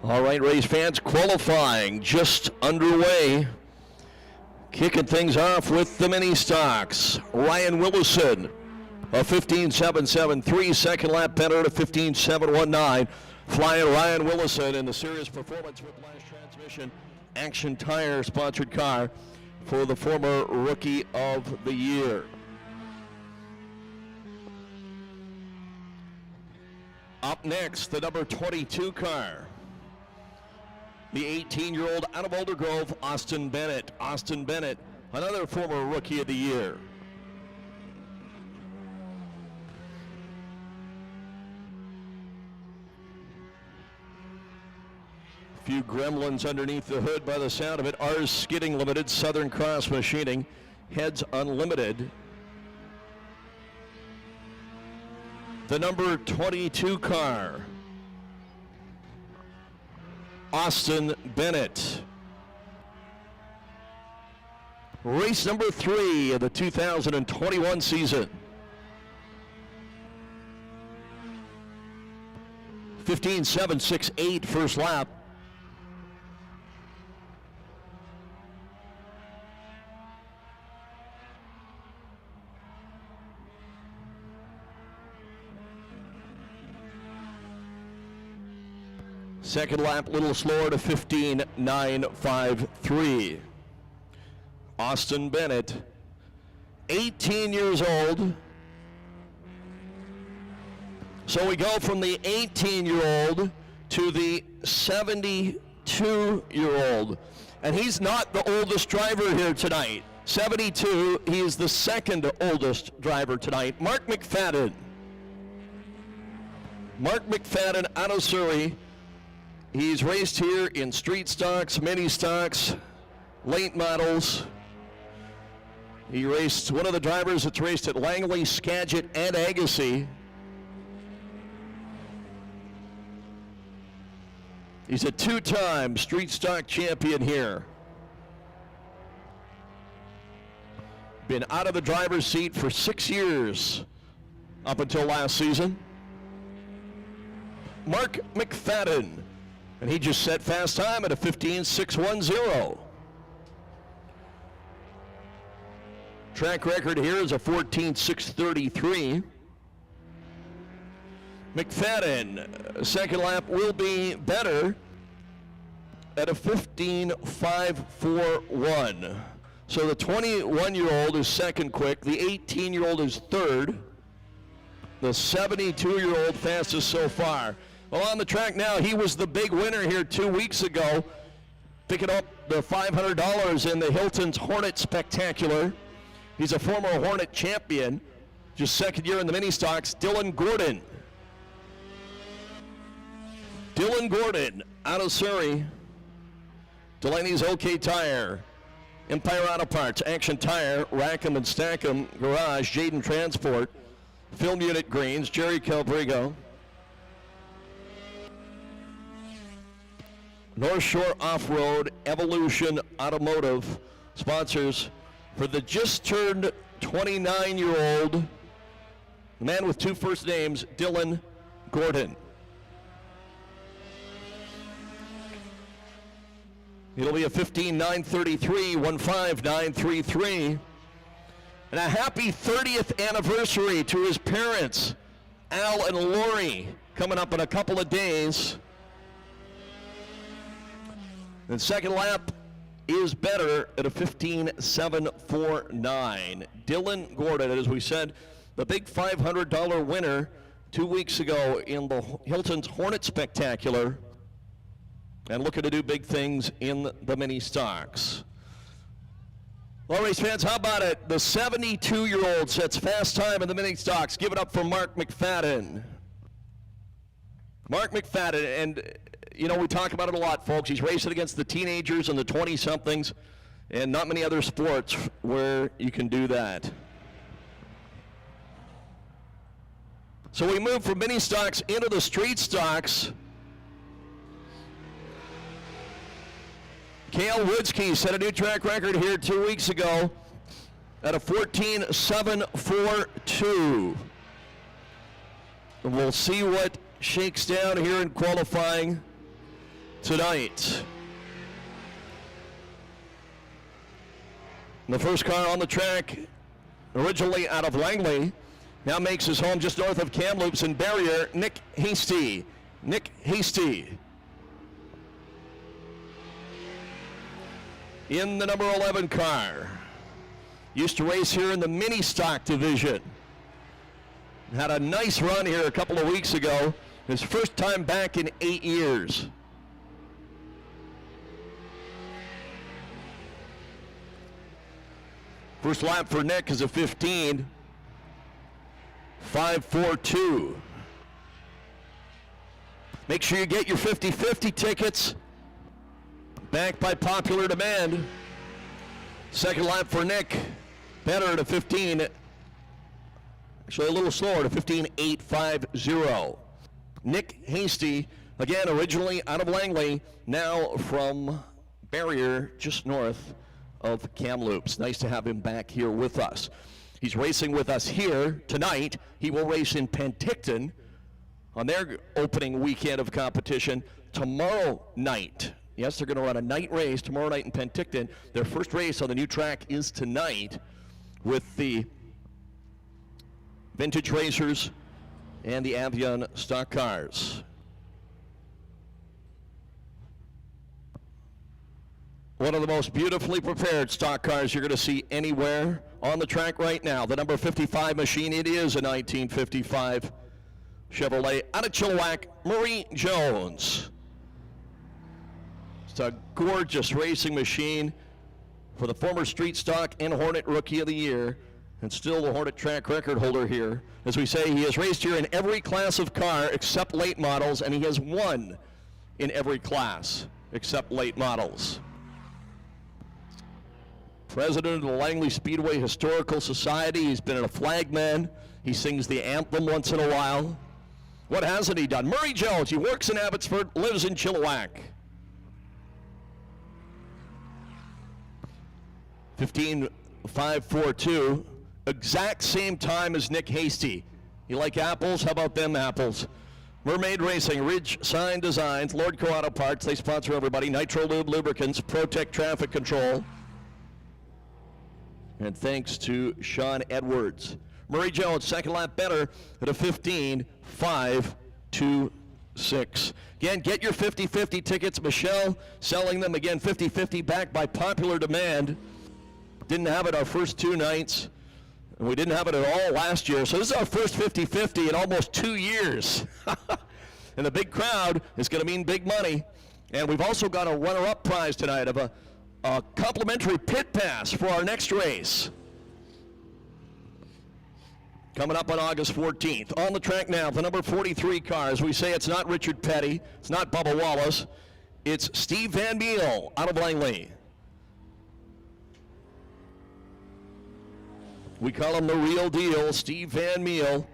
All right, race fans, qualifying just underway. Kicking things off with the mini stocks. Aaron Willison, a 15.773, second lap better at a 15.719. Flying Aaron Willison in the serious performance whiplash transmission Action Tire sponsored car for the former Rookie of the Year. Up next, the number 22 car. The 18-year-old out of Aldergrove, Austin Bennett. Austin Bennett, another former Rookie of the Year. A few gremlins underneath the hood by the sound of it. Ours Skidding Limited, Southern Cross Machining, Heads Unlimited. The number 22 car, Austin Bennett. Race number 3 of the 2021 season. 15.768 first lap. Second lap, a little slower to 15.953. Austin Bennett, 18 years old. So we go from the 18-year-old to the 72-year-old. And he's not the oldest driver here tonight. 72, he is the second oldest driver tonight. Mark McFadden. Mark McFadden out of Surrey. He's raced here in street stocks, mini stocks, late models. He raced one of the drivers that's raced at Langley, Skagit, and Agassiz. He's a two-time street stock champion here. Been out of the driver's seat for 6 years up until last season. Mark McFadden. And he just set fast time at a 15.610. Track record here is a 14.633. McFadden, second lap will be better at a 15.541. So the 21-year-old is second quick, the 18-year-old is third, the 72-year-old fastest so far. Well, on the track now, he was the big winner here 2 weeks ago, picking up the $500 in the Hilton's Hornet Spectacular. He's a former Hornet champion, just second year in the mini stocks. Dylan Gordon. Dylan Gordon out of Surrey. Delaney's OK Tire. Empire Auto Parts, Action Tire, Rackham and Stackham Garage, Jaden Transport, Film Unit Greens, Jerry Calbrigo. North Shore Off-Road, Evolution Automotive, sponsors for the just turned 29-year-old, the man with two first names, Dylan Gordon. It'll be a 15.933, 15.933. And a happy 30th anniversary to his parents, Al and Lori, coming up in a couple of days. And second lap is better at a 15.749. Dylan Gordon, as we said, the big $500 winner 2 weeks ago in the Hilton's Hornet Spectacular, and looking to do big things in the mini stocks. Well, race fans, how about it? The 72-year-old sets fast time in the mini stocks. Give it up for Mark McFadden. Mark McFadden, and you know, we talk about it a lot, folks. He's racing against the teenagers and the 20-somethings, and not many other sports where you can do that. So we move from mini stocks into the street stocks. Cale Woodsky set a new track record here 2 weeks ago at a 14.742. And we'll see what shakes down here in qualifying tonight. The first car on the track, originally out of Langley, now makes his home just north of Kamloops and Barrier, Nick Hasty. Nick Hasty. In the number 11 car. Used to race here in the mini stock division. Had a nice run here a couple of weeks ago. His first time back in 8 years. First lap for Nick is a 15.542. Make sure you get your 50-50 tickets. Backed by popular demand. Second lap for Nick. Better at a 15. Actually a little slower at a 15.850. Nick Hasty, again originally out of Langley, now from Barrier, just north of Kamloops. Nice to have him back here with us. He's racing with us here tonight. He will race in Penticton on their opening weekend of competition tomorrow night. Yes, they're going to run a night race tomorrow night in Penticton. Their first race on the new track is tonight with the Vintage Racers and the Avion stock cars. One of the most beautifully prepared stock cars you're going to see anywhere on the track right now. The number 55 machine, it is a 1955 Chevrolet out of Chilliwack, Murray Jones. It's a gorgeous racing machine for the former Street Stock and Hornet Rookie of the Year, and still the Hornet track record holder here. As we say, he has raced here in every class of car except late models, and he has won in every class except late models. President of the Langley Speedway Historical Society. He's been a flagman. He sings the anthem once in a while. What hasn't he done? Murray Jones, he works in Abbotsford, lives in Chilliwack. 15.542, exact same time as Nick Hasty. You like apples? How about them apples? Mermaid Racing, Ridge Sign Designs, Lordco Auto Parts, they sponsor everybody. Nitro Lube Lubricants, ProTech Traffic Control. And thanks to Sean Edwards. Murray Jones, second lap better at a 15.526. Again, get your 50-50 tickets. Michelle selling them again, 50-50 backed by popular demand. Didn't have it our first two nights, and we didn't have it at all last year. So this is our first 50-50 in almost 2 years. And the big crowd is going to mean big money. And we've also got a runner-up prize tonight of a complimentary pit pass for our next race. Coming up on August 14th. On the track now, the number 43 car. As we say, it's not Richard Petty. It's not Bubba Wallace. It's Steve Van Meel out of Langley. We call him the real deal, Steve Van Meel.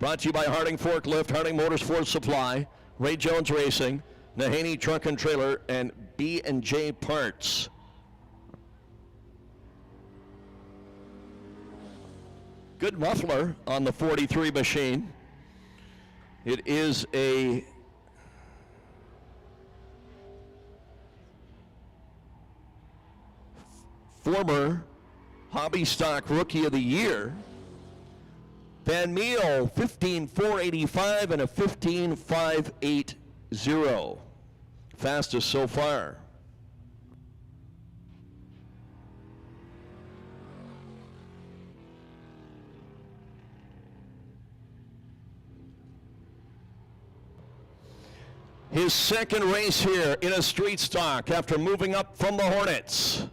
Brought to you by Harding Forklift, Harding Motors Ford Supply, Ray Jones Racing, Nahanni Truck and Trailer, and B&J Parts. Good muffler on the 43 machine. It is a former Hobby Stock Rookie of the Year. Van Meel, 15.485 and a 15.580. Fastest so far. His second race here in a street stock after moving up from the Hornets.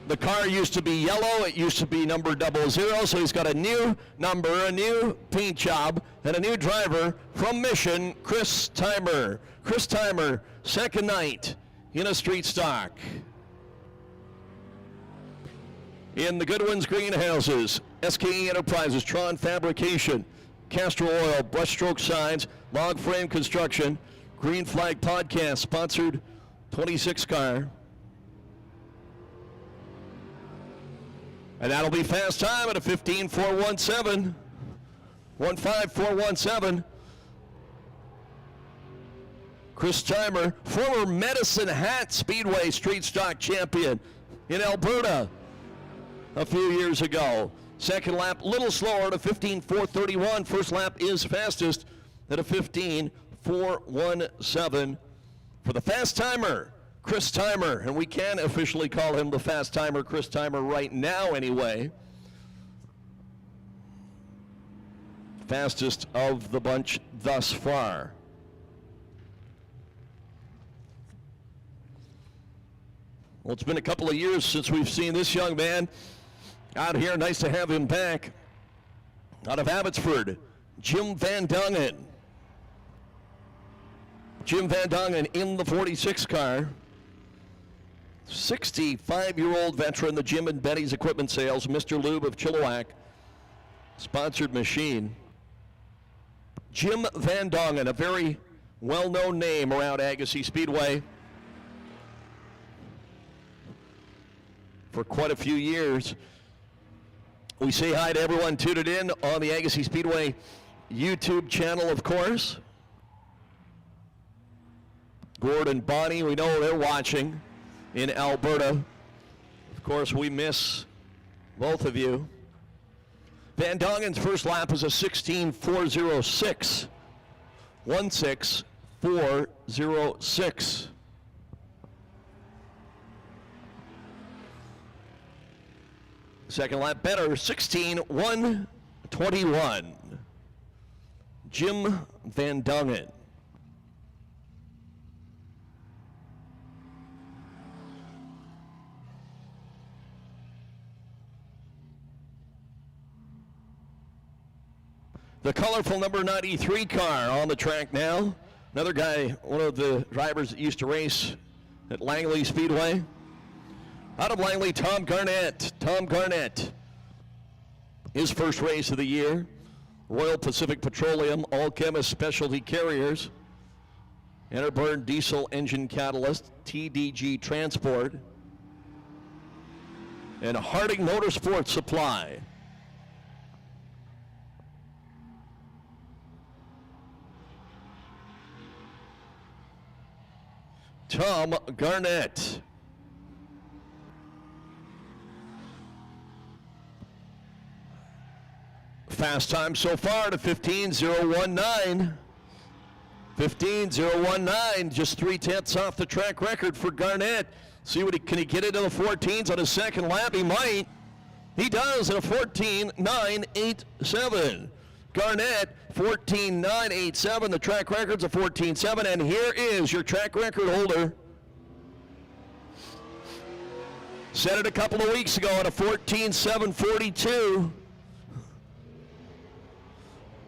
The car used to be yellow, it used to be number 00, so he's got a new number, a new paint job, and a new driver from Mission, Chris Timer. Chris Timer, second night in a street stock. In the Goodwin's Greenhouses, SKE Enterprises, Tron Fabrication, Castor Oil, Brushstroke Signs, Log Frame Construction, Green Flag Podcast, sponsored 26 car. And that'll be fast time at a 15.417. 15.417. Chris Jayme, former Medicine Hat Speedway street stock champion in Alberta a few years ago. Second lap, little slower at a 15:4:31. First lap is fastest at a 15:4:17 for the fast timer, Chris Jayme. And we can officially call him the fast timer, Chris Jayme, right now anyway. Fastest of the bunch thus far. Well, it's been a couple of years since we've seen this young man out here. Nice to have him back. Out of Abbotsford, Jim Van Dongen. Jim Van Dongen in the 46 car. 65-year-old veteran, the Jim and Betty's Equipment Sales, Mr. Lube of Chilliwack. Sponsored machine. Jim Van Dongen, a very well-known name around Agassiz Speedway for quite a few years. We say hi to everyone tuned in on the Agassiz Speedway YouTube channel, of course. Gord and Bonnie, we know they're watching in Alberta. Of course, we miss both of you. Van Dongen's first lap is a 16:4:06. 16:4:06. Second lap better, 16:1:21. Jim Van Dongen. The colorful number 93 car on the track now. Another guy, one of the drivers that used to race at Langley Speedway. Out of Langley, Tom Garnett. Tom Garnett, his first race of the year. Royal Pacific Petroleum, All Chemist Specialty Carriers, Interburn Diesel Engine Catalyst, TDG Transport, and Harding Motorsports Supply. Tom Garnett. Fast time so far to 15:019. 15:019, just 3/10 off the track record for Garnett. See what can he get into the 14s on his second lap? He might. He does at a 14:987. Garnett, 14:987. The track record's a 14:7, and here is your track record holder. Set it a couple of weeks ago at a 14:742.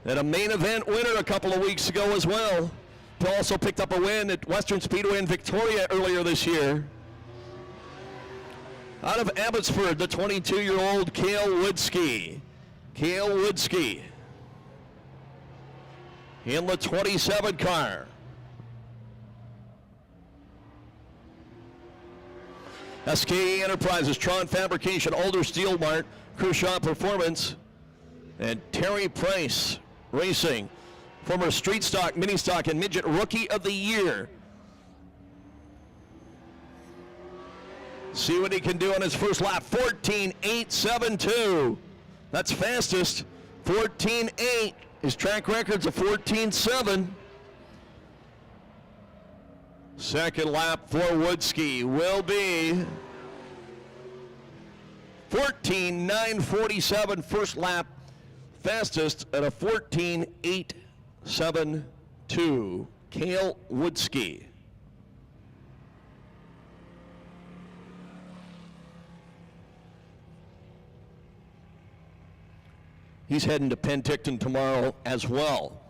And a main event winner a couple of weeks ago as well. He also picked up a win at Western Speedway in Victoria earlier this year. Out of Abbotsford, the 22-year-old Cale Woodski. Cale Woodski in the 27 car. SKE Enterprises, Tron Fabrication, Alder Steel Mart, Kershaw Performance, and Terry Price Racing, former Street Stock, Mini Stock, and Midget Rookie of the Year. See what he can do on his first lap. 14:872. That's fastest. 14:8. His track record's a 14:7. Second lap for Woodski will be 14:947. First lap fastest at a 14:872. Cale Woodski. He's heading to Penticton tomorrow as well.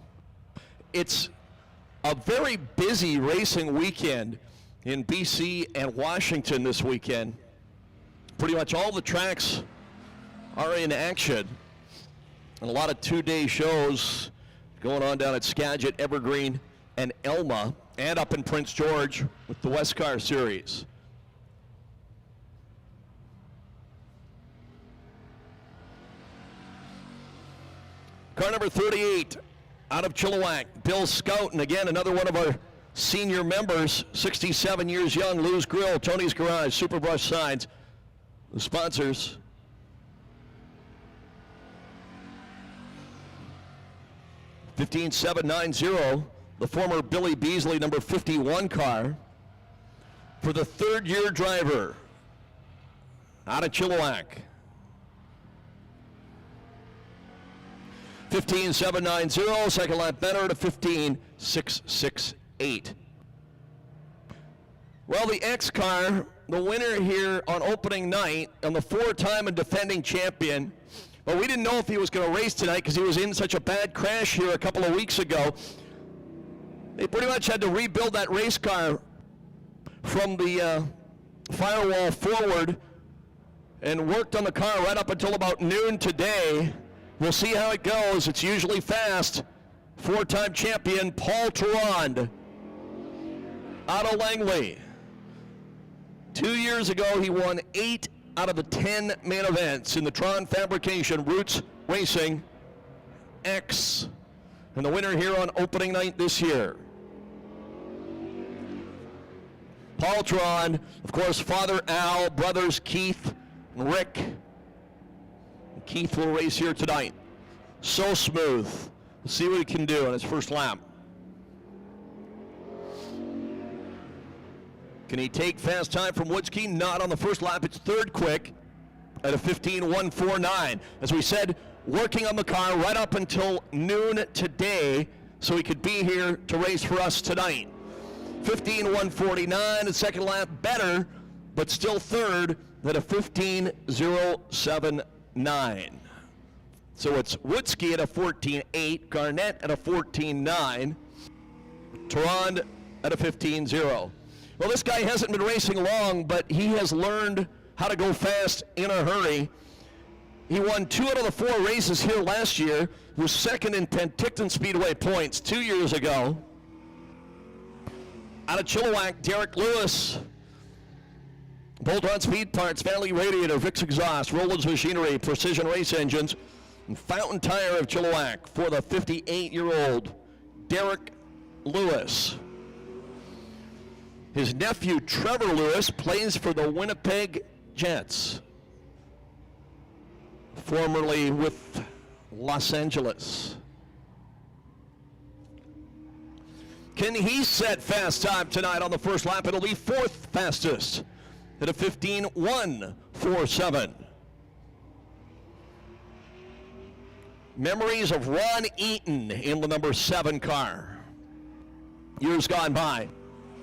It's a very busy racing weekend in BC and Washington this weekend. Pretty much all the tracks are in action. And a lot of two-day shows going on down at Skagit, Evergreen, and Elma, and up in Prince George with the Westcar Series. Car number 38, out of Chilliwack, Bill Scout, and again, another one of our senior members, 67 years young, Lou's Grill, Tony's Garage, Superbrush Signs, the sponsors. $15,790, the former Billy Beasley number 51 car. For the third-year driver out of Chilliwack. $15,790, second lap better at a 15,668. Well, the X car, the winner here on opening night, and the four-time and defending champion. But we didn't know if he was going to race tonight because he was in such a bad crash here a couple of weeks ago. They pretty much had to rebuild that race car from the firewall forward and worked on the car right up until about noon today. We'll see how it goes. It's usually fast. Four-time champion Paul Terrand out of Langley. 2 years ago, he won 8 out of the 10 main events in the Tron Fabrication Roots Racing X. And the winner here on opening night this year. Paul Terrand, of course, father Al, brothers Keith and Rick. And Keith will race here tonight. So smooth. Let's see what he can do on his first lap. Can he take fast time from Woodski? Not on the first lap. It's third quick at a 15,149. As we said, working on the car right up until noon today so he could be here to race for us tonight. 15,149, the second lap better, but still third at a 15,079. So it's Woodski at a 14.8, Garnett at a 14.9, Terrand at a 15.0. Well, this guy hasn't been racing long, but he has learned how to go fast in a hurry. He won 2 out of the 4 races here last year, was second in Penticton Speedway points 2 years ago. Out of Chilliwack, Derek Lewis. Bolt-on Speed Parts, Valley Radiator, Vicks Exhaust, Rollins Machinery, Precision Race Engines, and Fountain Tire of Chilliwack for the 58-year-old Derek Lewis. His nephew, Trevor Lewis, plays for the Winnipeg Jets, formerly with Los Angeles. Can he set fast time tonight on the first lap? It'll be fourth fastest at a 15,147. Memories of Ron Eaton in the number 7 car. Years gone by.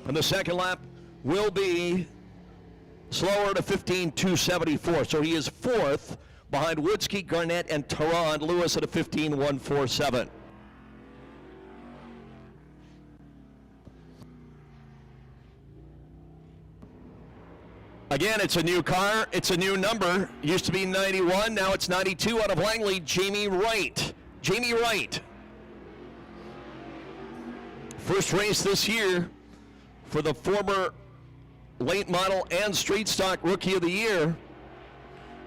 And the second lap will be slower to 15,274. So he is fourth behind Woodski, Garnett, and Terrand. Lewis at a 15,147. Again, it's a new car. It's a new number. Used to be 91. Now it's 92 out of Langley. Jayme Wright. Jayme Wright. First race this year for the former late model and street stock rookie of the year.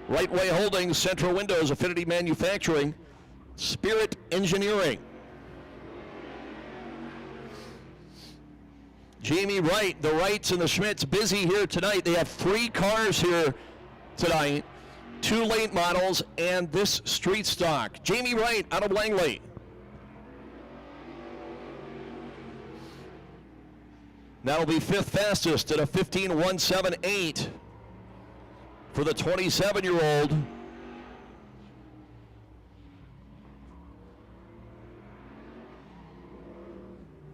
Right Way Holdings, Centra Windows, Affinity Manufacturing, Spirit Engineering. Jayme Wright, the Wrights and the Schmidts busy here tonight. They have 3 cars here tonight, 2 late models and this street stock. Jayme Wright out of Langley. That'll be 5th fastest at a 15,178 for the 27-year-old.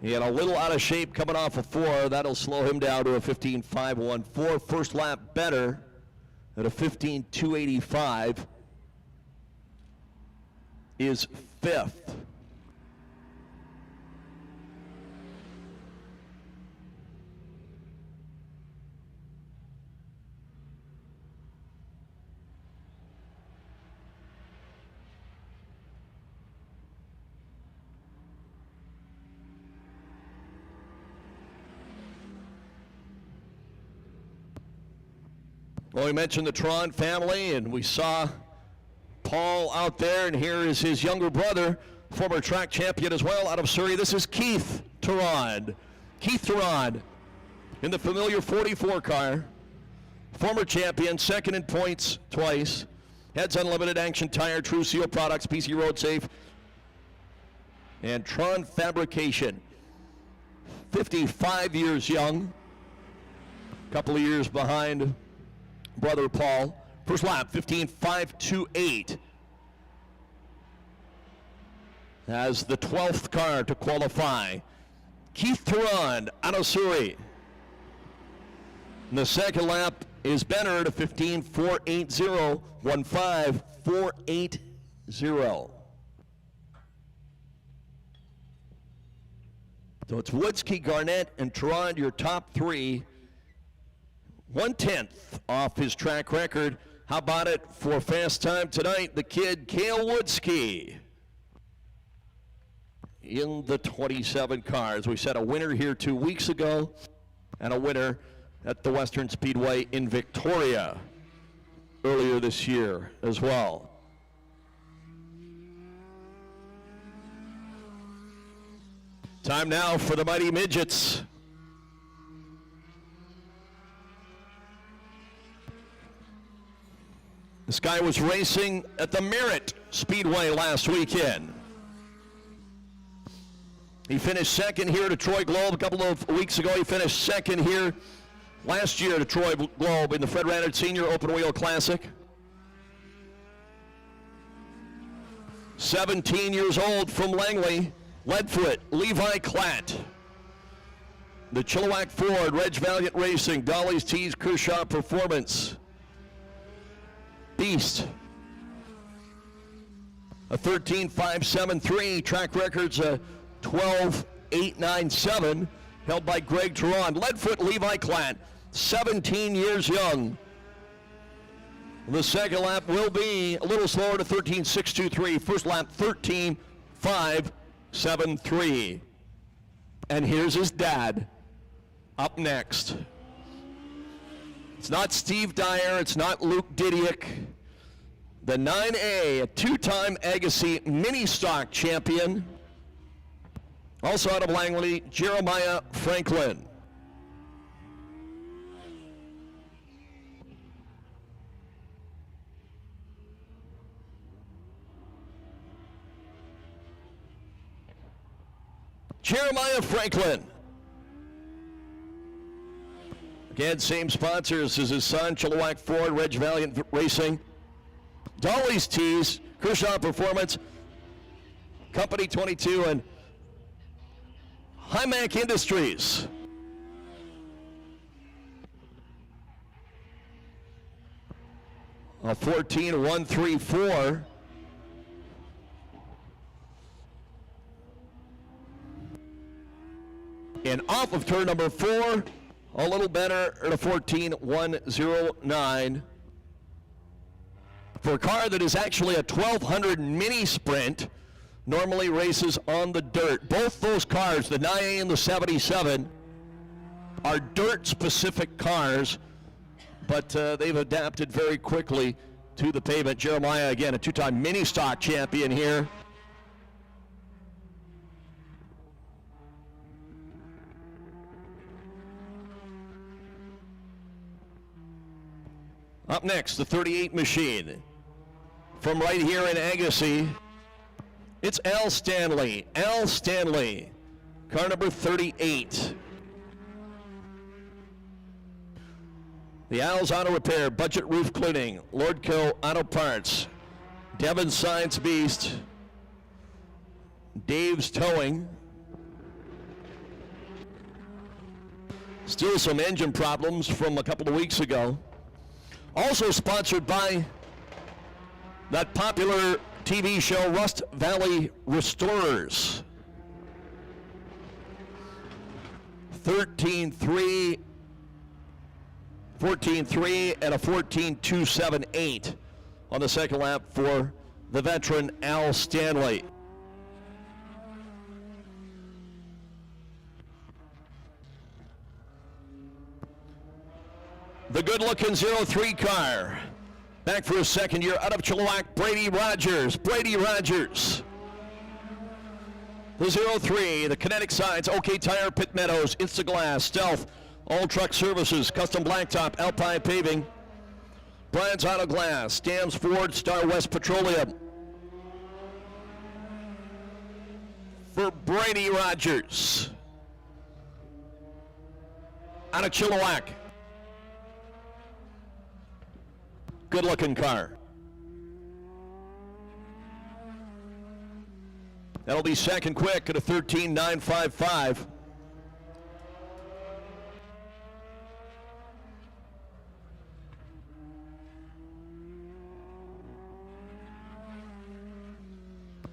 He had a little out of shape coming off of 4. That'll slow him down to a 15,514. First lap better at a 15,285 is 5th. Well, we mentioned the Tron family, and we saw Paul out there, and here is his younger brother, former track champion as well, out of Surrey. This is Keith Terrand. Keith Therrod in the familiar 44 car. Former champion, second in points twice. Heads Unlimited, Action Tire, True Seal Products, PC Road Safe, and Tron Fabrication. 55 years young. A couple of years behind brother Paul. First lap, 15.528. As the 12th car to qualify. Keith Therrod out of Surrey. And the second lap is Benner to 15.480, 15.480. So it's Woodsky, Garnett, and Therrod, your top three. 1/10 off his track record. How about it for fast time tonight? The kid, Cale Woodsky, in the 27 cars. We set a winner here 2 weeks ago and a winner at the Western Speedway in Victoria earlier this year as well. Time now for the mighty Midgets. This guy was racing at the Merritt Speedway last weekend. He finished second here to Troy Globe a couple of weeks ago. He finished second here last year to Troy Globe in the Fred Rannert Senior Open Wheel Classic. 17 years old from Langley, Leadfoot, Levi Klatt. The Chilliwack Ford, Reg Valiant Racing, Dolly's Tees, Kershaw Performance. Beast. A 13.573, track records a 12.897, held by Greg Teron. Leadfoot, Levi Klatt, 17 years young. The second lap will be a little slower to 13.623. First lap, 13.573. And here's his dad up next. It's not Steve Dyer, it's not Luke Didiak. The 9A, a two-time Agassiz mini stock champion. Also out of Langley, Jeremiah Franklin. Jeremiah Franklin. Again, same sponsors as his son, Chilliwack Ford, Reg Valiant Racing, Dolly's Tees, Kershaw Performance, Company 22, and Hymac Industries. A 14.134. And off of turn number 4, a little better at a 14.109. For a car that is actually a 1200 mini sprint, normally races on the dirt. Both those cars, the 9A and the 77, are dirt-specific cars, but they've adapted very quickly to the pavement. Jeremiah, again, a two-time mini stock champion here. Up next, the 38 machine. From right here in Agassiz, it's Al Stanley. Al Stanley, car number 38. The Al's Auto Repair, Budget Roof Cleaning, Lordco Auto Parts, Devon Science Beast, Dave's Towing. Still some engine problems from a couple of weeks ago. Also sponsored by that popular TV show, Rust Valley Restorers. 13.3, 14.3, and a 14.278 on the second lap for the veteran Al Stanley. The good-looking 03 car. Back for his second year out of Chilliwack, Brady Rogers. Brady Rogers. The 03, the Kinetic Sides, OK Tire, Pitt Meadows, Instaglass, Stealth, All Truck Services, Custom Blacktop, Alpine Paving, Brian's Auto Glass, Stamps Ford, Star West Petroleum. For Brady Rogers, out of Chilliwack. Good looking car. That'll be second quick at a 13.955.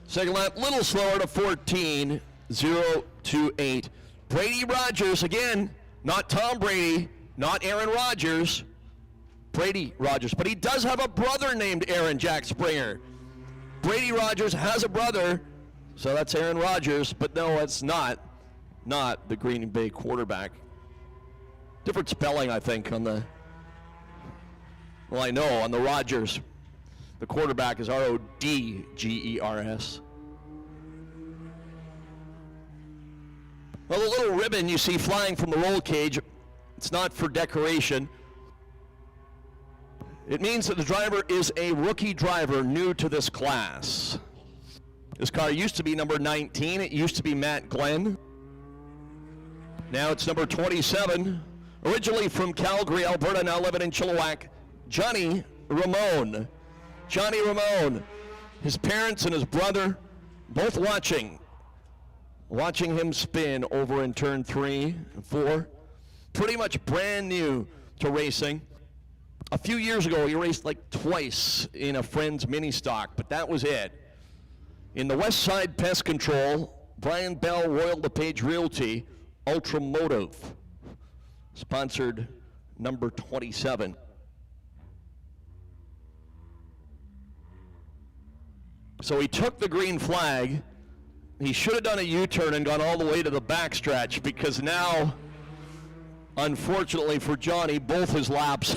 Second lap, little slower to 14.028. Brady Rogers, again, not Tom Brady, not Aaron Rodgers, Brady Rogers. But he does have a brother named Aaron Jack Springer. Brady Rogers has a brother, so that's Aaron Rodgers, but no, it's not the Green Bay quarterback. Different spelling, I think, on the, well, I know, on the Rodgers. The quarterback is R-O-D-G-E-R-S. Well, the little ribbon you see flying from the roll cage, it's not for decoration. It means that the driver is a rookie driver new to this class. This car used to be number 19. It used to be Matt Glenn. Now it's number 27. Originally from Calgary, Alberta, now living in Chilliwack, Johnny Ramone. Johnny Ramone. His parents and his brother both watching him spin over in turn 3 and 4. Pretty much brand new to racing. A few years ago, he raced like twice in a friend's mini stock, but that was it. In the West Side Pest Control, Brian Bell, Royal LePage Realty, Ultramotive, sponsored number 27. So he took the green flag. He should have done a U-turn and gone all the way to the backstretch, because now, unfortunately for Johnny, both his laps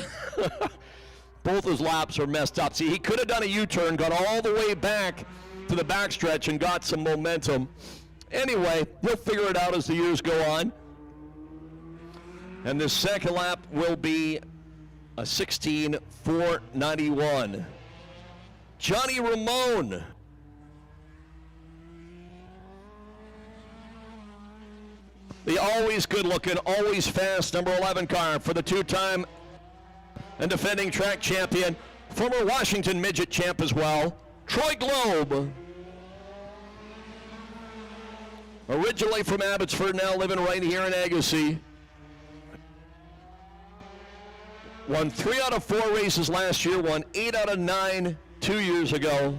are messed up. See, he could have done a U-turn, gone all the way back to the backstretch and got some momentum. Anyway, he'll figure it out as the years go on. And this second lap will be a 16.491. Johnny Ramone. The always good-looking, always fast number 11 car for the two-time and defending track champion, former Washington Midget champ as well, Troy Globe. Originally from Abbotsford, now living right here in Agassiz. Won 3 out of 4 races last year, won 8 out of 9 2 years ago.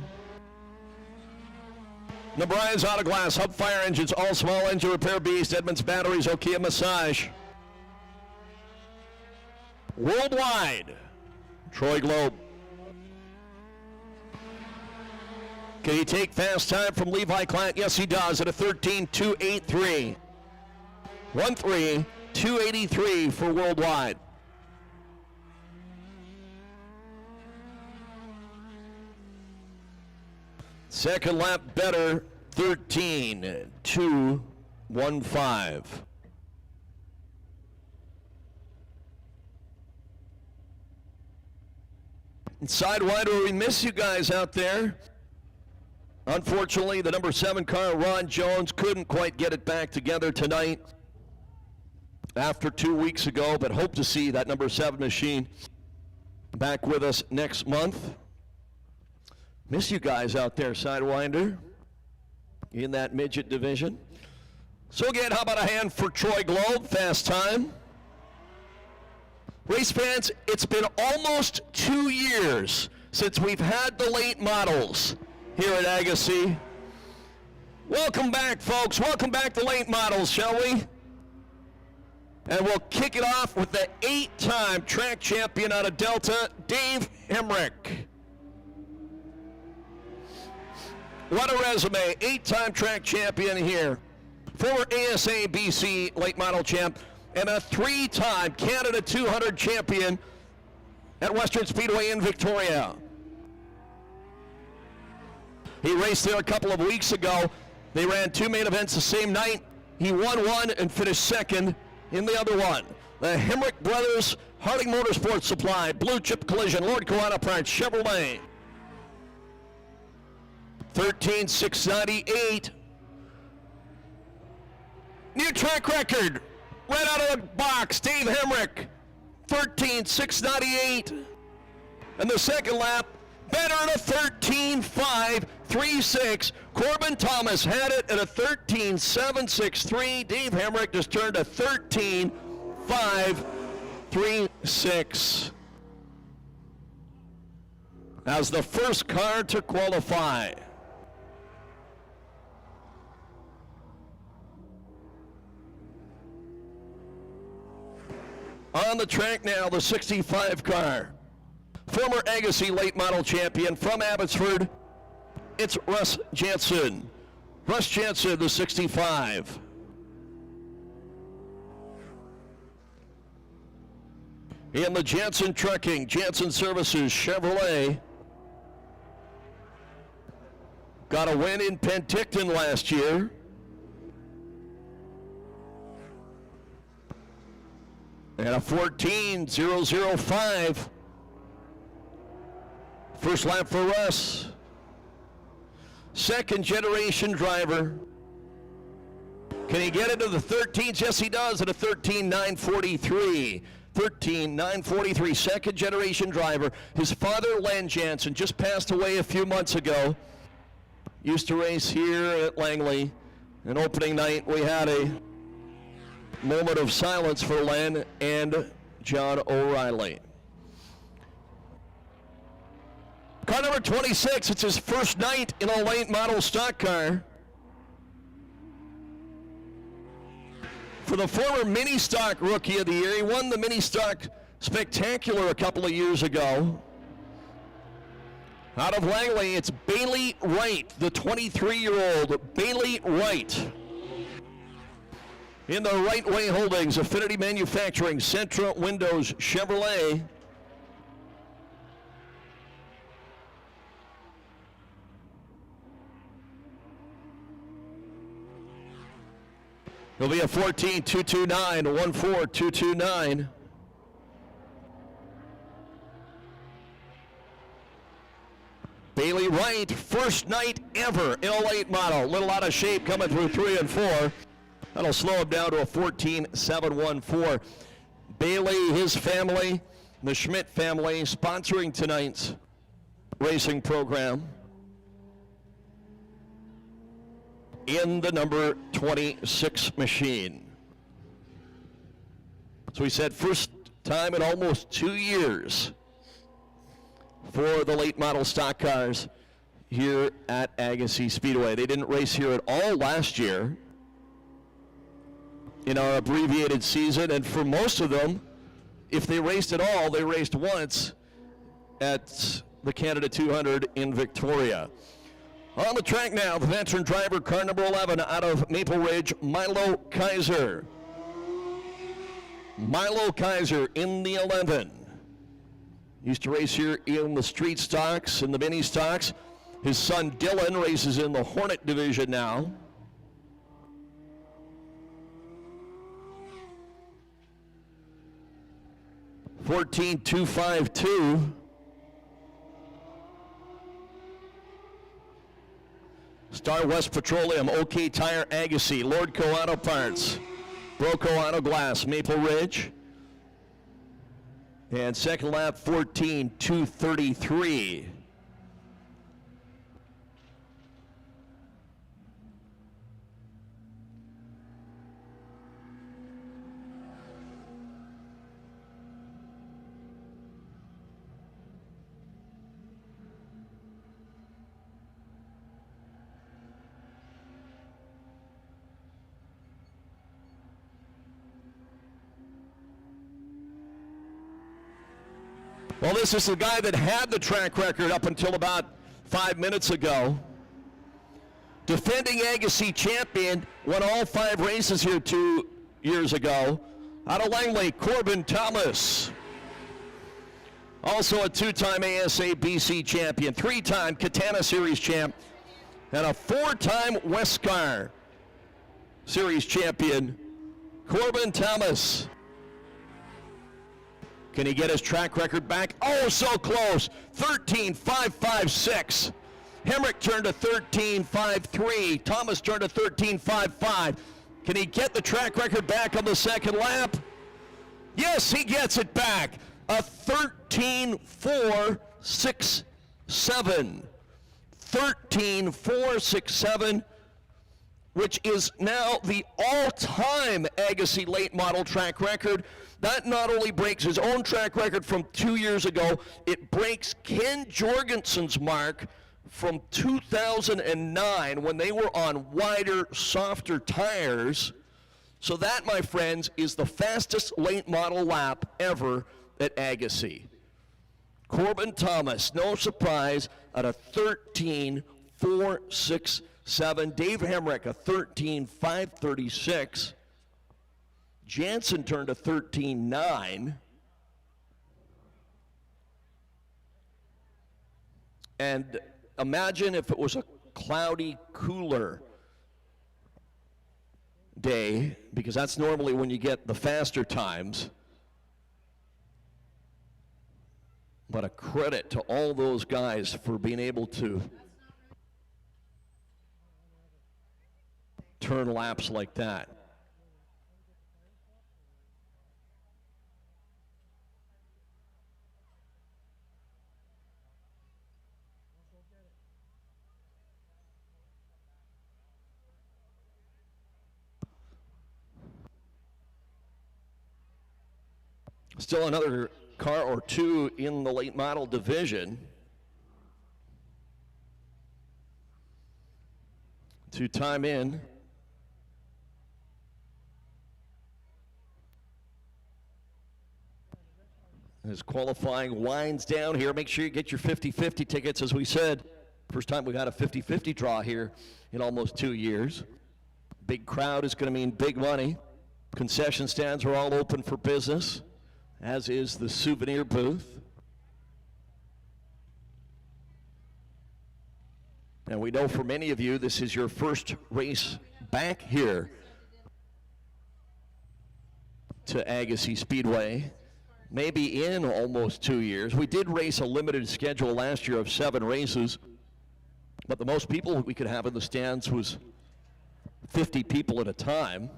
The Brian's Auto Glass, Hub Fire Engines, all small engine repair beast, Edmunds Batteries, Okia Massage. Worldwide, Troy Globe. Can he take fast time from Levi Client? Yes, he does at a 13.283. 1.3.283 for Worldwide. Second lap better, 13.215. And Sidewinder, we miss you guys out there. Unfortunately, the number 7 car, Ron Jones, couldn't quite get it back together tonight after 2 weeks ago, but hope to see that number 7 machine back with us next month. Miss you guys out there, Sidewinder, in that midget division. So again, how about a hand for Troy Globe, fast time. Race fans, it's been almost 2 years since we've had the late models here at Agassiz. Welcome back, folks. Welcome back to late models, shall we? And we'll kick it off with the 8-time track champion out of Delta, Dave Hemrick. What a resume, 8-time track champion here. Former ASA BC late model champ and a 3-time Canada 200 champion at Western Speedway in Victoria. He raced there a couple of weeks ago They ran 2 main events the same night. He won one and finished second in the other one. The Hemrick Brothers, Harding Motorsports Supply, Blue Chip Collision, Lord Koana Parts, Chevrolet. 13,698. New track record. Right out of the box, Dave Hemrick. 13,698. And the second lap, better at a 13,536. Corbin Thomas had it at a 13,763. Dave Hemrick just turned a 13,536 as the first car to qualify. On the track now, the 65 car. Former Agassiz late model champion from Abbotsford, it's Russ Jansen. Russ Jansen, the 65. In the Jansen Trucking, Jansen Services, Chevrolet. Got a win in Penticton last year. And a 14,005. First lap for Russ. Second generation driver. Can he get into the 13s? Yes, he does at a 13,943. 13,943, second generation driver. His father, Len Jansen, just passed away a few months ago. Used to race here at Langley. And opening night, we had a moment of silence for Len and John O'Reilly. Car number 26, it's his first night in a late model stock car. For the former mini stock rookie of the year, he won the mini stock spectacular a couple of years ago. Out of Langley, it's Baylee Wright, the 23-year-old Baylee Wright. In the Right Way Holdings, Affinity Manufacturing, Centra Windows, Chevrolet. It'll be a 14,229, a 14,229. Baylee Wright, first night ever in a late model. Little out of shape coming through 3 and 4. That'll slow him down to a 14,714. Baylee, his family, the Schmidt family, sponsoring tonight's racing program. In the number 26 machine. So we said first time in almost 2 years for the late model stock cars here at Agassiz Speedway. They didn't race here at all last year in our abbreviated season, and for most of them, if they raced at all, they raced once at the Canada 200 in Victoria. On the track now, the veteran driver, car number 11 out of Maple Ridge, Milo Kaiser. Milo Kaiser in the 11. Used to race here in the street stocks and the mini stocks. His son Dylan races in the Hornet division now. $14,252. Star West Petroleum, OK Tire, Agassiz, Lordco Auto Parts, Broco Auto Glass, Maple Ridge. And second lap, 14,233. Well, this is the guy that had the track record up until about 5 minutes ago. Defending Agassiz champion, won all 5 races here 2 years ago. Out of Langley, Corbin Thomas. Also a 2-time ASA BC champion, 3-time Katana Series champ. and a 4-time Westcar Series champion, Corbin Thomas. Can he get his track record back? Oh, so close. 13.556. Hemrick turned to 13.53. Thomas turned to 13.55. Can he get the track record back on the second lap? Yes, he gets it back. A 13.467. 13.467, which is now the all-time Agassiz late model track record. That not only breaks his own track record from 2 years ago, it breaks Ken Jorgensen's mark from 2009 when they were on wider, softer tires. So that, my friends, is the fastest late model lap ever at Agassiz. Corbin Thomas, no surprise, at a 13.467. Dave Hemrick, a 13.536. Jansen turned to 13.9. And imagine if it was a cloudy, cooler day, because that's normally when you get the faster times. But a credit to all those guys for being able to turn laps like that. Still another car or two in the late model division. To time in. As qualifying winds down here, make sure you get your 50-50 tickets, as we said. First time we got a 50-50 draw here in almost 2 years. Big crowd is going to mean big money. Concession stands are all open for business, as is the souvenir booth. And we know for many of you, this is your first race back here to Agassiz Speedway, maybe in almost 2 years. We did race a limited schedule last year of 7 races, but the most people we could have in the stands was 50 people at a time.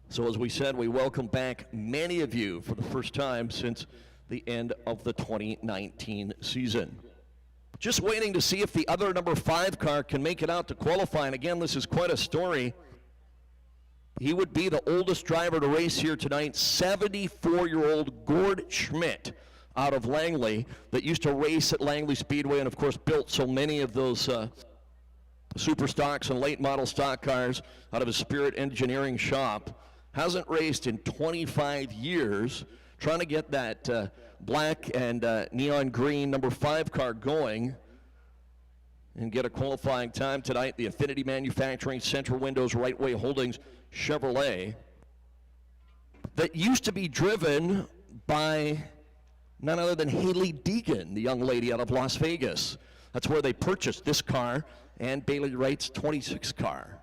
So as we said, we welcome back many of you for the first time since the end of the 2019 season. Just waiting to see if the other number 5 car can make it out to qualify. And again, this is quite a story. He would be the oldest driver to race here tonight, 74-year-old Gord Schmidt out of Langley, that used to race at Langley Speedway and, of course, built so many of those super stocks and late model stock cars out of his Spirit Engineering shop. Hasn't raced in 25 years, trying to get that black and neon green number 5 car going and get a qualifying time tonight. The Affinity Manufacturing, Centra Windows, Wright Way Holdings Chevrolet, that used to be driven by none other than Hailie Deegan, the young lady out of Las Vegas. That's where they purchased this car and Baylee Wright's 26 car.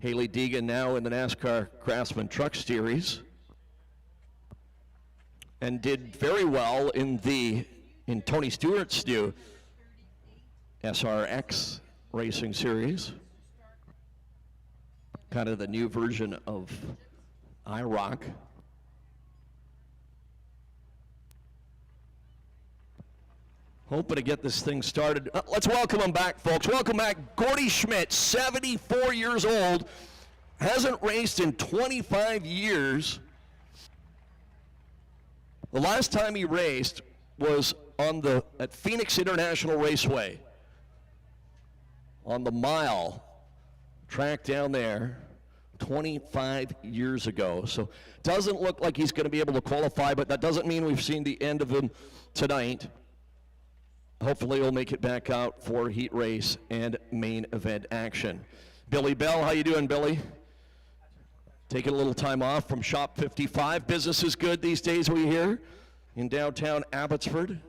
Hailie Deegan now in the NASCAR Craftsman Truck Series, and did very well in Tony Stewart's new SRX Racing Series, kind of the new version of IROC. Hoping to get this thing started. Let's welcome him back, folks. Welcome back, Gordy Schmidt, 74 years old, hasn't raced in 25 years. The last time he raced was at Phoenix International Raceway on the mile track down there 25 years ago. So doesn't look like he's going to be able to qualify, but that doesn't mean we've seen the end of him tonight. Hopefully he'll make it back out for heat race and main event action. Billy Bell, how you doing, Billy? Taking a little time off from Shop 55. Business is good these days, we hear, in downtown Abbotsford.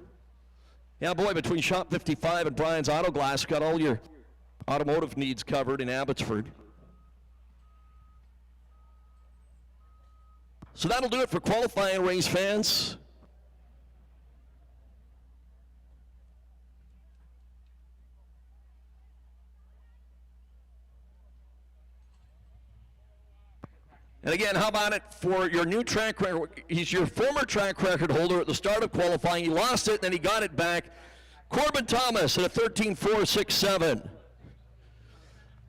Yeah, boy, between Shop 55 and Brian's Auto Glass, got all your automotive needs covered in Abbotsford. So that'll do it for qualifying race fans. And again, how about it for your new track record? He's your former track record holder at the start of qualifying. He lost it, and then he got it back. Corbin Thomas at a 13.467.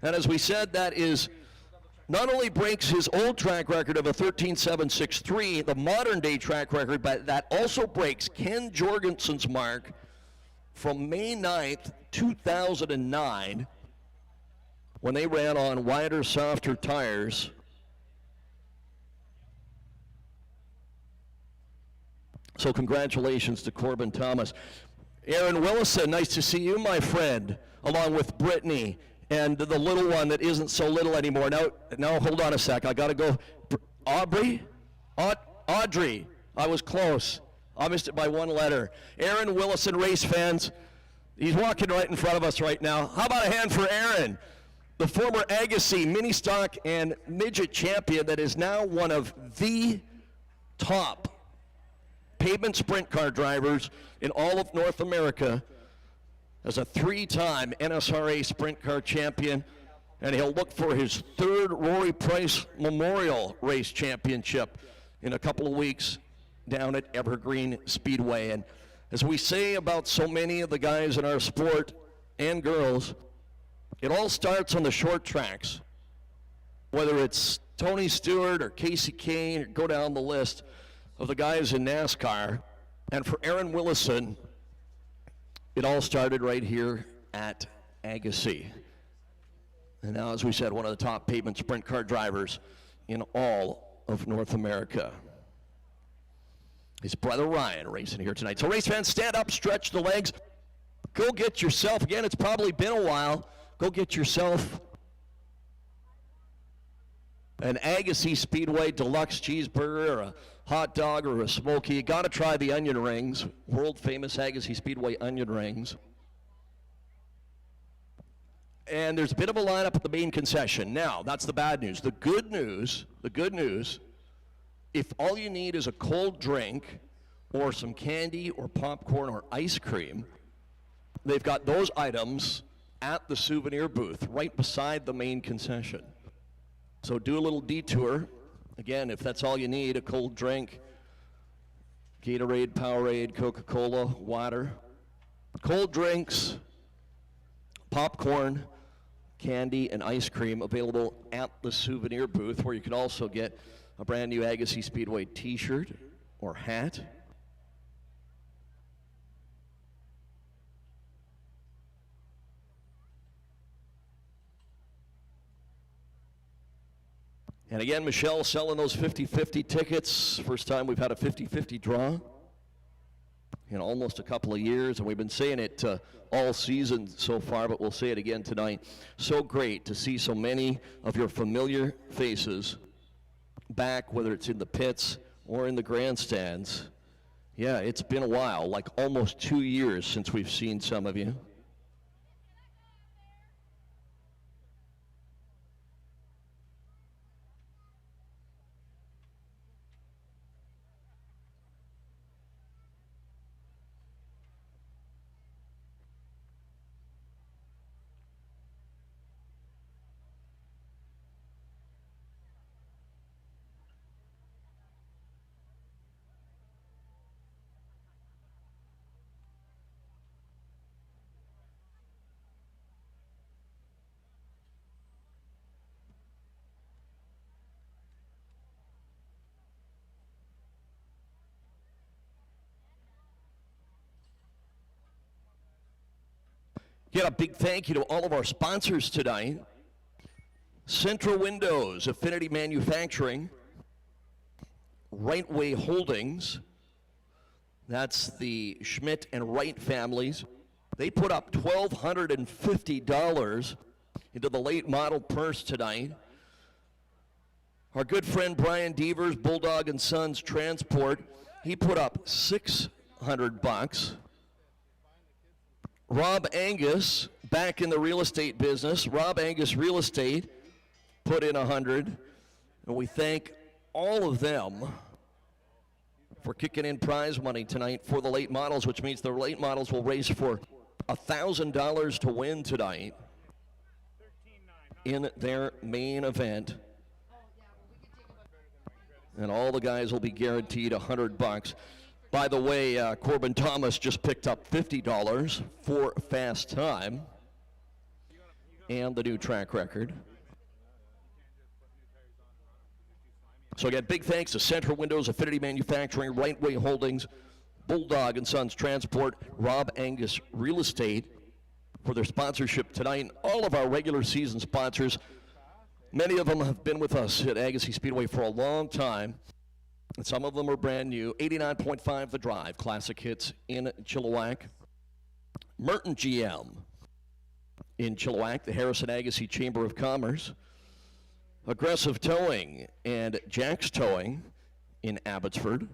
And as we said, that is not only breaks his old track record of a 13.763, the modern day track record, but that also breaks Ken Jorgensen's mark from May 9th, 2009, when they ran on wider, softer tires. So congratulations to Corbin Thomas. Aaron Willison, nice to see you, my friend, along with Brittany and the little one that isn't so little anymore. Now hold on a sec. I got to go. Audrey? Audrey. I was close. I missed it by one letter. Aaron Willison, race fans. He's walking right in front of us right now. How about a hand for Aaron, the former Agassiz mini stock and midget champion that is now one of the top pavement sprint car drivers in all of North America, as a three-time NSRA sprint car champion, and he'll look for his third Rory Price Memorial Race Championship in a couple of weeks down at Evergreen Speedway. And as we say about so many of the guys in our sport and girls, it all starts on the short tracks, whether it's Tony Stewart or Casey Kane, or go down the list of the guys in NASCAR. And for Aaron Willison, it all started right here at Agassiz. And now, as we said, one of the top pavement sprint car drivers in all of North America. His brother Ryan racing here tonight. So race fans, stand up, stretch the legs. Go get yourself, again, it's probably been a while, go get yourself an Agassiz Speedway deluxe cheeseburger or a hot dog or a smoky. You got to try the onion rings, world famous Agassiz Speedway onion rings. And there's a bit of a lineup at the main concession. Now, that's the bad news. The good news, if all you need is a cold drink or some candy or popcorn or ice cream, they've got those items at the souvenir booth right beside the main concession. So do a little detour. Again, if that's all you need, a cold drink, Gatorade, Powerade, Coca-Cola, water, cold drinks, popcorn, candy, and ice cream available at the souvenir booth, where you can also get a brand new Agassiz Speedway t-shirt or hat. And again, Michelle selling those 50-50 tickets. First time we've had a 50-50 draw in almost a couple of years, and we've been saying it all season so far, but we'll say it again tonight. So great to see so many of your familiar faces back, whether it's in the pits or in the grandstands. Yeah, it's been a while, like almost 2 years since we've seen some of you. Get a big thank you to all of our sponsors tonight. Centra Windows, Affinity Manufacturing, Wright Holdings, that's the Schmidt and Wright families. They put up $1,250 into the late model purse tonight. Our good friend Brian Devers, Bulldog and Sons Transport, he put up $600. Rob Angus back in the real estate business. Rob Angus Real Estate put in 100, and we thank all of them for kicking in prize money tonight for the late models, which means the late models will race for $1,000 to win tonight in their main event. And all the guys will be guaranteed $100. By the way, Corbin Thomas just picked up $50 for fast time and the new track record. So again, big thanks to Centra Windows, Affinity Manufacturing, Wright Holdings, Bulldog and Sons Transport, Rob Angus Real Estate for their sponsorship tonight. And all of our regular season sponsors, many of them have been with us at Agassiz Speedway for a long time. And some of them are brand new. 89.5 The Drive, classic hits in Chilliwack. Merton GM in Chilliwack, the Harrison Agassiz Chamber of Commerce. Aggressive Towing and Jack's Towing in Abbotsford.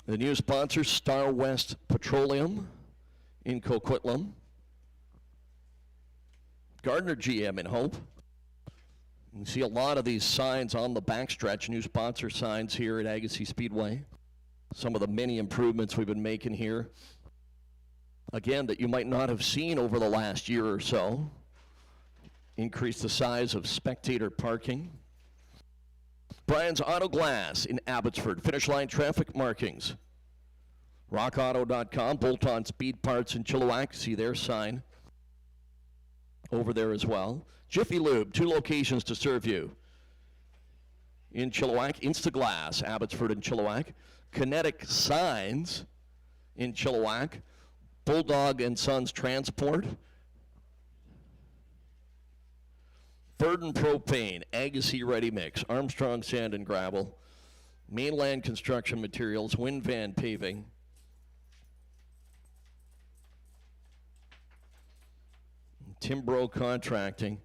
The new sponsor, Star West Petroleum in Coquitlam. Gardner GM in Hope. You can see a lot of these signs on the backstretch, new sponsor signs here at Agassiz Speedway. Some of the many improvements we've been making here. Again, that you might not have seen over the last year or so. Increase the size of spectator parking. Brian's Auto Glass in Abbotsford. Finish line traffic markings. RockAuto.com. Bolt-on Speed Parts in Chilliwack. See their sign over there as well. Jiffy Lube, 2 locations to serve you. In Chilliwack, Instaglass, Abbotsford and Chilliwack. Kinetic Signs in Chilliwack. Bulldog and Sons Transport. Burden Propane, Agassiz Ready Mix, Armstrong Sand and Gravel, Mainland Construction Materials, Wind Van Paving, Timbro Contracting,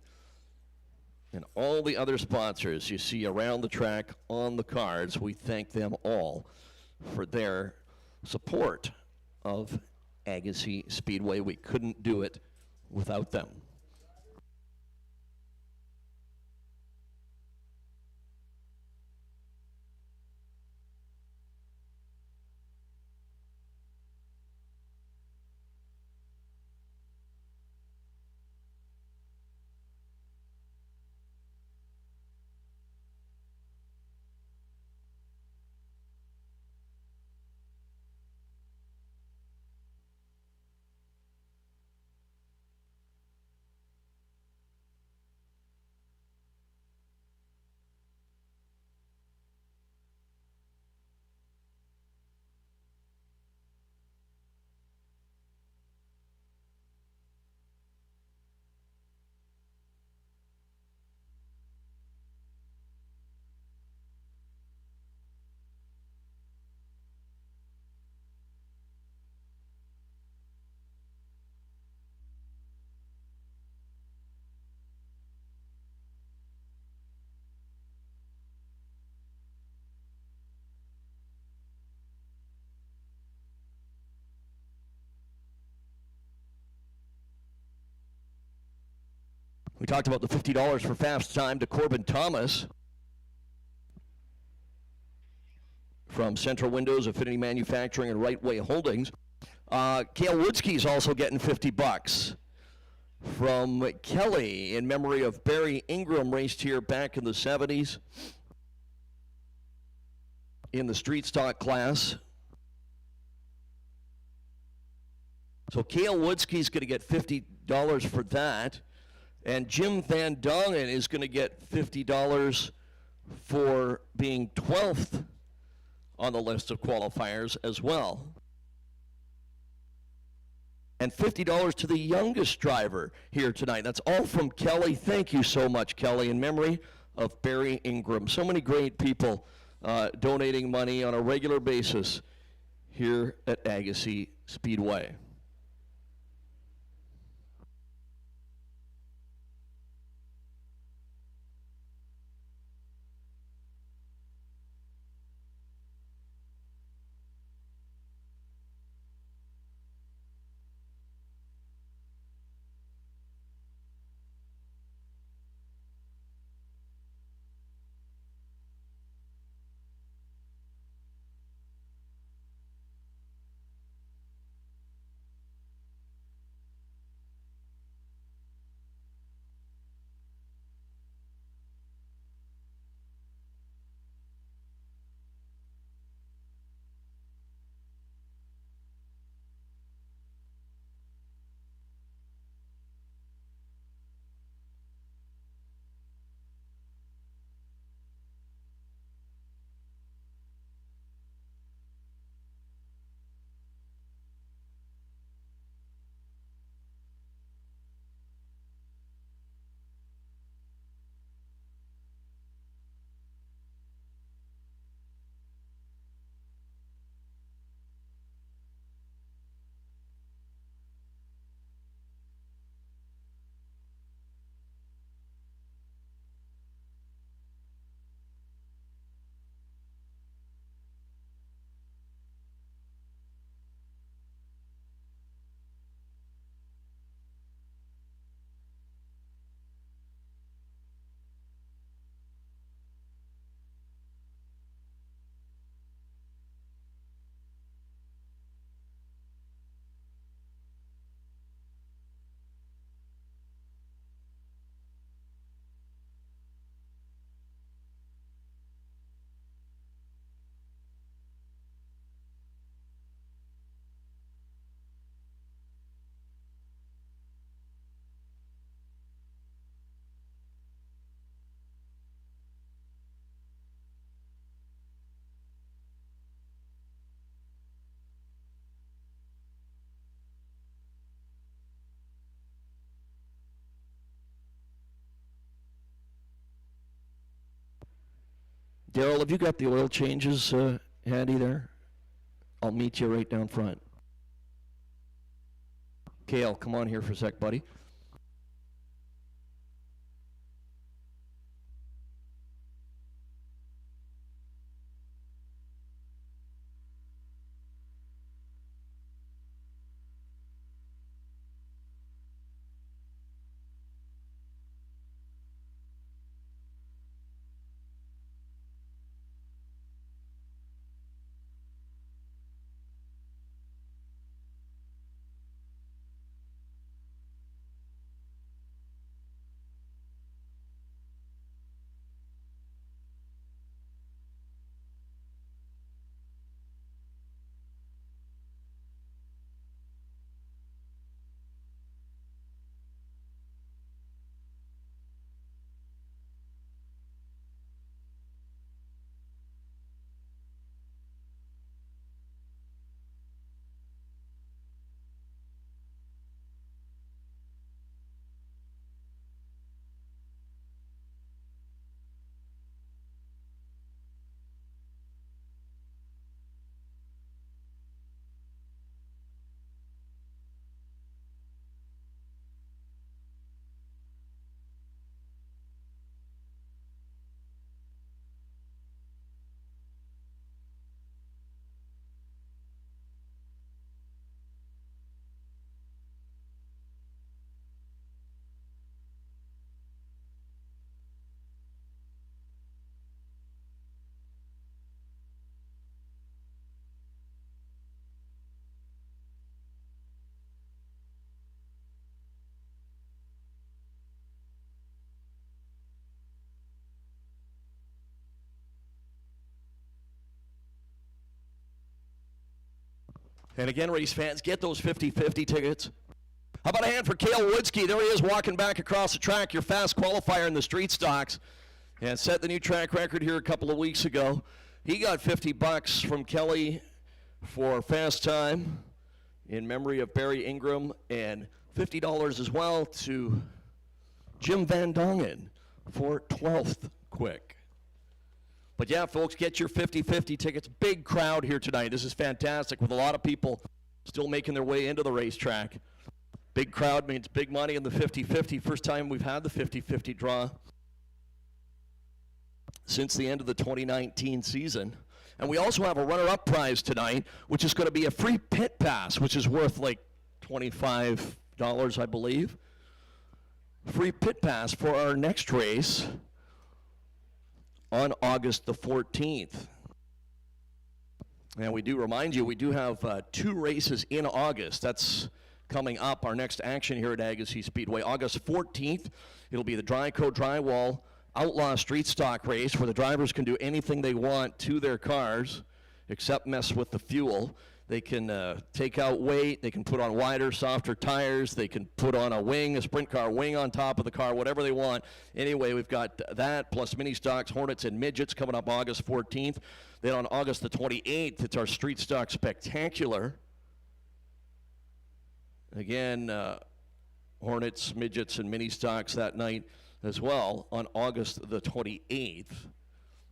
and all the other sponsors you see around the track on the cards. We thank them all for their support of Agassiz Speedway. We couldn't do it without them. We talked about the $50 for fast time to Corbin Thomas from Centra Windows, Affinity Manufacturing, and Wright Holdings. Cale Woodsky's also getting $50 from Kelly in memory of Barry Ingram, raced here back in the 70s in the street stock class. So Cale Woodsky's going to get $50 for that. And Jim Van Dongen is going to get $50 for being 12th on the list of qualifiers as well. And $50 to the youngest driver here tonight. That's all from Kelly. Thank you so much, Kelly, in memory of Barry Ingram. So many great people donating money on a regular basis here at Agassiz Speedway. Daryl, have you got the oil changes handy there? I'll meet you right down front. Kale, come on here for a sec, buddy. And again, race fans, get those 50-50 tickets. How about a hand for Cale Woodsky? There he is walking back across the track, your fast qualifier in the street stocks. And set the new track record here a couple of weeks ago. He got $50 from Kelly for fast time in memory of Barry Ingram, and $50 as well to Jim Van Dongen for 12th quick. But yeah, folks, get your 50-50 tickets. Big crowd here tonight. This is fantastic with a lot of people still making their way into the racetrack. Big crowd means big money in the 50-50. First time we've had the 50-50 draw since the end of the 2019 season. And we also have a runner-up prize tonight, which is going to be a free pit pass, which is worth like $25, I believe. Free pit pass for our next race on August the 14th. And we do remind you, we do have 2 races in August. That's coming up, our next action here at Agassiz Speedway. August 14th, it'll be the Dryco Drywall Outlaw Street Stock race where the drivers can do anything they want to their cars except mess with the fuel. They can take out weight, they can put on wider, softer tires, they can put on a wing, a sprint car wing on top of the car, whatever they want. Anyway, we've got that, plus mini stocks, Hornets, and Midgets coming up August 14th. Then on August the 28th, it's our Street Stock Spectacular. Again, Hornets, Midgets, and mini stocks that night as well on August the 28th.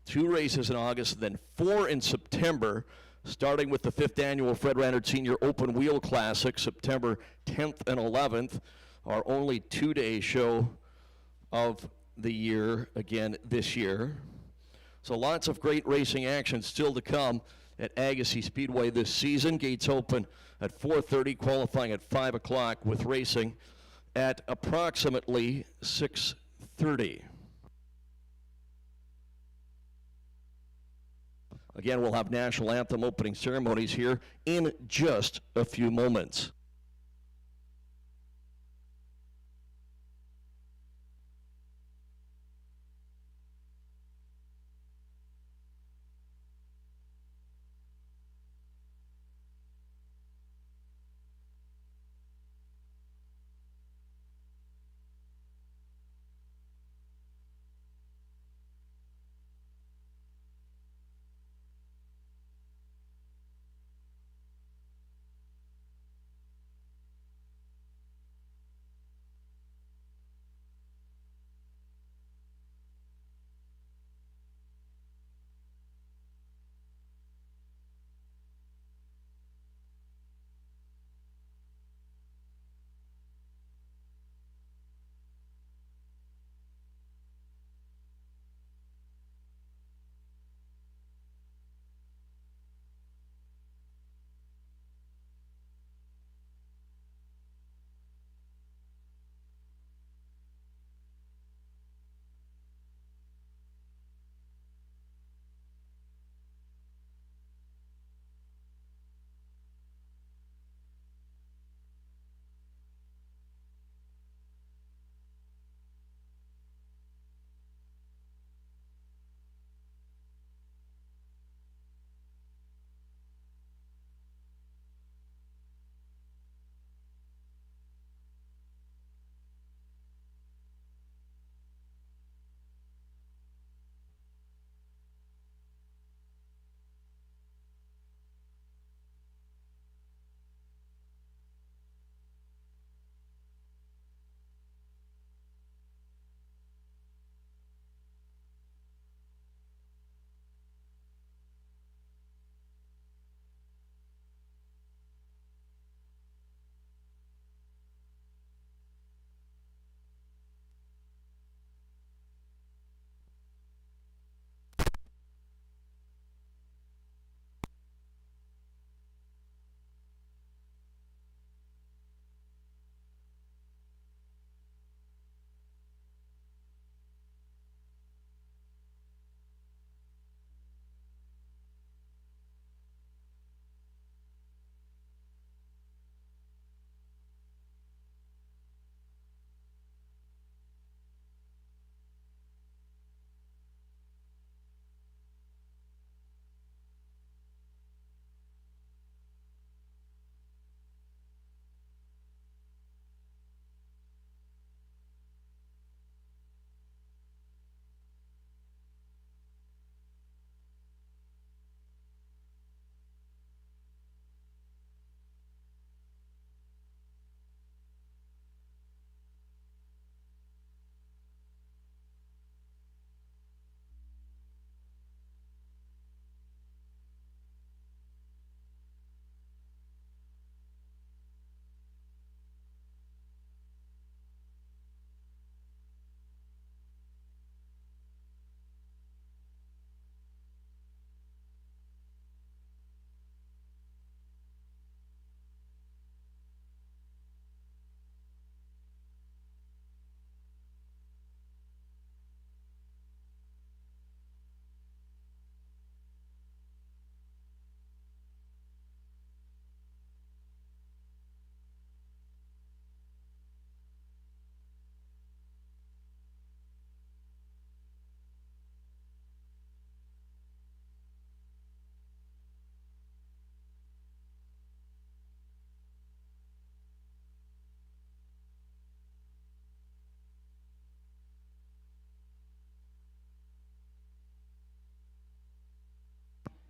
2 races in August, then 4 in September, starting with the 5th annual Fred Rannard Senior Open Wheel Classic, September 10th and 11th, our only 2-day show of the year again this year. So lots of great racing action still to come at Agassiz Speedway this season. Gates open at 4:30, qualifying at 5 o'clock with racing at approximately 6:30. Again, we'll have national anthem opening ceremonies here in just a few moments.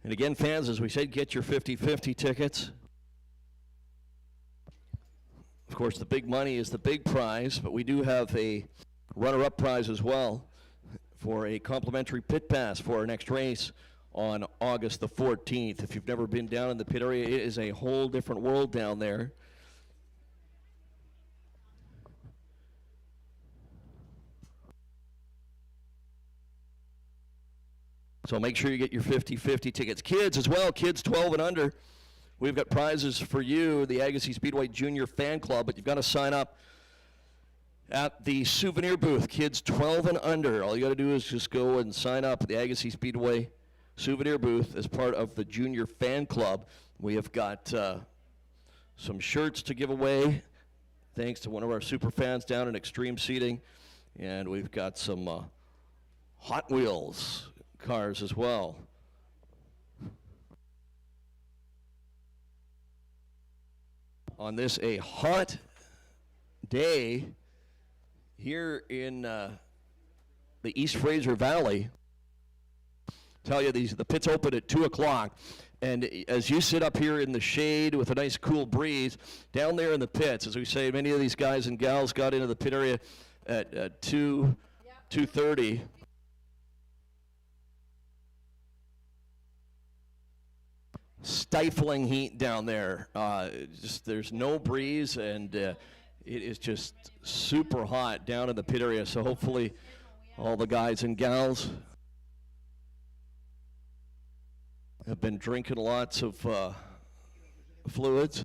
And again, fans, as we said, get your 50-50 tickets. Of course, the big money is the big prize, but we do have a runner-up prize as well for a complimentary pit pass for our next race on August the 14th. If you've never been down in the pit area, it is a whole different world down there. So make sure you get your 50-50 tickets. Kids as well, kids 12 and under. We've got prizes for you, the Agassiz Speedway Junior Fan Club, but you've got to sign up at the souvenir booth, kids 12 and under. All you got to do is just go and sign up at the Agassiz Speedway souvenir booth as part of the Junior Fan Club. We have got some shirts to give away, thanks to one of our super fans down in Extreme Seating, and we've got some Hot Wheels cars as well. On this a hot day here in the East Fraser Valley, tell you the pits open at 2 o'clock, and as you sit up here in the shade with a nice cool breeze, down there in the pits, as we say, many of these guys and gals got into the pit area at 2:30. Stifling heat down there. Just there's no breeze, and it is just super hot down in the pit area. So hopefully all the guys and gals have been drinking lots of fluids.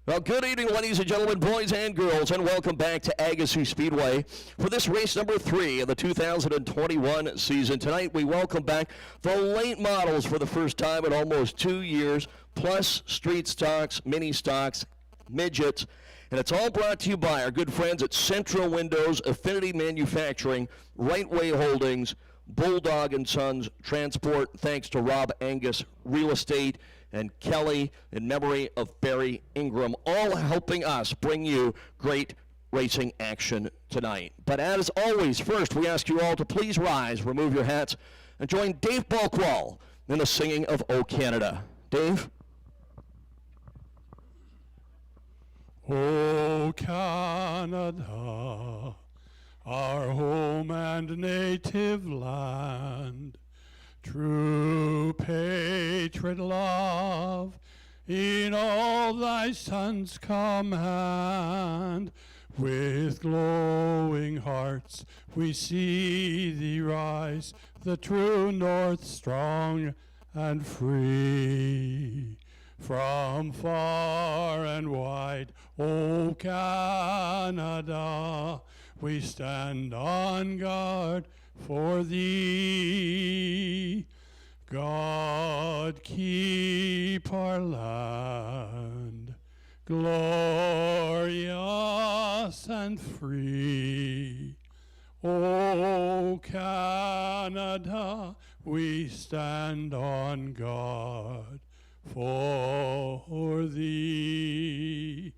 Well, good evening, ladies and gentlemen, boys and girls, and welcome back to Agassiz Speedway for this race number 3 of the 2021 season. Tonight, we welcome back the late models for the first time in almost 2 years, plus street stocks, mini stocks, midgets, and it's all brought to you by our good friends at Centra Windows, Affinity Manufacturing, Wright Holdings, Bulldog & Sons Transport, thanks to Rob Angus Real Estate, and Kelly in memory of Barry Ingram, all helping us bring you great racing action tonight. But as always, first we ask you all to please rise, remove your hats, and join Dave Balkwall in the singing of O Canada. Dave? O Canada, our home and native land, true patriot love in all thy sons' command. With glowing hearts we see thee rise, the true north strong and free. From far and wide, O Canada, we stand on guard for thee. God keep our land glorious and free. O Canada, we stand on guard for thee.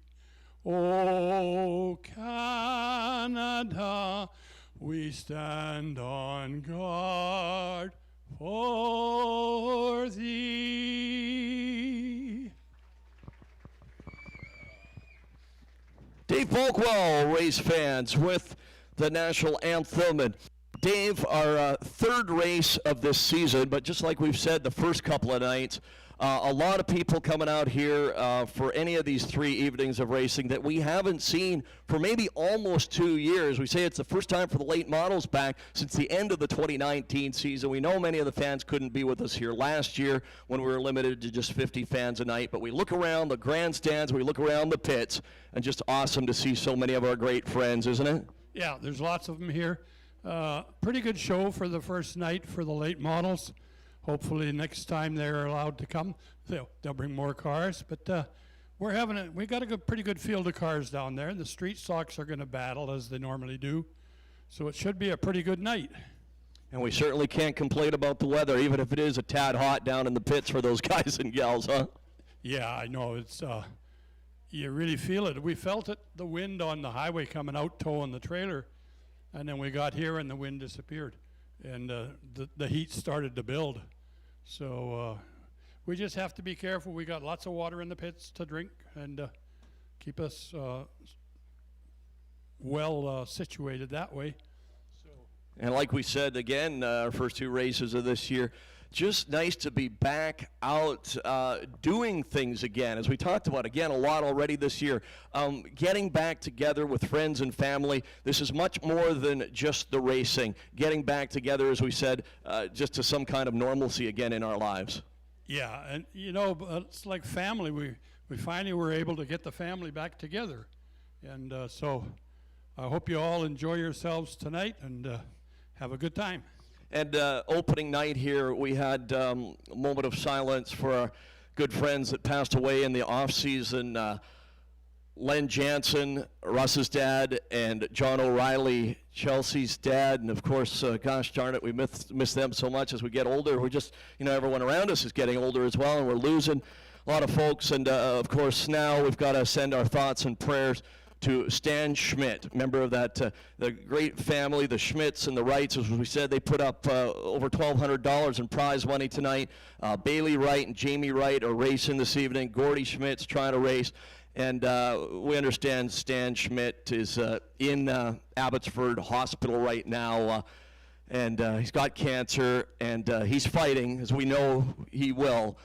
O Canada, we stand on guard for thee. Dave Balkwall, race fans, with the national anthem. And Dave, our third race of this season, but just like we've said the first couple of nights, a lot of people coming out here for any of these 3 evenings of racing that we haven't seen for maybe almost 2 years. We say it's the first time for the late models back since the end of the 2019 season. We know many of the fans couldn't be with us here last year when we were limited to just 50 fans a night, but we look around the grandstands, we look around the pits, and just awesome to see so many of our great friends, isn't it? Yeah, there's lots of them here. Pretty good show for the first night for the late models. Hopefully next time they're allowed to come, they'll bring more cars. But we got a pretty good field of cars down there. The street stocks are going to battle as they normally do. So it should be a pretty good night. And we certainly can't complain about the weather, even if it is a tad hot down in the pits for those guys and gals, huh? Yeah, I know. It's you really feel it. We felt it, the wind on the highway coming out, towing the trailer. And then we got here and the wind disappeared. And the heat started to build. So we just have to be careful. We got lots of water in the pits to drink and keep us well situated that way. So. And like we said, again, our first 2 races of this year, just nice to be back out doing things again. As we talked about, again, a lot already this year. Getting back together with friends and family. This is much more than just the racing. Getting back together, as we said, just to some kind of normalcy again in our lives. Yeah, and you know, it's like family. We finally were able to get the family back together. And so I hope you all enjoy yourselves tonight and have a good time. And opening night here, we had a moment of silence for our good friends that passed away in the off-season. Len Jansen, Russ's dad, and John O'Reilly, Chelsea's dad. And, of course, gosh darn it, we miss them so much as we get older. We just, everyone around us is getting older as well, and we're losing a lot of folks. And, of course, now we've got to send our thoughts and prayers to Stan Schmidt, member of that the great family, the Schmidts and the Wrights. As we said, they put up over $1,200 in prize money tonight. Baylee Wright and Jayme Wright are racing this evening. Gordy Schmidt's trying to race. And we understand Stan Schmidt is in Abbotsford Hospital right now. And he's got cancer, and he's fighting, as we know he will.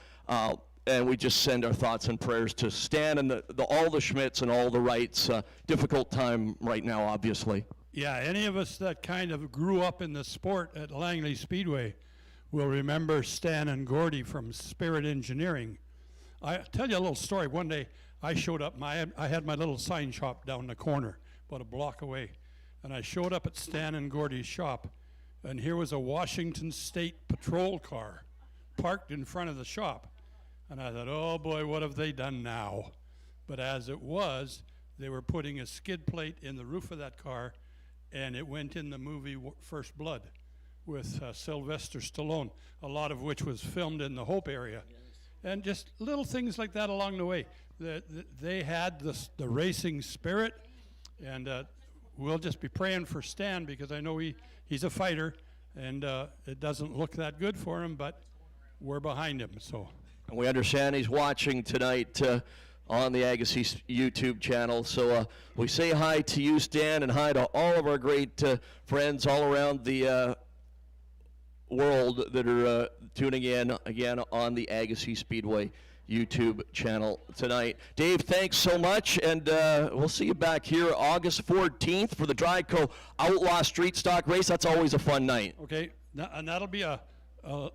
And we just send our thoughts and prayers to Stan and all the Schmidts and all the Wrights. Difficult time right now, obviously. Yeah, any of us that kind of grew up in the sport at Langley Speedway will remember Stan and Gordy from Spirit Engineering. I'll tell you a little story. One day, I showed up. I had my little sign shop down the corner, about a block away. And I showed up at Stan and Gordy's shop, and here was a Washington State patrol car parked in front of the shop. And I thought, oh boy, what have they done now? But as it was, they were putting a skid plate in the roof of that car, and it went in the movie First Blood with Sylvester Stallone, a lot of which was filmed in the Hope area. Yes. And just little things like that along the way. They had the racing spirit, and we'll just be praying for Stan, because I know he's a fighter, and it doesn't look that good for him, but we're behind him. So. And we understand he's watching tonight on the Agassiz YouTube channel. So we say hi to you, Stan, and hi to all of our great friends all around the world that are tuning in again on the Agassiz Speedway YouTube channel tonight. Dave, thanks so much, and we'll see you back here August 14th for the Dryco Outlaw Street Stock Race. That's always a fun night. Okay, and that'll be a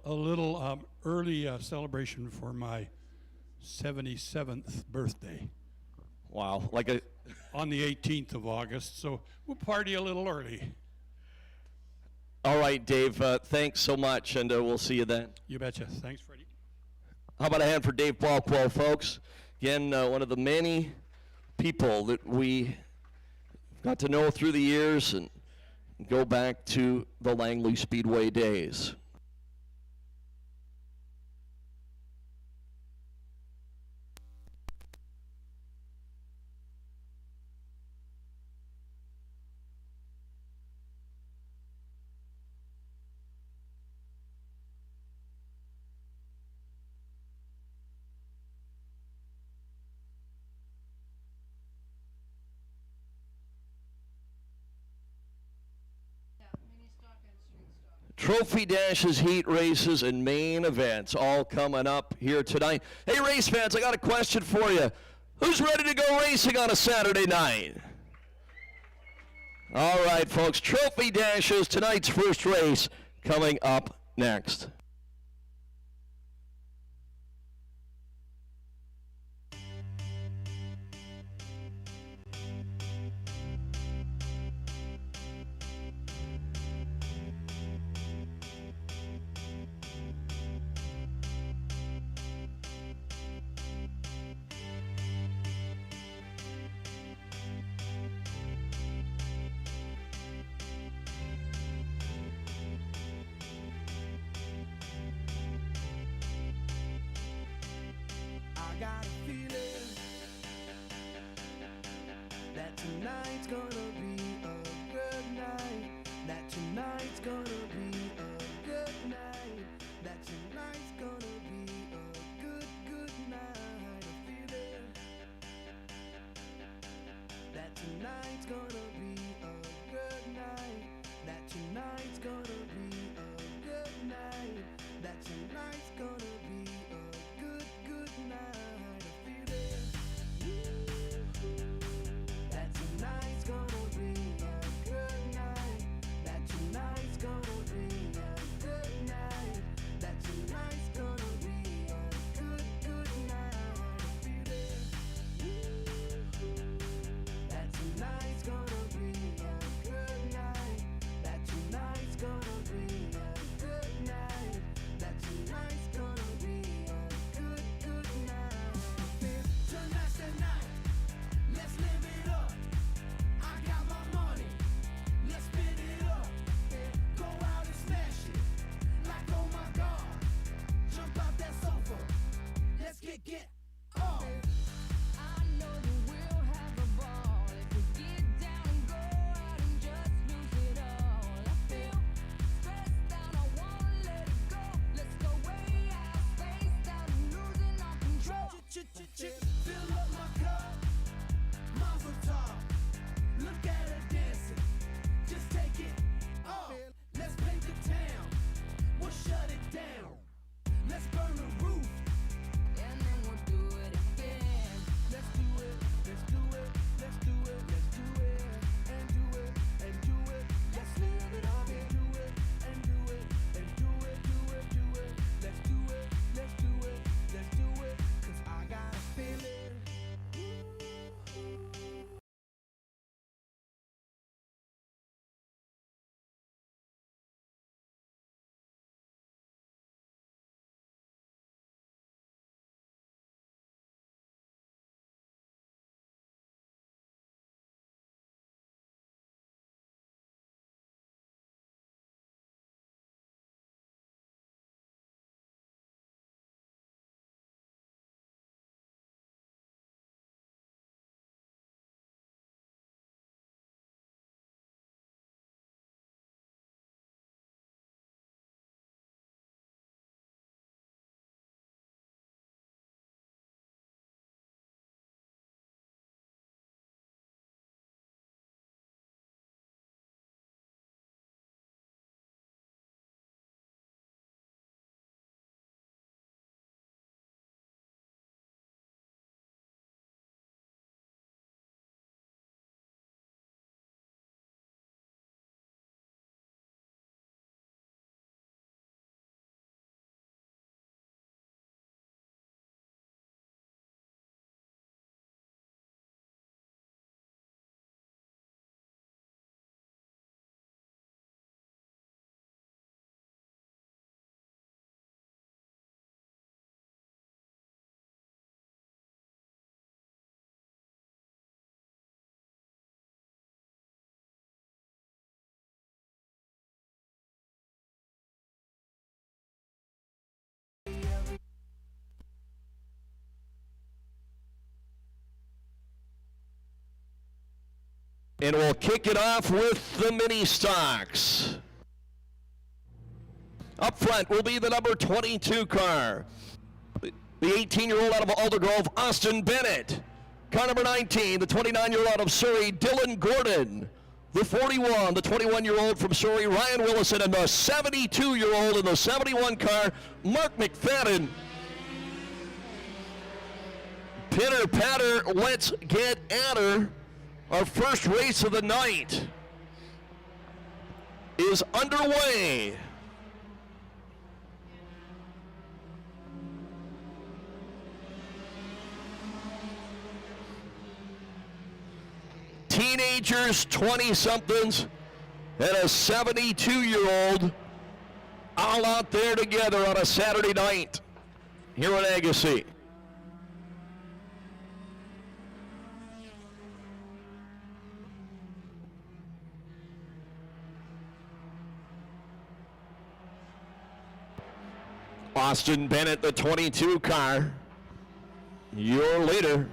little early celebration for my 77th birthday. Wow, on the 18th of August, so we'll party a little early. All right, Dave, thanks so much, and we'll see you then. You betcha. Thanks, Freddie. How about a hand for Dave Balkwell, folks? Again, one of the many people that we got to know through the years and go back to the Langley Speedway days. Trophy dashes, heat races, and main events all coming up here tonight. Hey, race fans, I got a question for you. Who's ready to go racing on a Saturday night? All right, folks, Trophy dashes, tonight's first race coming up next. Got a feeling that tonight's gonna be a good night. That tonight's gonna be a good night. That tonight's gonna be a good night. A feeling that tonight's gonna be a good night. That tonight's gonna be a good night. That tonight's gonna be a good night. That tonight's gonna be a good night. That tonight's gonna be a good night. That tonight's gonna be a good night. Feeling that tonight's gonna be a good night. That tonight's gonna be a good night. That tonight's gonna be a good night. Tonight's the night. Let's live it up. I got my money. Let's spin it up. Go out and smash it. Like, oh my God. Jump out that sofa. Let's get up. I know that we'll have a ball if we get down and go out and just lose it all. I feel stressed out, I wanna let it go. Let's go way out, spaced out and losing our control. Fill up my cup. Mazel tov. Look at her dancing. Just take it off. Let's paint the town. We'll shut it down. Let's burn the roof. And then we'll do it again. Let's do it. Let's do it. Let's do it. Let's do it. And do it. And do it. Let's live it up. And do it. And do it. And do it. Do it. Do it. Let's do it. Let's do it. Let's do it. 'Cause I got a feeling And we'll kick it off with the mini stocks. Up front will be the number 22 car. The 18-year-old out of Aldergrove, Austin Bennett. Car number 19, the 29-year-old out of Surrey, Dylan Gordon. The 41, the 21-year-old from Surrey, Ryan Willison, and the 72-year-old in the 71 car, Mark McFadden. Pitter patter, let's get at her. Our first race of the night is underway. Teenagers, 20-somethings, and a 72-year-old all out there together on a Saturday night here at Agassiz. Austin Bennett, the 22 car, your leader.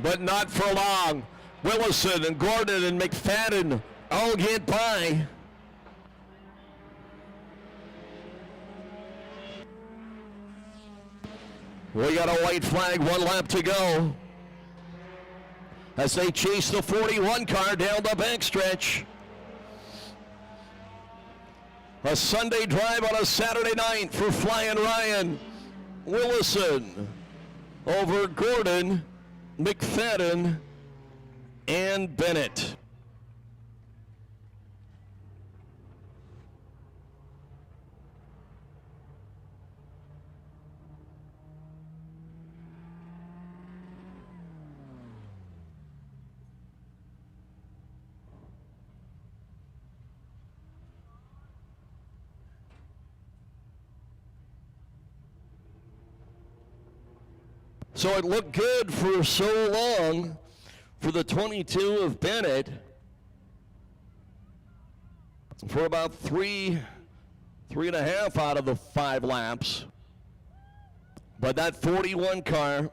But not for long. Willison and Gordon and McFadden all get by. We got a white flag, 1 lap to go, as they chase the 41 car down the backstretch. A Sunday drive on a Saturday night for Flying Ryan. Willison over Gordon, McFadden, and Bennett. So it looked good for so long for the 22 of Bennett for about three and a half out of the 5 laps. But that 41 car,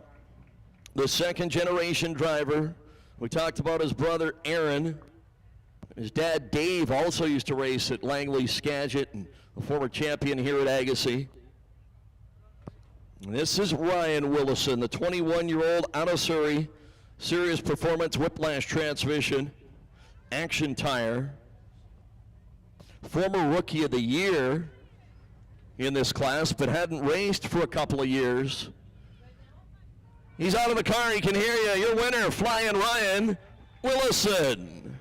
the second generation driver, we talked about his brother Aaron. His dad Dave also used to race at Langley Skagit and a former champion here at Agassiz. This is Ryan Willison, the 21-year-old out of Surrey. Serious performance, whiplash transmission, action tire. Former Rookie of the Year in this class, but hadn't raced for a couple of years. He's out of the car, he can hear you. Your winner, Flying Ryan Willison,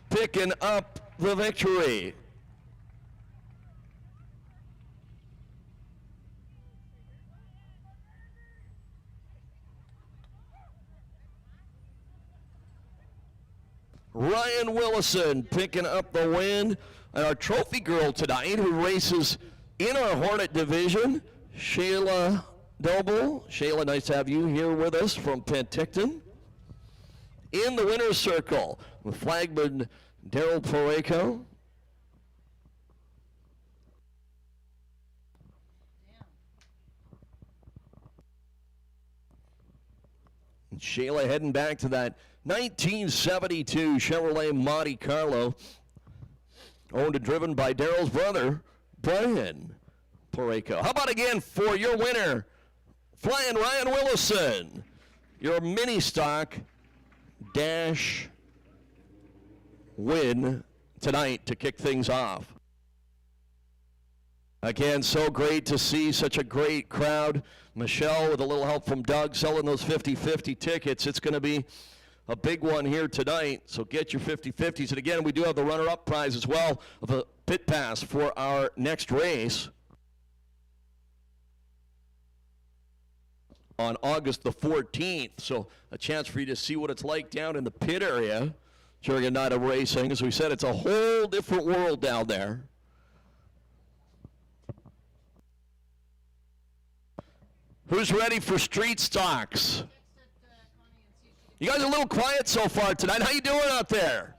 picking up the victory. Ryan Willison picking up the win. And our trophy girl tonight, who races in our Hornet division, Shayla Noble. Shayla, nice to have you here with us from Penticton. In the winner's circle, with flagman Daryl Porreco. And Shayla heading back to that 1972 Chevrolet Monte Carlo, owned and driven by Daryl's brother, Brian Porreco. How about again for your winner, Flying Ryan Willison, your mini stock dash win tonight to kick things off. Again, so great to see such a great crowd. Michelle, with a little help from Doug, selling those 50-50 tickets. It's going to be a big one here tonight, so get your 50-50s. And again, we do have the runner-up prize as well of a pit pass for our next race on August the 14th. So a chance for you to see what it's like down in the pit area during a night of racing. As we said, it's a whole different world down there. Who's ready for street stocks? You guys are a little quiet so far tonight. How you doing out there?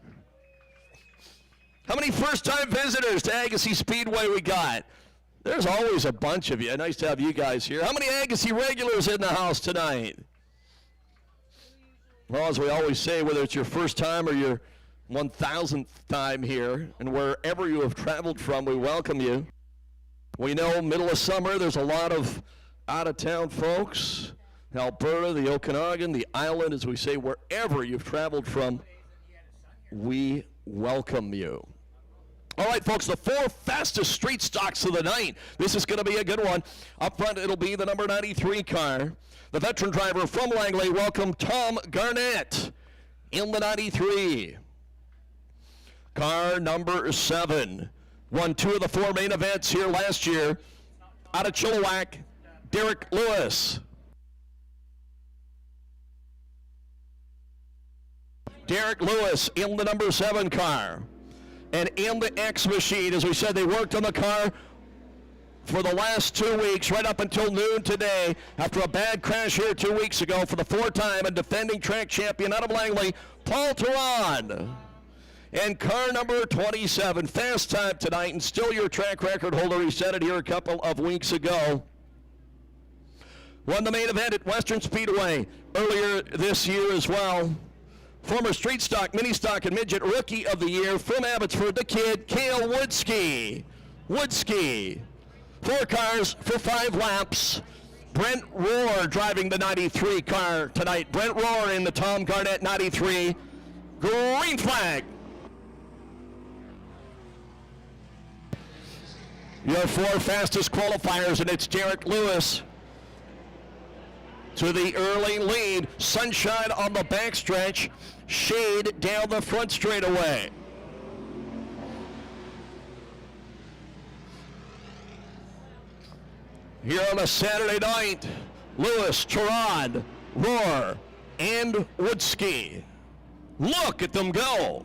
How many first-time visitors to Agassiz Speedway we got? There's always a bunch of you. Nice to have you guys here. How many Agassiz regulars in the house tonight? Well, as we always say, whether it's your first time or your 1,000th time here, and wherever you have traveled from, we welcome you. We know middle of summer, there's a lot of out-of-town folks. Alberta, the Okanagan, the island, as we say, wherever you've traveled from, we welcome you. All right, folks, the 4 fastest street stocks of the night. This is going to be a good one. Up front, it'll be the number 93 car. The veteran driver from Langley, welcome Tom Garnett in the 93. Car number 7 won 2 of the 4 main events here last year. Out of Chilliwack, Derek Lewis. Derek Lewis in the number 7 car. And in the X machine, as we said, they worked on the car for the last 2 weeks, right up until noon today, after a bad crash here 2 weeks ago for the 4-time and defending track champion out of Langley, Paul Teron. And car number 27, fast time tonight, and still your track record holder. He said it here a couple of weeks ago. Won the main event at Western Speedway earlier this year as well. Former street stock, mini stock, and midget rookie of the year from Abbotsford, the kid, Cale Woodski. 4 cars for 5 laps. Brent Rohr driving the 93 car tonight. Brent Rohr in the Tom Garnett 93. Green flag. Your 4 fastest qualifiers, and it's Derek Lewis to the early lead. Sunshine on the backstretch, shade down the front straightaway. Here on a Saturday night, Lewis, Teron, Rohr, and Woodski. Look at them go.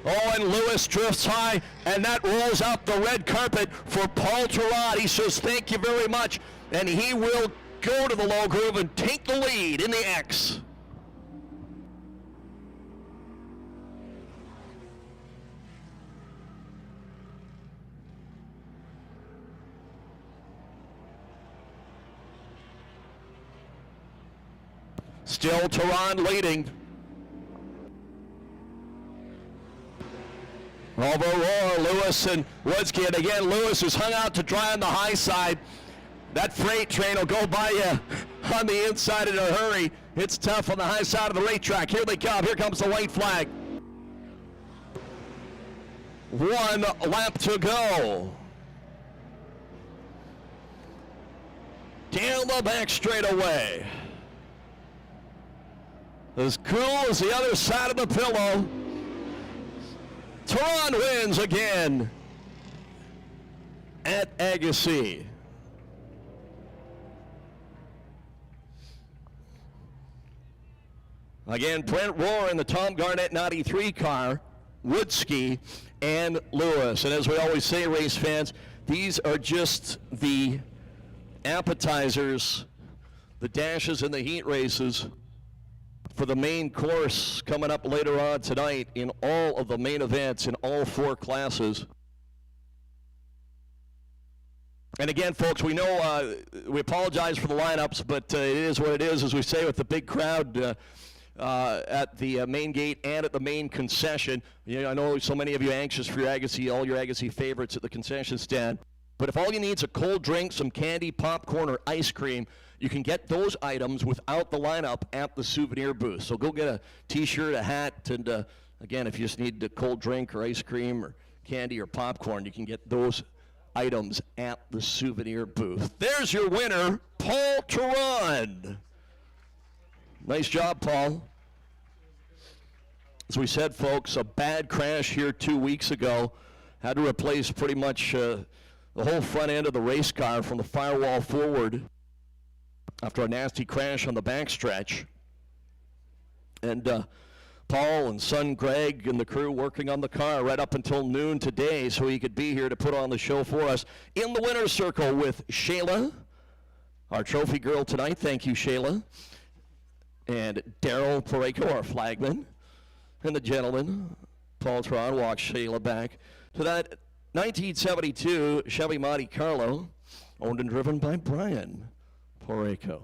Oh, and Lewis drifts high, and that rolls out the red carpet for Paul Teron. He says, thank you very much, and he will go to the low groove and take the lead in the X. Still Teron leading. Over Rohr, Lewis, and Woodski. And again, Lewis is hung out to dry on the high side. That freight train will go by you on the inside in a hurry. It's tough on the high side of the racetrack. Here they come. Here comes the white flag. 1 lap to go. Down the back straightaway. As cool as the other side of the pillow. Teron wins again at Agassiz. Again, Brent Rohr in the Tom Garnett 93 car, Woodski, and Lewis. And as we always say, race fans, these are just the appetizers, the dashes and the heat races for the main course coming up later on tonight in all of the main events in all 4 classes. And again, folks, we know we apologize for the lineups, but it is what it is, as we say, with the big crowd at the main gate and at the main concession. You know, I know so many of you are anxious for your Agassiz, all your Agassiz favorites at the concession stand. But if all you need is a cold drink, some candy, popcorn, or ice cream, you can get those items without the lineup at the souvenir booth. So go get a T-shirt, a hat, and again, if you just need a cold drink or ice cream or candy or popcorn, you can get those items at the souvenir booth. There's your winner, Paul Teron. Nice job, Paul. As we said, folks, a bad crash here 2 weeks ago. Had to replace pretty much the whole front end of the race car from the firewall forward after a nasty crash on the backstretch. And Paul and son Greg and the crew working on the car right up until noon today so he could be here to put on the show for us. In the winner's circle with Shayla, our trophy girl tonight. Thank you, Shayla. And Daryl Pareko, our flagman. And the gentleman, Paul Teron, walks Shayla back to that 1972 Chevy Monte Carlo, owned and driven by Brian Porreco.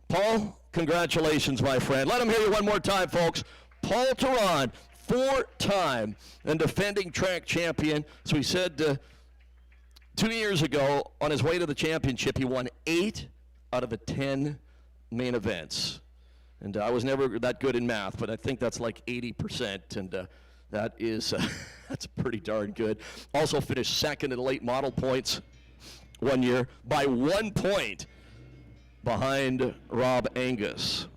Paul, congratulations, my friend. Let him hear you one more time, folks. Paul Theron, 4-time and defending track champion. So he said 2 years ago, on his way to the championship, he won 8 out of the 10 main events. And I was never that good in math, but I think that's like 80%, and that is that's pretty darn good. Also finished second in late model points one year by 1 point behind Rob Angus.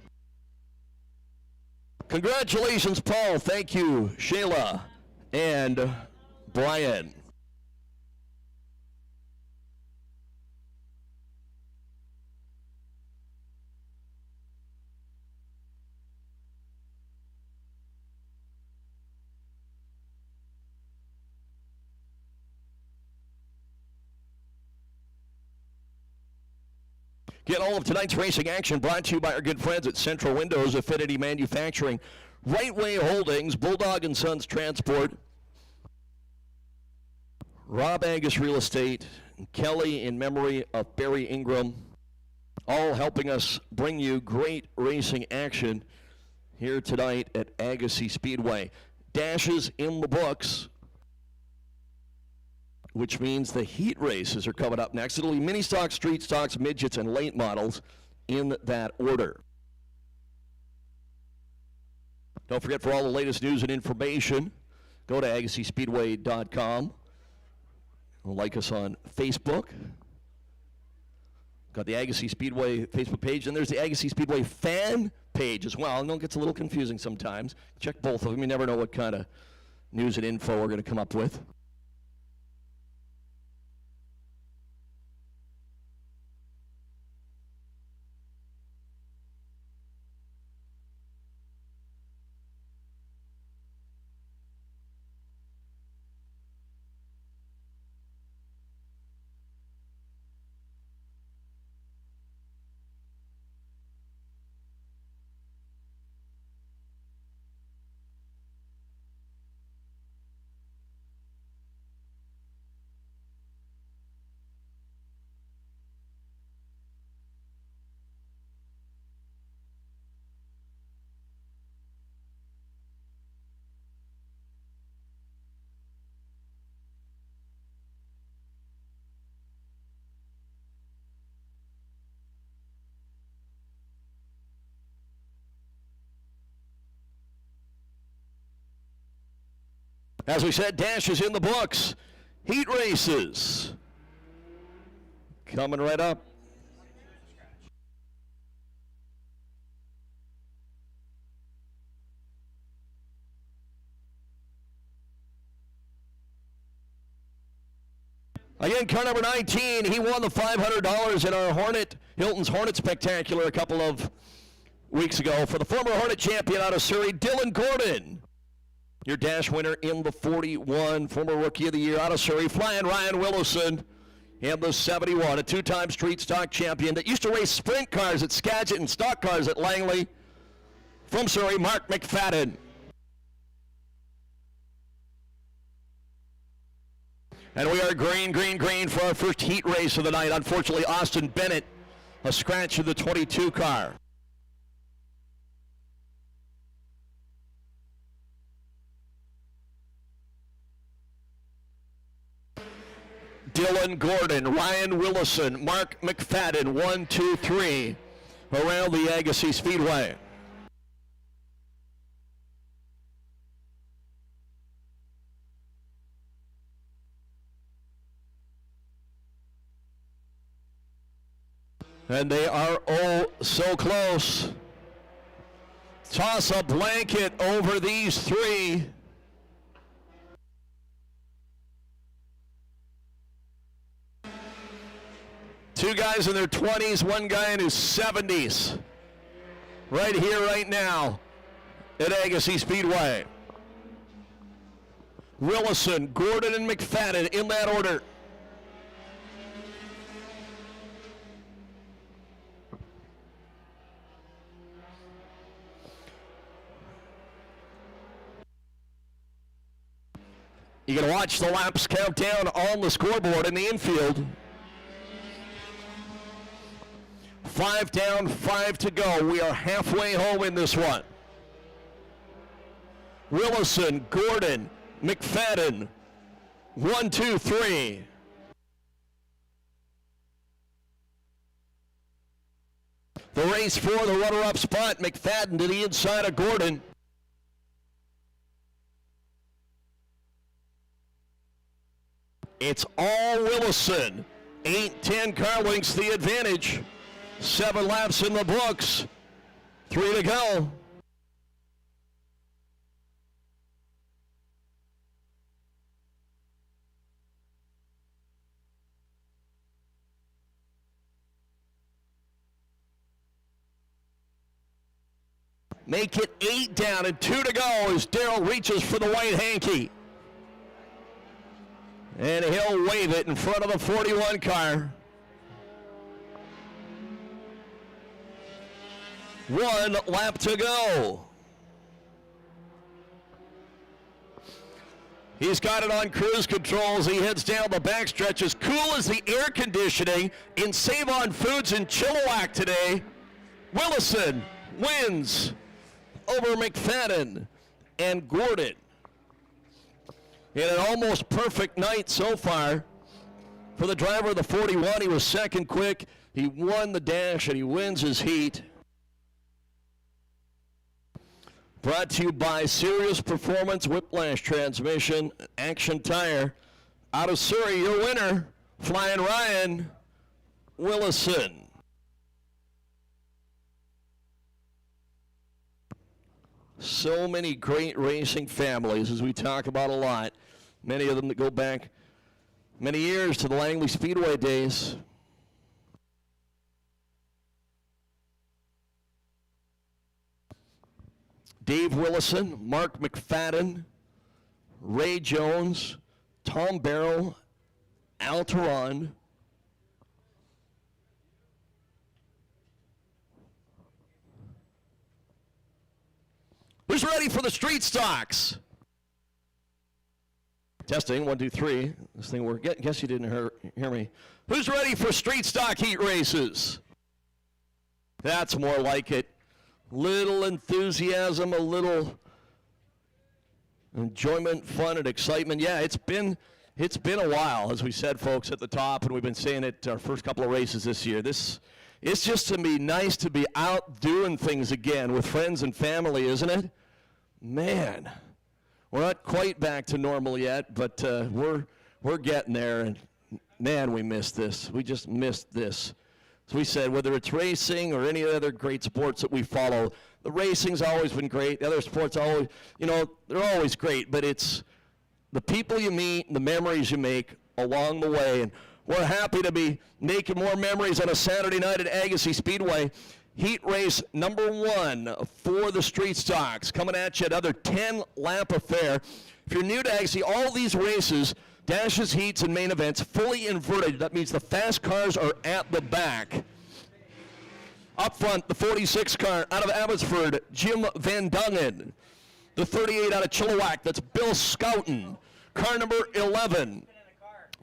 Congratulations, Paul. Thank you, Shayla and Brian. Get all of tonight's racing action brought to you by our good friends at Centra Windows, Affinity Manufacturing, Right Way Holdings, Bulldog & Sons Transport, Rob Angus Real Estate, and Kelly in memory of Barry Ingram, all helping us bring you great racing action here tonight at Agassiz Speedway. Dashes in the books, which means the heat races are coming up next. It'll be mini stocks, street stocks, midgets, and late models in that order. Don't forget, for all the latest news and information, go to AgassizSpeedway.com. Like us on Facebook. Got the Agassiz Speedway Facebook page, and there's the Agassiz Speedway fan page as well. I know it gets a little confusing sometimes. Check both of them. You never know what kind of news and info we're going to come up with. As we said, dashes in the books. Heat races coming right up. Again, car number 19, he won the $500 in our Hilton's Hornet Spectacular a couple of weeks ago for the former Hornet champion out of Surrey, Dylan Gordon. Your dash winner in the 41, former Rookie of the Year out of Surrey, flying Ryan Willison in the 71, a 2-time street stock champion that used to race sprint cars at Skagit and stock cars at Langley. From Surrey, Mark McFadden. And we are green, green, green for our first heat race of the night. Unfortunately, Austin Bennett, a scratch in the 22 car. Dylan Gordon, Ryan Willison, Mark McFadden, 1, 2, 3 around the Agassiz Speedway. And they are oh so close. Toss a blanket over these three. Two guys in their 20s, one guy in his 70s. Right here, right now, at Agassiz Speedway. Willison, Gordon, and McFadden in that order. You can watch the laps count down on the scoreboard in the infield. 5 down, 5 to go. We are halfway home in this one. Willison, Gordon, McFadden. 1, 2, 3. The race for the runner-up spot, McFadden to the inside of Gordon. It's all Willison. 8-10 car lengths the advantage. 7 laps in the books. 3 to go. Make it 8 down and 2 to go as Darrell reaches for the white hanky. And he'll wave it in front of the 41 car. 1 lap to go. He's got it on cruise control as he heads down the backstretch. As cool as the air conditioning in Save On Foods in Chilliwack today. Willison wins over McFadden and Gordon. In an almost perfect night so far for the driver of the 41. He was second quick. He won the dash and he wins his heat. Brought to you by Serious Performance Whiplash Transmission, Action Tire. Out of Surrey, your winner, Flying Ryan Willison. So many great racing families, as we talk about a lot. Many of them that go back many years to the Langley Speedway days. Dave Willison, Mark McFadden, Ray Jones, Tom Barrow, Al Teron, who's ready for the street stocks? Testing, 1, 2, 3. This thing worked. Guess you didn't hear me. Who's ready for street stock heat races? That's more like it. Little enthusiasm, a little enjoyment, fun, and excitement. Yeah, it's been a while, as we said, folks, at the top, and we've been saying it our first couple of races this year. It's just to be nice to be out doing things again with friends and family, isn't it? Man, we're not quite back to normal yet, but we're getting there, and man, we missed this. We just missed this. As we said, whether it's racing or any other great sports that we follow, the racing's always been great. The other sports always, they're always great, but it's the people you meet and the memories you make along the way. And we're happy to be making more memories on a Saturday night at Agassiz Speedway. Heat race number 1 for the street stocks. Coming at you, another 10-lap affair. If you're new to Agassiz, all these races, dashes, heats, and main events, fully inverted. That means the fast cars are at the back. Up front, the 46 car out of Abbotsford, Jim Van Dungen. The 38 out of Chilliwack, that's Bill Scouten. Car number 11,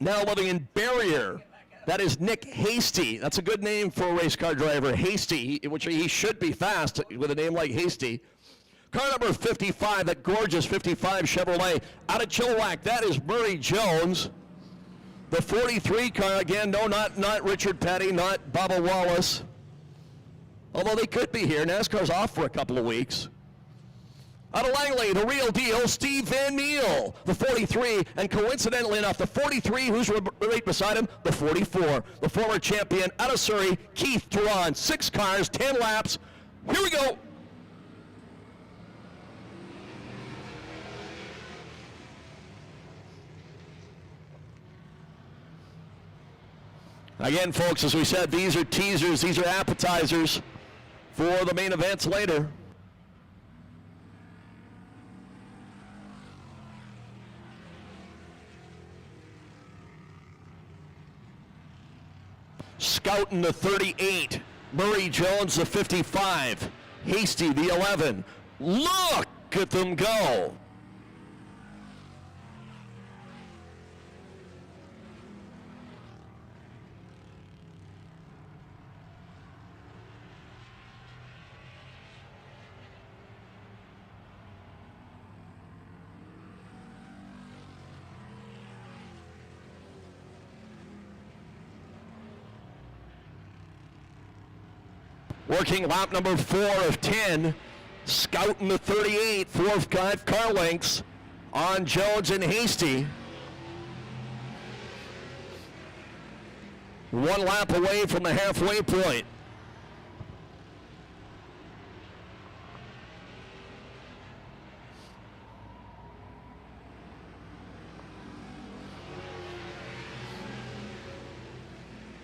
now living in Barrier. That is Nick Hasty. That's a good name for a race car driver, Hasty, which he should be fast with a name like Hasty. Car number 55, that gorgeous 55 Chevrolet out of Chilliwack. That is Murray Jones. The 43 car, again, no, not Richard Petty, not Bubba Wallace. Although they could be here. NASCAR's off for a couple of weeks. Out of Langley, the real deal, Steve Van Meel, the 43, and coincidentally enough, the 43, who's right beside him? The 44, the former champion out of Surrey, Keith Teron. 6 cars, 10 laps. Here we go. Again, folks, as we said, these are teasers, these are appetizers for the main events later. Scouten, the 38. Murray Jones, the 55. Hasty, the 11. Look at them go. working lap number 4 of 10. Scouting the 38, 4 or 5 car lengths on Jones and Hasty. 1 lap away from the halfway point.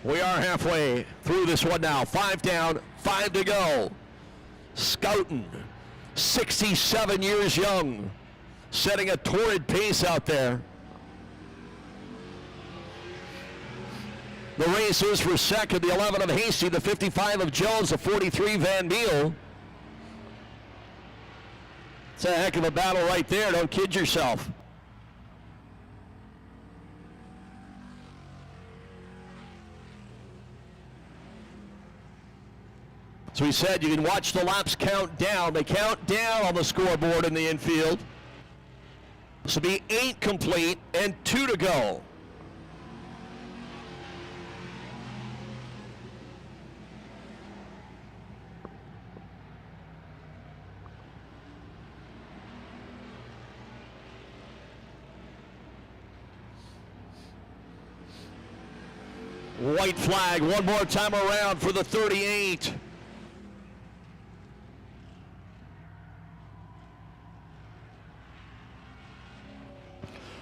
We are halfway through this one now. 5 down, 5 to go. Scouting, 67 years young, setting a torrid pace out there. The race is for second, the 11 of Hasty, the 55 of Jones, the 43 Van Meel. It's a heck of a battle right there, don't kid yourself. So we said you can watch the laps count down. They count down on the scoreboard in the infield. This will be 8 complete and 2 to go. White flag one more time around for the 38.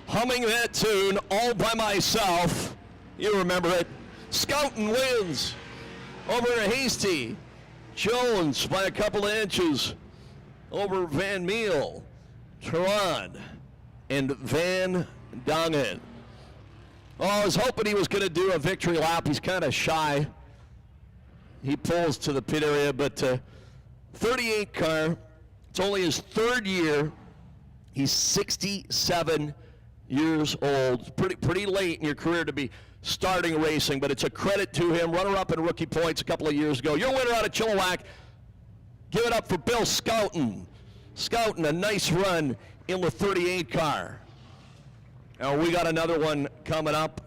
Humming that tune all by myself. You remember it. Scouting wins over Hasty. Jones by a couple of inches over Van Meel, Teron, and Van Dongen. Oh, I was hoping he was going to do a victory lap. He's kind of shy. He pulls to the pit area, but 38 car. It's only his 3rd year. He's 67 years old. Pretty late in your career to be starting racing, but it's a credit to him. Runner-up in rookie points a couple of years ago. Your winner out of Chilliwack. Give it up for Bill Schouten. Schouten, a nice run in the 38 car. Now we got another one coming up,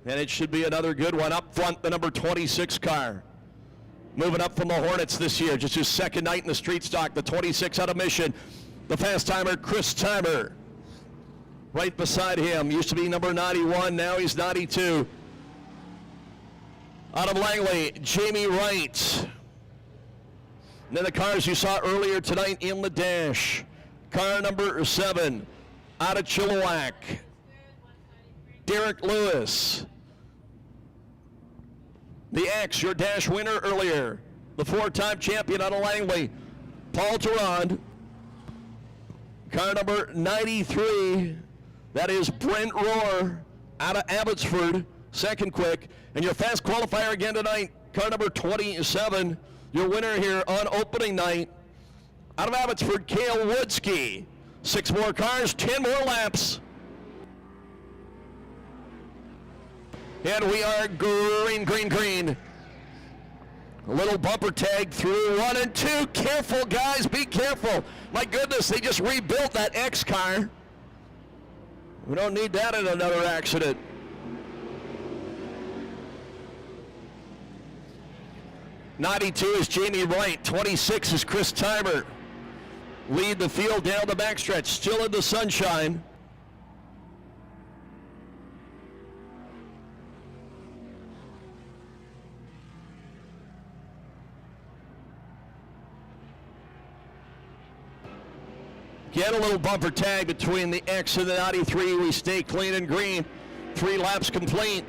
and it should be another good one. Up front, the number 26 car. Moving up from the Hornets this year, just his 2nd night in the street stock, the 26 out of Mission. The fast timer, Chris Timer. Right beside him, used to be number 91, now he's 92. Out of Langley, Jayme Wright. And then the cars you saw earlier tonight in the dash. Car number 7, out of Chilliwack, Derek Lewis. The X, your dash winner earlier, the 4-time champion out of Langley, Paul Durand. Car number 93, that is Brent Rohr out of Abbotsford, 2nd quick. And your fast qualifier again tonight, car number 27, your winner here on opening night, out of Abbotsford, Cale Woodski. 6 more cars, 10 more laps. And we are green, green, green. A little bumper tag through 1 and 2. Careful, guys, be careful. My goodness, they just rebuilt that X car. We don't need that in another accident. '92 is Jayme Wright. 26 is Chris Timer. Lead the field down the backstretch, still in the sunshine. Get a little bumper tag between the X and the 93. We stay clean and green. 3 laps complete.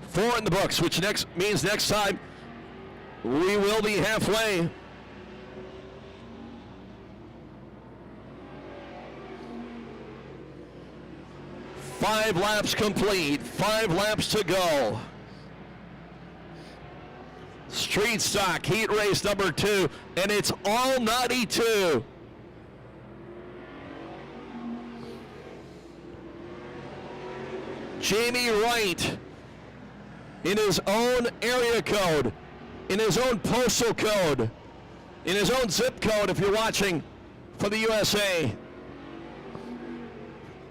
Four in the books, which means next time we will be halfway. Five laps complete, 5 laps to go. Street stock, heat race number 2, and it's all 92. Jayme Wright in his own area code, in his own postal code, in his own zip code if you're watching for the USA.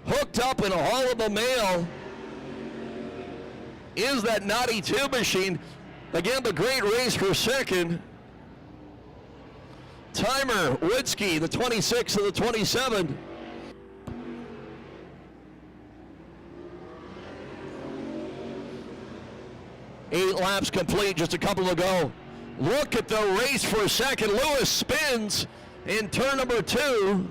Hooked up in a haulable mail is that Naughty 2 machine. Again, the great race for second. Timer, Woodsky, the 26 of the 27. Eight laps complete, just a couple to go. Look at the race for second. Lewis spins in turn number 2.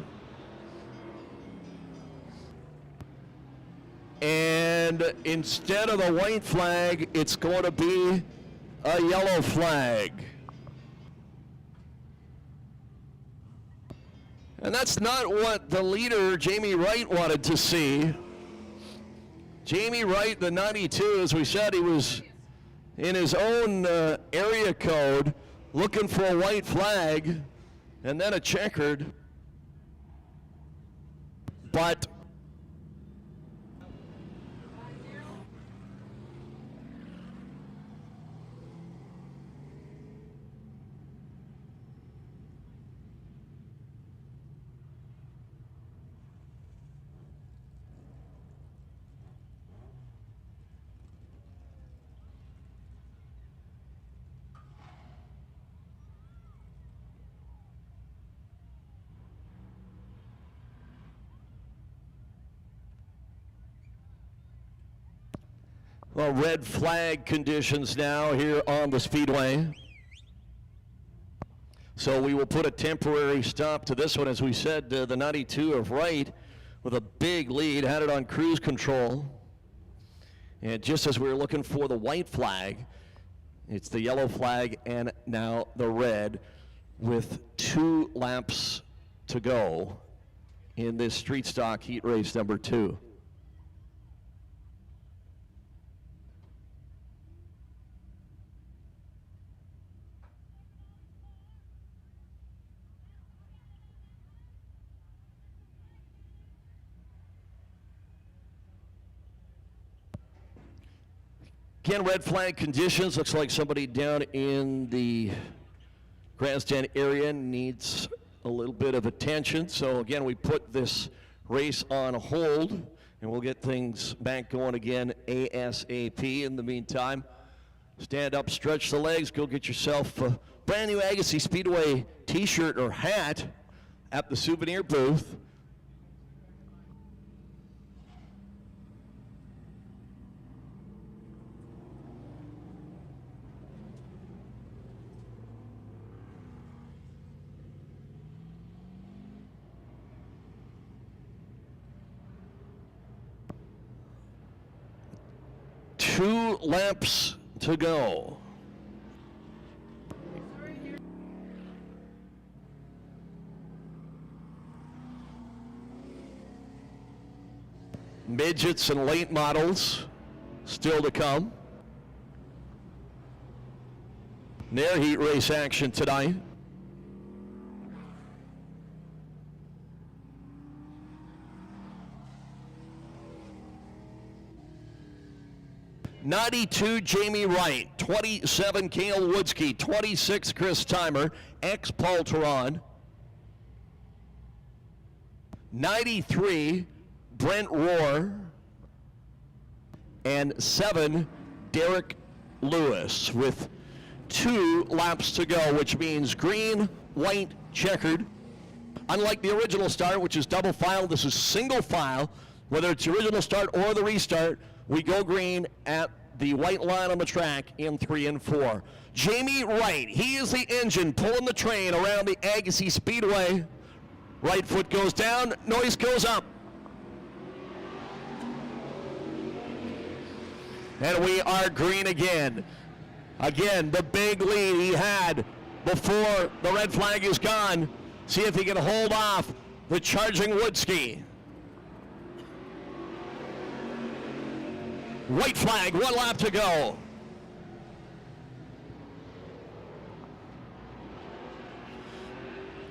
And instead of the white flag, it's going to be a yellow flag. And that's not what the leader, Jayme Wright, wanted to see. Jayme Wright, the 92, as we said, he was in his own area code looking for a white flag and then a checkered. But well, red flag conditions now here on the Speedway. So we will put a temporary stop to this one. As we said, the 92 of Wright with a big lead, had it on cruise control. And just as we were looking for the white flag, it's the yellow flag and now the red with 2 laps to go in this street stock heat race number 2. Again, red flag conditions. Looks like somebody down in the grandstand area needs a little bit of attention. So again, we put this race on hold, and we'll get things back going again ASAP. In the meantime, stand up, stretch the legs, go get yourself a brand new Agassiz Speedway t-shirt or hat at the souvenir booth. Two laps to go. Midgets and late models still to come. Their heat race action tonight. '92 Jayme Wright, 27 Cale Woodsky, 26 Chris Timer, ex-Paul Teron. 93 Brent Rohr, and 7 Derek Lewis with 2 laps to go, which means green, white, checkered. Unlike the original start, which is double file, this is single file. Whether it's the original start or the restart, we go green at the white line on the track in 3 and 4. Jayme Wright, he is the engine pulling the train around the Agassiz Speedway. Right foot goes down, noise goes up. And we are green again. Again, the big lead he had before the red flag is gone. See if he can hold off the charging Woodsky. White flag, 1 lap to go.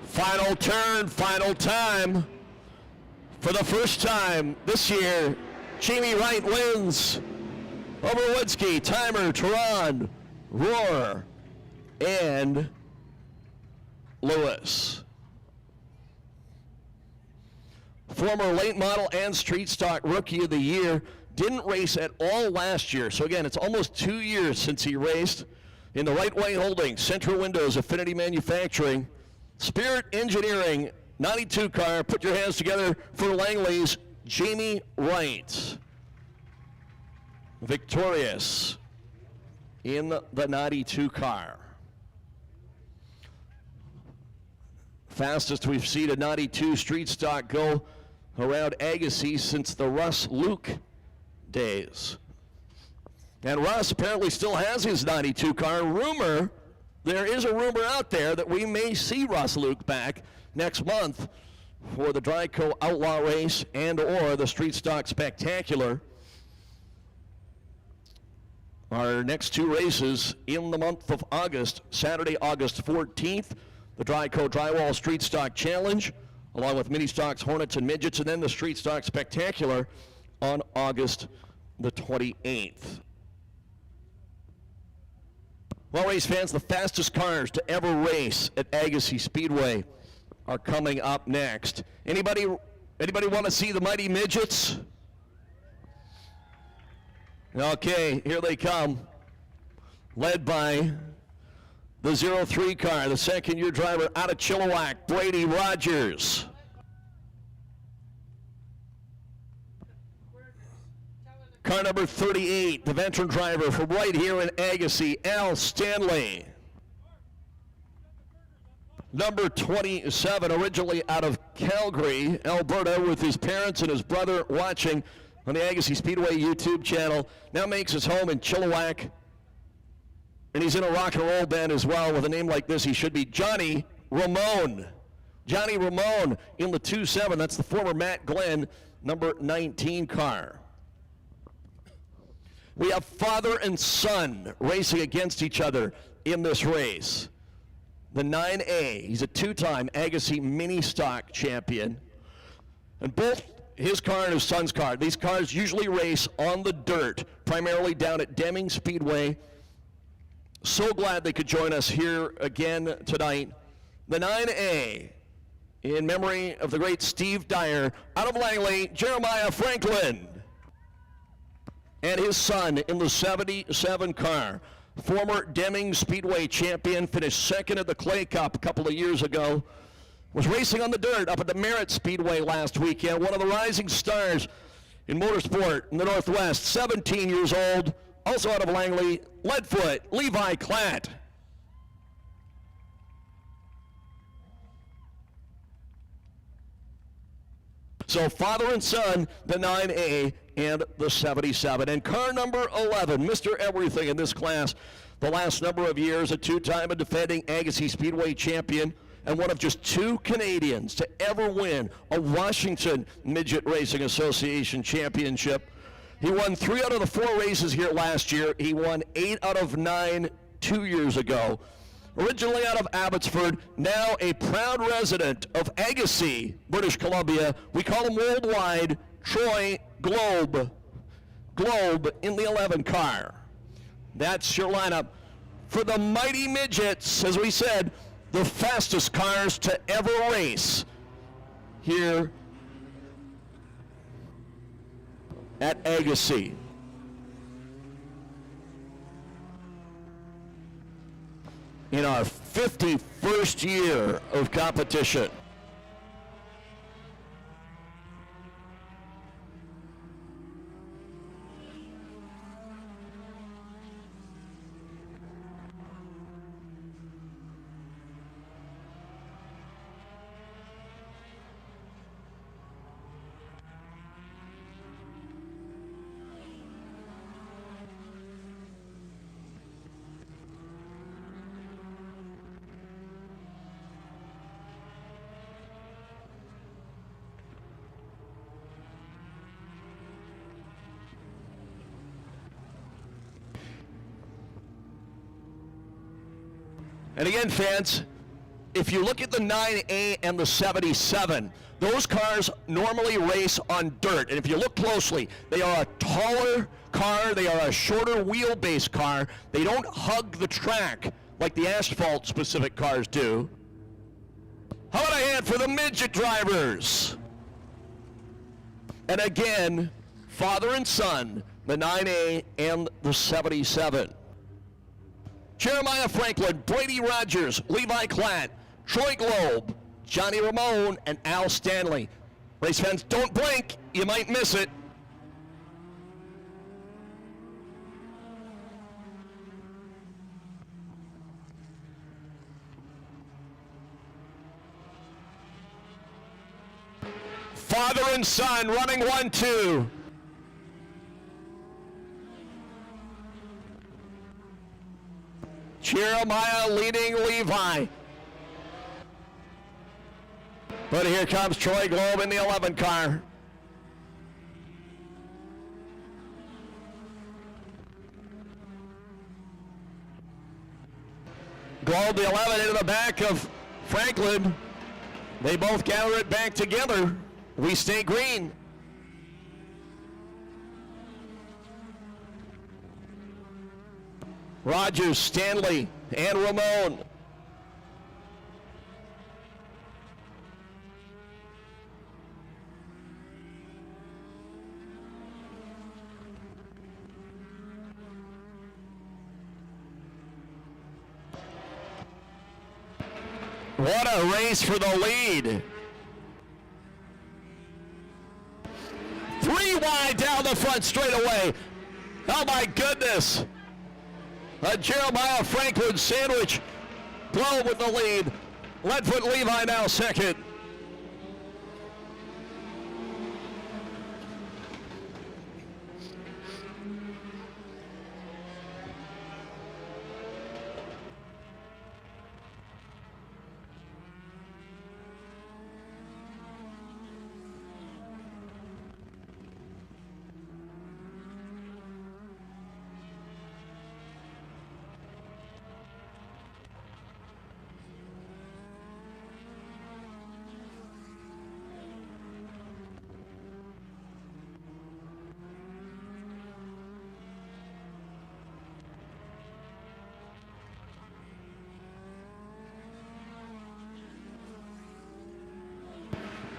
Final turn, final time. For the first time this year, Jayme Wright wins Oberwinski, Timer, Tehran, Roar, and Lewis. Former late model and street stock rookie of the year. Didn't race at all last year. So again, it's almost 2 years since he raced. In the Right Way Holding, Centra Windows, Affinity Manufacturing, Spirit Engineering, 92 car. Put your hands together for Langley's Jayme Wright. Victorious in the 92 car. Fastest we've seen a 92 street stock go around Agassiz since the Russ Luke days. And Russ apparently still has his 92 car. There is a rumor out there that we may see Russ Luke back next month for the Dryco Outlaw Race and or the Street Stock Spectacular. Our next two races in the month of August, Saturday, August 14th, the Dryco Drywall Street Stock Challenge, along with Mini Stocks, Hornets, and Midgets, and then the Street Stock Spectacular on August the 28th. Well, race fans, the fastest cars to ever race at Agassiz Speedway are coming up next. Anybody want to see the mighty Midgets? Okay, here they come. Led by the 03 car, the second-year driver out of Chilliwack, Brady Rogers. Car number 38, the veteran driver from right here in Agassiz, Al Stanley. Number 27, originally out of Calgary, Alberta, with his parents and his brother watching on the Agassiz Speedway YouTube channel, now makes his home in Chilliwack. And he's in a rock and roll band as well. With a name like this, he should be Johnny Ramone. Johnny Ramone in the 2-7. That's the former Matt Glenn, number 19 car. We have father and son racing against each other in this race. The 9A, he's a two-time Agassiz Mini Stock champion. And both his car and his son's car, these cars usually race on the dirt, primarily down at Deming Speedway. So glad they could join us here again tonight. The 9A, in memory of the great Steve Dyer, out of Langley, Jeremiah Franklin. And his son in the 77 car, former Deming Speedway champion, finished second at the Clay Cup a couple of years ago, was racing on the dirt up at the Merritt Speedway last weekend, one of the rising stars in motorsport in the Northwest, 17 years old, also out of Langley, Leadfoot, Levi Klatt. So father and son, the 9A and the 77. And car number 11, Mr. Everything in this class, the last number of years, a two-time and defending Agassiz Speedway champion, and one of just two Canadians to ever win a Washington Midget Racing Association championship. He won 3 out of the 4 races here last year. He won 8 out of 9 2 years ago. Originally out of Abbotsford, now a proud resident of Agassiz, British Columbia. We call him worldwide Troy Globe. Globe in the 11 car. That's your lineup for the mighty Midgets, as we said, the fastest cars to ever race here at Agassiz. In our 51st year of competition. And again, fans, if you look at the 9A and the 77, those cars normally race on dirt. And if you look closely, they are a taller car. They are a shorter wheelbase car. They don't hug the track like the asphalt-specific cars do. How about a hand for the midget drivers? And again, father and son, the 9A and the 77. Jeremiah Franklin, Brady Rogers, Levi Klatt, Troy Globe, Johnny Ramone, and Al Stanley. Race fans, don't blink. You might miss it. Father and son running 1-2. Jeremiah leading Levi. But here comes Troy Globe in the 11 car. Globe, the 11, into the back of Franklin. They both gather it back together. We stay green. Rogers, Stanley, and Ramone. What a race for the lead. 3 wide down the front straightaway. Oh my goodness. A Jeremiah Franklin sandwich. Globe with the lead. Leadfoot Levi now second.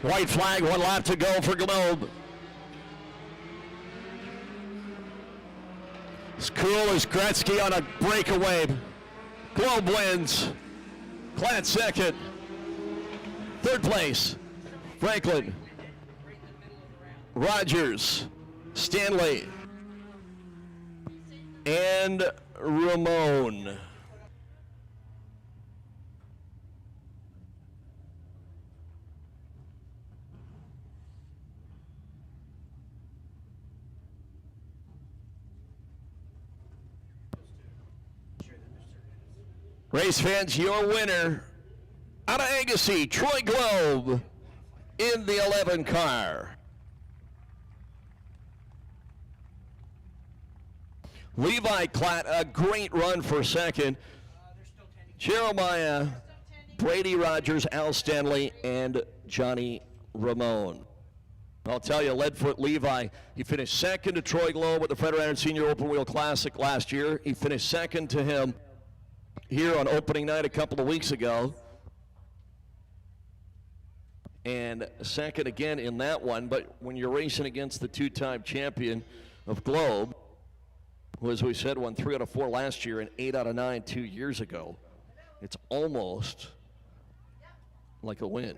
White flag, 1 lap to go for Globe. As cool as Gretzky on a breakaway. Globe wins. Klatt second. Third place, Franklin, Rogers, Stanley, and Ramone. Race fans, your winner out of Agassiz, Troy Globe in the 11 car. Levi Klatt, a great run for second. Jeremiah, Brady Rogers, Al Stanley, and Johnny Ramone. I'll tell you, Leadfoot Levi, he finished second to Troy Globe at the Fred Iron Senior Open Wheel Classic last year. He finished second to him here on opening night a couple of weeks ago. And second again in that one, but when you're racing against the 2-time champion of Globe, who, as we said, won 3 out of 4 last year and 8 out of 9 2 years ago, it's almost like a win.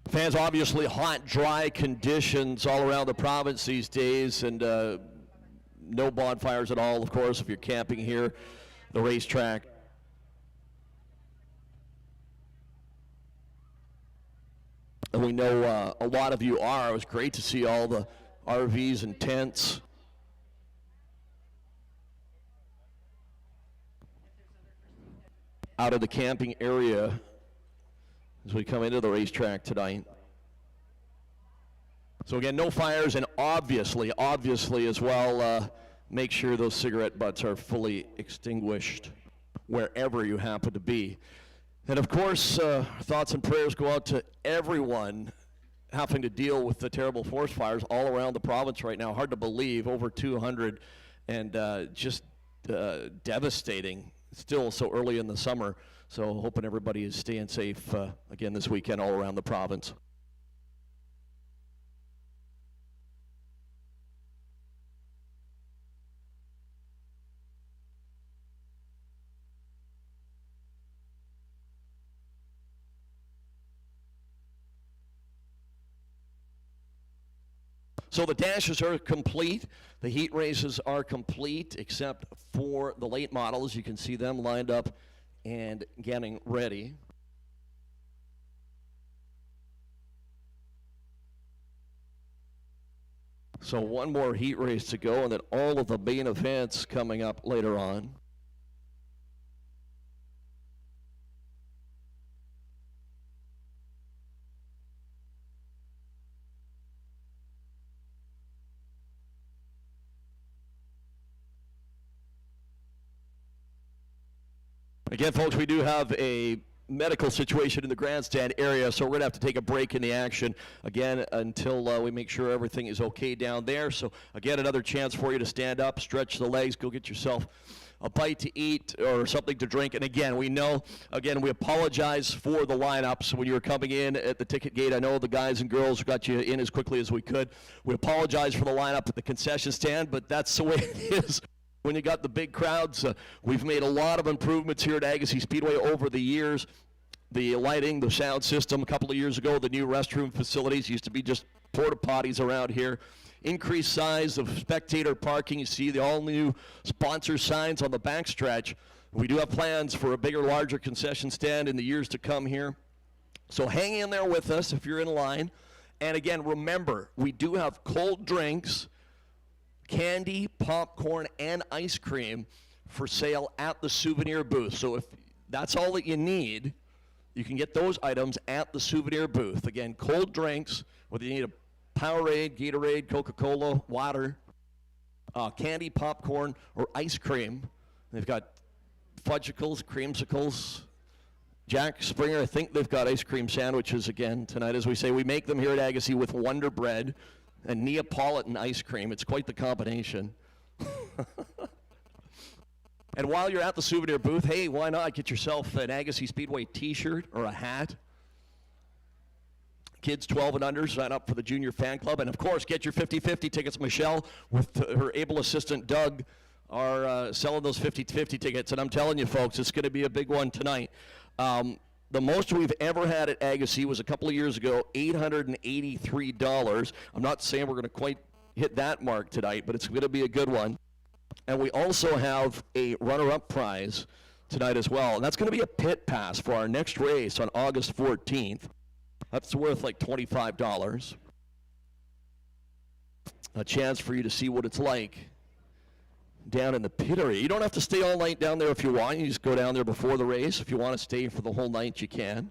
Fans, obviously hot, dry conditions all around the province these days, and no bonfires at all, of course, if you're camping here, the racetrack. And we know a lot of you are. It was great to see all the RVs and tents. Out of the camping area as we come into the racetrack tonight. So again, no fires, and obviously as well, make sure those cigarette butts are fully extinguished wherever you happen to be. And of course, thoughts and prayers go out to everyone having to deal with the terrible forest fires all around the province right now. Hard to believe, over 200, and just devastating still so early in the summer. So hoping everybody is staying safe again this weekend all around the province. So the dashes are complete. The heat races are complete, except for the late models. You can see them lined up and getting ready. So one more heat race to go, and then all of the main events coming up later on. Again, folks, we do have a medical situation in the grandstand area, so we're going to have to take a break in the action, again, until we make sure everything is okay down there. So, again, another chance for you to stand up, stretch the legs, go get yourself a bite to eat or something to drink. And, again, we know, again, we apologize for the lineups when you were coming in at the ticket gate. I know the guys and girls got you in as quickly as we could. We apologize for the lineup at the concession stand, but that's the way it is. When you got the big crowds, we've made a lot of improvements here at Agassiz Speedway over the years. The lighting, the sound system, a couple of years ago, the new restroom facilities used to be just porta potties around here. Increased size of spectator parking. You see the all-new sponsor signs on the backstretch. We do have plans for a bigger, larger concession stand in the years to come here. So hang in there with us if you're in line. And again, remember, we do have cold drinks, candy, popcorn, and ice cream for sale at the souvenir booth. So if that's all that you need, you can get those items at the souvenir booth. Again, cold drinks, whether you need a Powerade, Gatorade, Coca-Cola, water, candy, popcorn, or ice cream. They've got fudgicles, creamsicles, Jack Springer. I think they've got ice cream sandwiches again tonight. As we say, we make them here at Agassiz with Wonder Bread and Neapolitan ice cream. It's quite the combination. And while you're at the souvenir booth, hey, why not get yourself an Agassiz Speedway t-shirt or a hat? Kids 12 and under, sign up for the junior fan club. And, of course, get your 50-50 tickets. Michelle, with her able assistant, Doug, are selling those 50-50 tickets. And I'm telling you, folks, it's going to be a big one tonight. The most we've ever had at Agassiz was a couple of years ago, $883. I'm not saying we're going to quite hit that mark tonight, but it's going to be a good one. And we also have a runner-up prize tonight as well. And that's going to be a pit pass for our next race on August 14th. That's worth like $25. A chance for you to see what it's like down in the pit area. You don't have to stay all night down there if you want. You just go down there before the race. If you want to stay for the whole night, you can.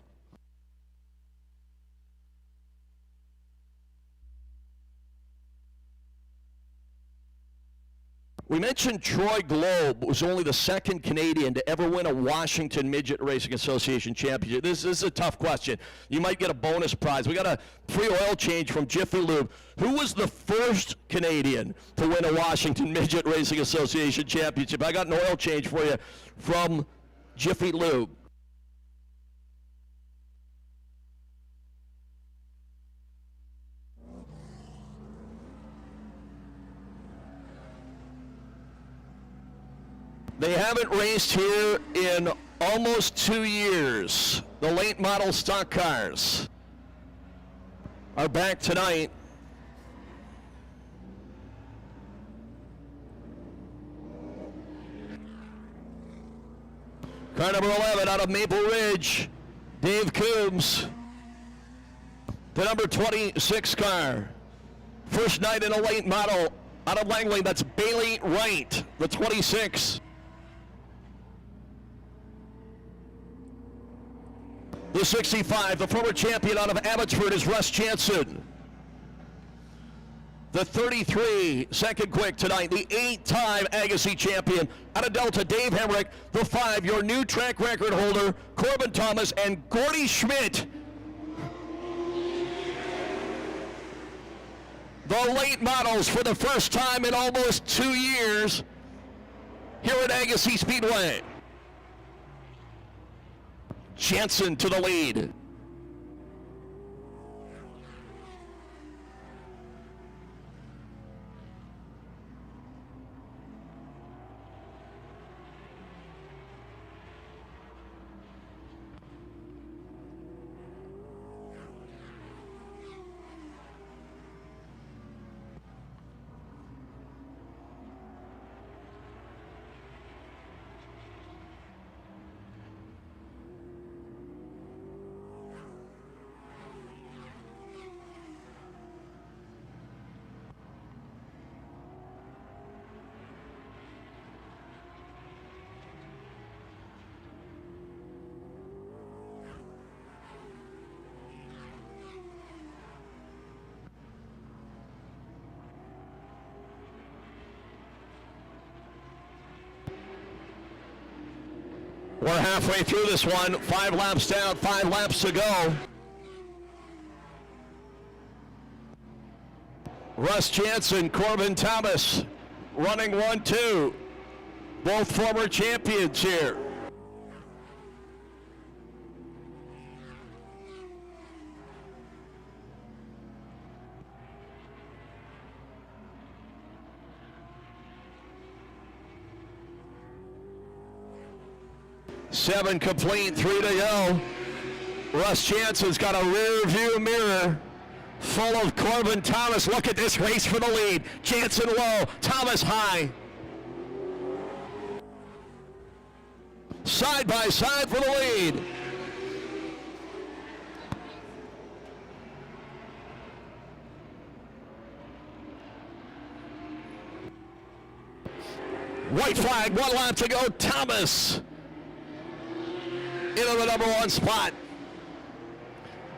We mentioned Troy Globe was only the second Canadian to ever win a Washington Midget Racing Association championship. This is a tough question. You might get a bonus prize. We got a free oil change from Jiffy Lube. Who was the first Canadian to win a Washington Midget Racing Association championship? I got an oil change for you from Jiffy Lube. They haven't raced here in almost 2 years. The late model stock cars are back tonight. Car number 11 out of Maple Ridge, Dave Coombs. The number 26 car. First night in a late model out of Langley, that's Baylee Wright, the 26. The 65, the former champion out of Abbotsford, is Russ Jansen. the 33 second quick tonight, the 8-time Agassiz champion out of Delta, Dave Hemrick. The 5, your new track record holder, Corbin Thomas, and Gordy Schmidt. The late models for the first time in almost 2 years here at Agassiz Speedway. Jansen to the lead. We're halfway through this one. 5 laps down, 5 laps to go. Russ Jansen, Corbin Thomas running 1-2. Both former champions here. Seven complete, 3 to go. Russ Jansen's got a rear view mirror full of Corbin Thomas. Look at this race for the lead. Jansen low, Thomas high. Side by side for the lead. White flag, 1 lap to go. Thomas into the number 1 spot.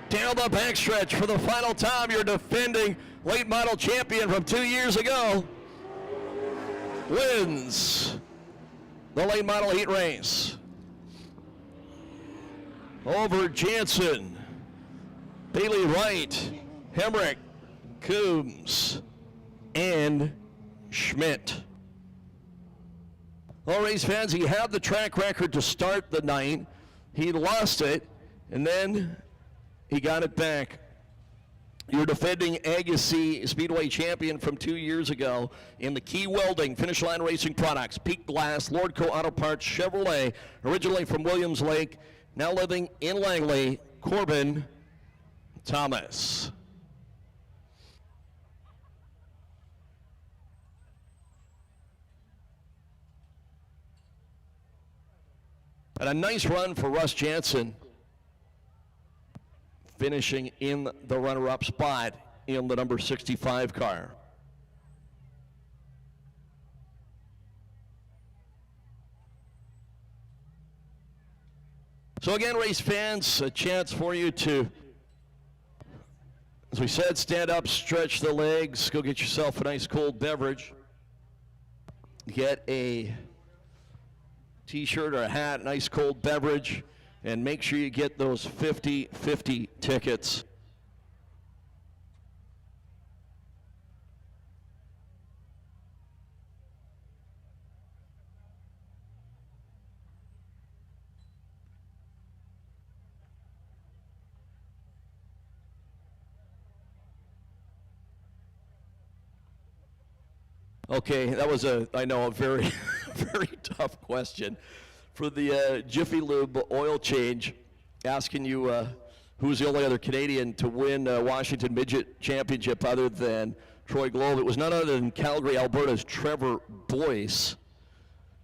Down the backstretch for the final time, your defending late model champion from 2 years ago wins the late model heat race. Over Jansen, Baylee, Wright, Hemrick, Coombs, and Schmidt. Well, race fans, he had the track record to start the night. He lost it, and then he got it back. Your defending Agassiz Speedway champion from 2 years ago in the Key Welding Finish Line Racing Products, Peak Glass, Lordco Auto Parts, Chevrolet, originally from Williams Lake, now living in Langley, Corbin Thomas. And a nice run for Russ Jansen, finishing in the runner-up spot in the number 65 car. So again, race fans, a chance for you to, as we said, stand up, stretch the legs, go get yourself a nice cold beverage, get a t-shirt or a hat, nice cold beverage, and make sure you get those 50/50 tickets. Okay, that was I know, a very, very tough question. For the Jiffy Lube oil change, asking you who's the only other Canadian to win Washington Midget Championship other than Troy Globe. It was none other than Calgary, Alberta's Trevor Boyce.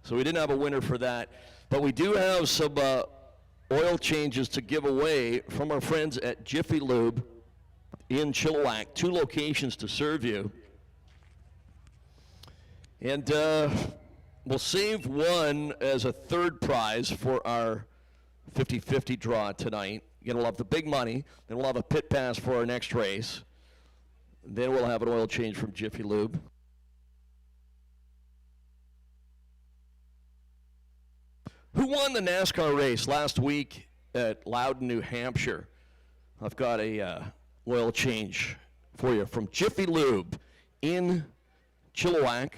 So we didn't have a winner for that. But we do have some oil changes to give away from our friends at Jiffy Lube in Chilliwack. 2 locations to serve you. And we'll save one as a third prize for our 50/50 draw tonight. Again, we'll have the big money, then we'll have a pit pass for our next race. Then we'll have an oil change from Jiffy Lube. Who won the NASCAR race last week at Loudon, New Hampshire? I've got a oil change for you from Jiffy Lube in Chilliwack.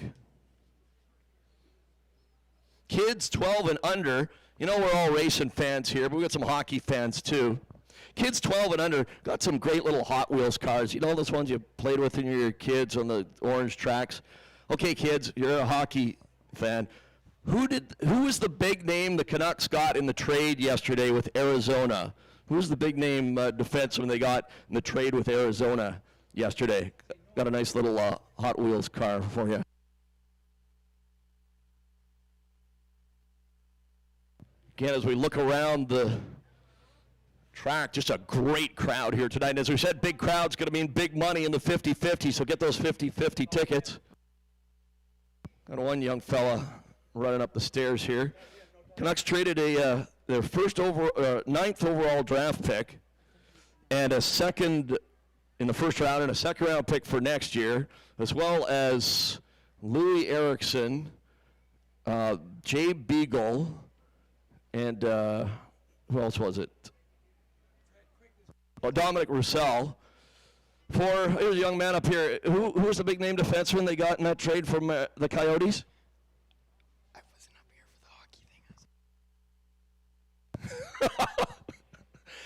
Kids 12 and under. You know we're all racing fans here, but we got some hockey fans too. Kids 12 and under got some great little Hot Wheels cars. You know those ones you played with when you were your kids on the orange tracks? Okay, kids, you're a hockey fan. Who was the big name the Canucks got in the trade yesterday with Arizona? Who was the big name defenseman they got in the trade with Arizona yesterday? Got a nice little Hot Wheels car for you. Again, as we look around the track, just a great crowd here tonight. And as we said, big crowd's going to mean big money in the 50-50, so get those 50-50 tickets. Got one young fella running up the stairs here. Canucks traded their ninth overall draft pick and a second in the first round and a second round pick for next year, as well as Louis Erickson, Jay Beagle, and who else was it? Dominic Roussel. Here's a young man up here. Who was the big name defenseman they got in that trade from the Coyotes? I wasn't up here for the hockey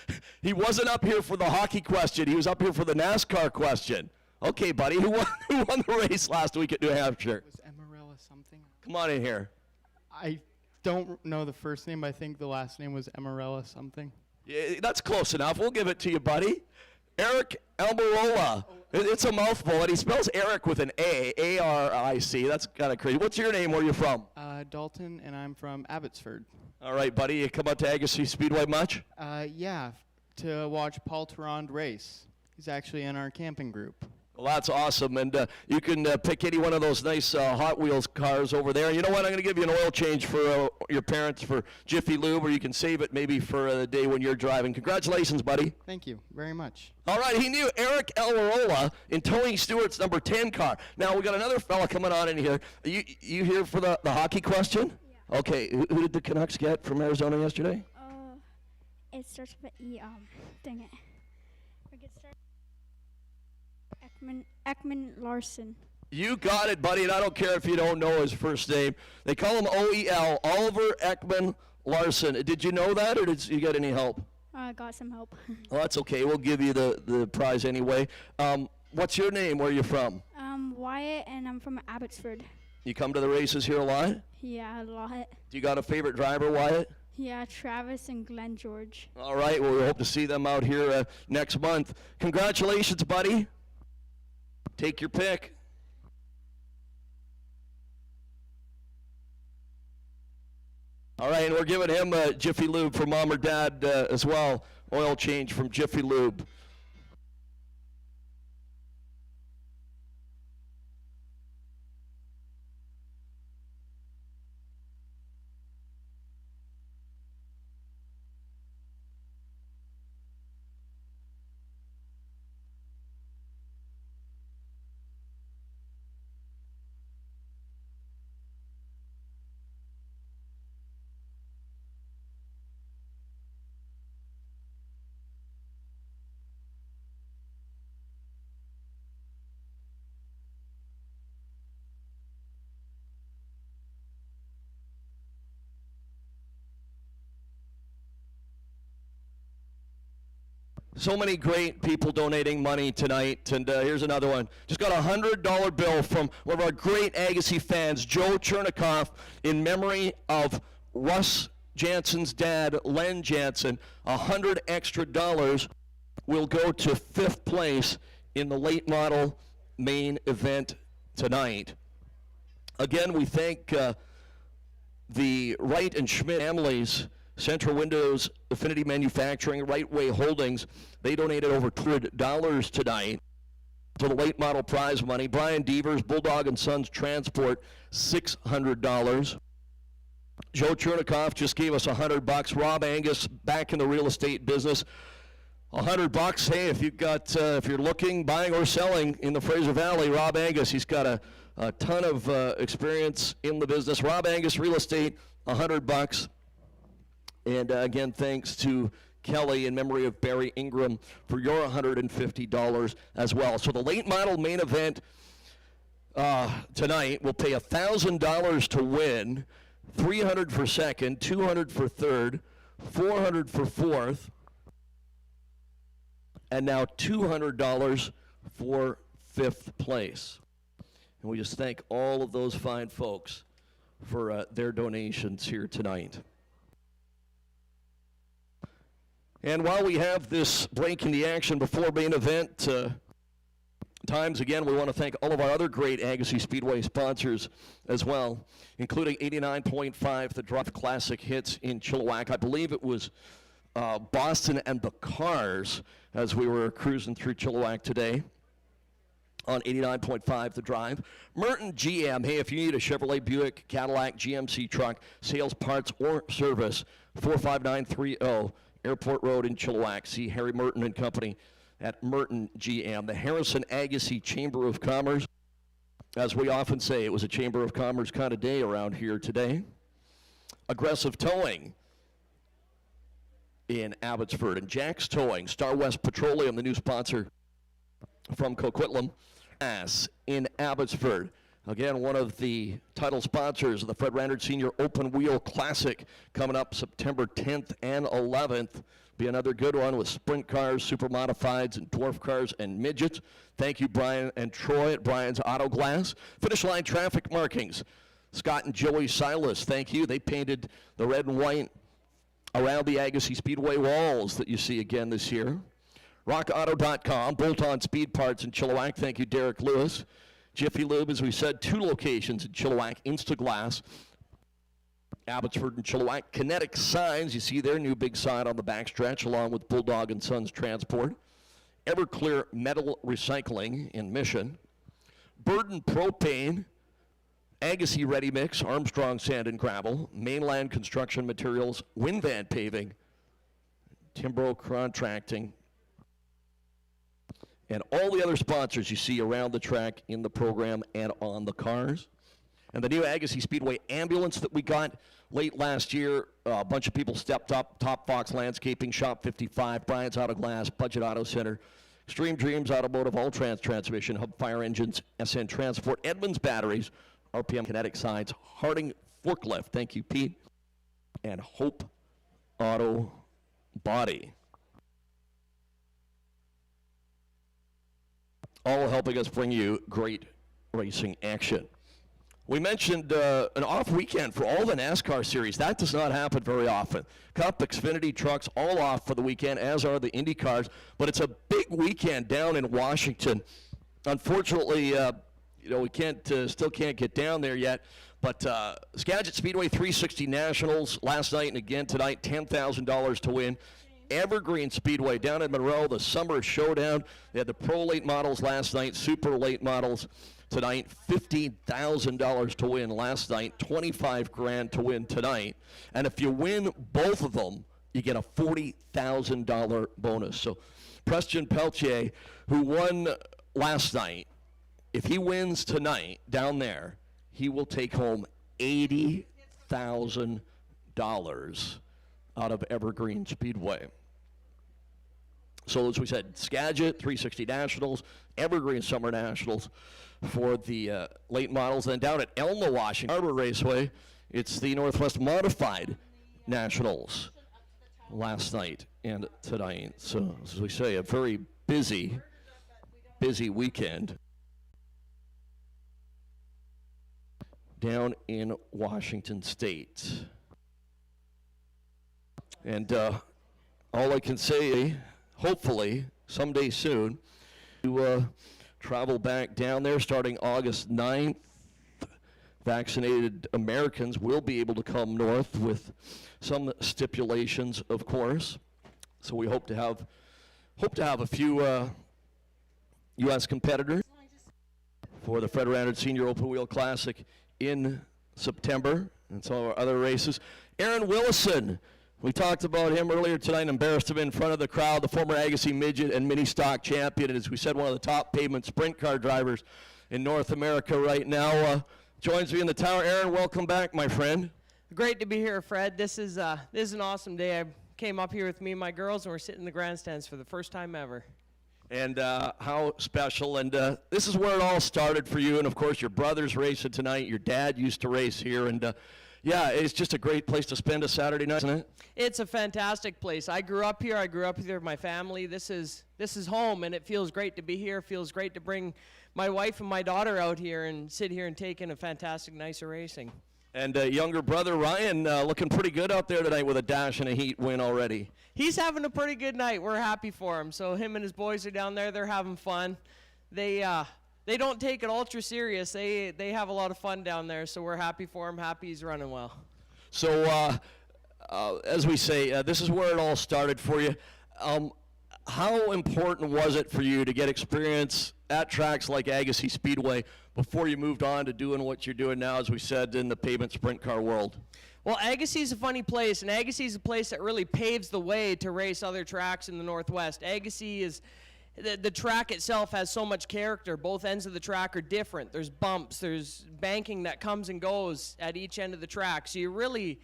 thing. He wasn't up here for the hockey question. He was up here for the NASCAR question. Okay, buddy. Who won the race last week at New Hampshire? Was Emarella something? Come on in here. I don't know the first name. I think the last name was Emarella something. Yeah, that's close enough. We'll give it to you, buddy. Eric Almirola. It's a mouthful, and he spells Eric with an A, A-R-I-C. That's kind of crazy. What's your name? Where are you from? Dalton, and I'm from Abbotsford. All right, buddy. You come out to Agassiz Speedway much? Yeah, to watch Paul Tarand race. He's actually in our camping group. Well, that's awesome, and you can pick any one of those nice Hot Wheels cars over there. You know what? I'm going to give you an oil change for your parents for Jiffy Lube, or you can save it maybe for the day when you're driving. Congratulations, buddy. Thank you very much. All right, he knew Eric Almirola in Tony Stewart's number 10 car. Now, we got another fella coming on in here. You here for the hockey question? Yeah. Okay, who did the Canucks get from Arizona yesterday? It starts with an E. Dang it. We could start. Ekman Larson. You got it, buddy, and I don't care if you don't know his first name. They call him OEL, Oliver Ekman Larson. Did you know that, or did you get any help? I got some help. Well, that's okay. We'll give you the prize anyway. What's your name? Where are you from? Wyatt, and I'm from Abbotsford. You come to the races here a lot? Yeah, a lot. Do you got a favorite driver, Wyatt? Yeah, Travis and Glenn George. All right. Well, we hope to see them out here next month. Congratulations, buddy. Take your pick. All right, and we're giving him a Jiffy Lube for mom or dad as well. Oil change from Jiffy Lube. So many great people donating money tonight, and here's another one. Just got a $100 bill from one of our great Agassiz fans, Joe Chernikoff, in memory of Russ Jansen's dad, Len Jansen. $100 extra will go to 5th place in the late model main event tonight. Again, we thank the Wright and Schmidt families, Centra Windows, Affinity Manufacturing, Right Way Holdings. They donated over $200 tonight to the late model prize money. Brian Devers, Bulldog and Sons Transport, $600. Joe Chernikoff just gave us $100. Rob Angus, back in the real estate business, $100. Hey, if you've got, if you're looking, buying or selling in the Fraser Valley, Rob Angus, he's got a ton of experience in the business. Rob Angus Real Estate, $100. And again, thanks to Kelly in memory of Barry Ingram for your $150 as well. So the late model main event tonight will pay $1,000 to win, $300 for second, $200 for third, $400 for fourth, and now $200 for fifth place. And we just thank all of those fine folks for their donations here tonight. And while we have this break in the action before main event times, again, we want to thank all of our other great Agassiz Speedway sponsors as well, including 89.5, the Drive Classic Hits in Chilliwack. I believe it was Boston and the Cars as we were cruising through Chilliwack today on 89.5 The Drive. Merton GM, hey, if you need a Chevrolet, Buick, Cadillac, GMC truck, sales, parts, or service, 45930 Airport Road in Chilliwack. See Harry Merton and Company at Merton GM. The Harrison Agassiz Chamber of Commerce, as we often say, it was a Chamber of Commerce kind of day around here today. Aggressive Towing in Abbotsford, and Jack's Towing, Star West Petroleum, the new sponsor from Coquitlam, in Abbotsford. Again, one of the title sponsors of the Fred Randard Senior Open Wheel Classic coming up September 10th and 11th. Be another good one with sprint cars, super modifieds, and dwarf cars and midgets. Thank you, Brian and Troy at Brian's Auto Glass. Finish line traffic markings. Scott and Joey Silas, thank you. They painted the red and white around the Agassiz Speedway walls that you see again this year. RockAuto.com, bolt-on speed parts in Chilliwack. Thank you, Derek Lewis. Jiffy Lube, as we said, 2 locations in Chilliwack. Instaglass, Abbotsford and Chilliwack. Kinetic Signs, you see their new big sign on the backstretch, along with Bulldog and Sons Transport. Everclear Metal Recycling in Mission. Burden Propane, Agassiz Ready Mix, Armstrong Sand and Gravel, Mainland Construction Materials, Winvan Paving, Timbro Contracting, and all the other sponsors you see around the track in the program and on the cars. And the new Agassiz Speedway ambulance that we got late last year, a bunch of people stepped up. Top Fox Landscaping, Shop 55, Brian's Auto Glass, Budget Auto Center, Extreme Dreams Automotive, All Trans Transmission, Hub Fire Engines, SN Transport, Edmunds Batteries, RPM Kinetic Signs, Harding Forklift, thank you, Pete, and Hope Auto Body. All helping us bring you great racing action. We mentioned an off weekend for all the NASCAR series. That does not happen very often. Cup, Xfinity trucks, all off for the weekend, as are the Indy cars. But it's a big weekend down in Washington. Unfortunately, we still can't get down there yet. But Skagit Speedway 360 Nationals last night and again tonight, $10,000 to win. Evergreen Speedway down in Monroe, the Summer Showdown. They had the pro late models last night, super late models tonight. $15,000 to win last night, $25,000 to win tonight. And if you win both of them, you get a $40,000 bonus. So Preston Peltier, who won last night, if he wins tonight down there, he will take home $80,000 out of Evergreen Speedway. So as we said, Skagit, 360 Nationals, Evergreen Summer Nationals for the late models. And down at Elma, Washington, Harbor Raceway, it's the Northwest Modified Nationals last night and tonight. So as we say, a very busy weekend down in Washington State. And all I can say, hopefully, someday soon, to travel back down there starting August 9th. Vaccinated Americans will be able to come north with some stipulations, of course. So we hope to have a few U.S. competitors for the Fred Randard Senior Open Wheel Classic in September and some of our other races. Aaron Willison, We talked about him earlier tonight, embarrassed him in front of the crowd, the former Agassiz Midget and Mini Stock champion, and as we said, one of the top pavement sprint car drivers in North America right now. Joins me in the tower. Aaron, welcome back, my friend. Great to be here, Fred. This is an awesome day. I came up here with me and my girls, and we're sitting in the grandstands for the first time ever. And how special. And this is where it all started for you. And, of course, your brother's racing tonight. Your dad used to race here. And, yeah, it's just a great place to spend a Saturday night, isn't it? It's a fantastic place. I grew up here. I grew up here with my family. This is home, and it feels great to be here. It feels great to bring my wife and my daughter out here and sit here and take in a fantastic night of racing. And younger brother Ryan looking pretty good out there tonight with a dash and a heat win already. He's having a pretty good night. We're happy for him. So him and his boys are down there. They're having fun. They don't take it ultra serious. They have a lot of fun down there. So we're happy for him. Happy he's running well. So as we say, this is where it all started for you. How important was it for you to get experience at tracks like Agassiz Speedway before you moved on to doing what you're doing now, as we said, in the pavement sprint car world? Well, Agassiz is a funny place, and Agassiz is a place that really paves the way to race other tracks in the Northwest. Agassiz is, the track itself has so much character. Both ends of the track are different. There's bumps, there's banking that comes and goes at each end of the track. So you really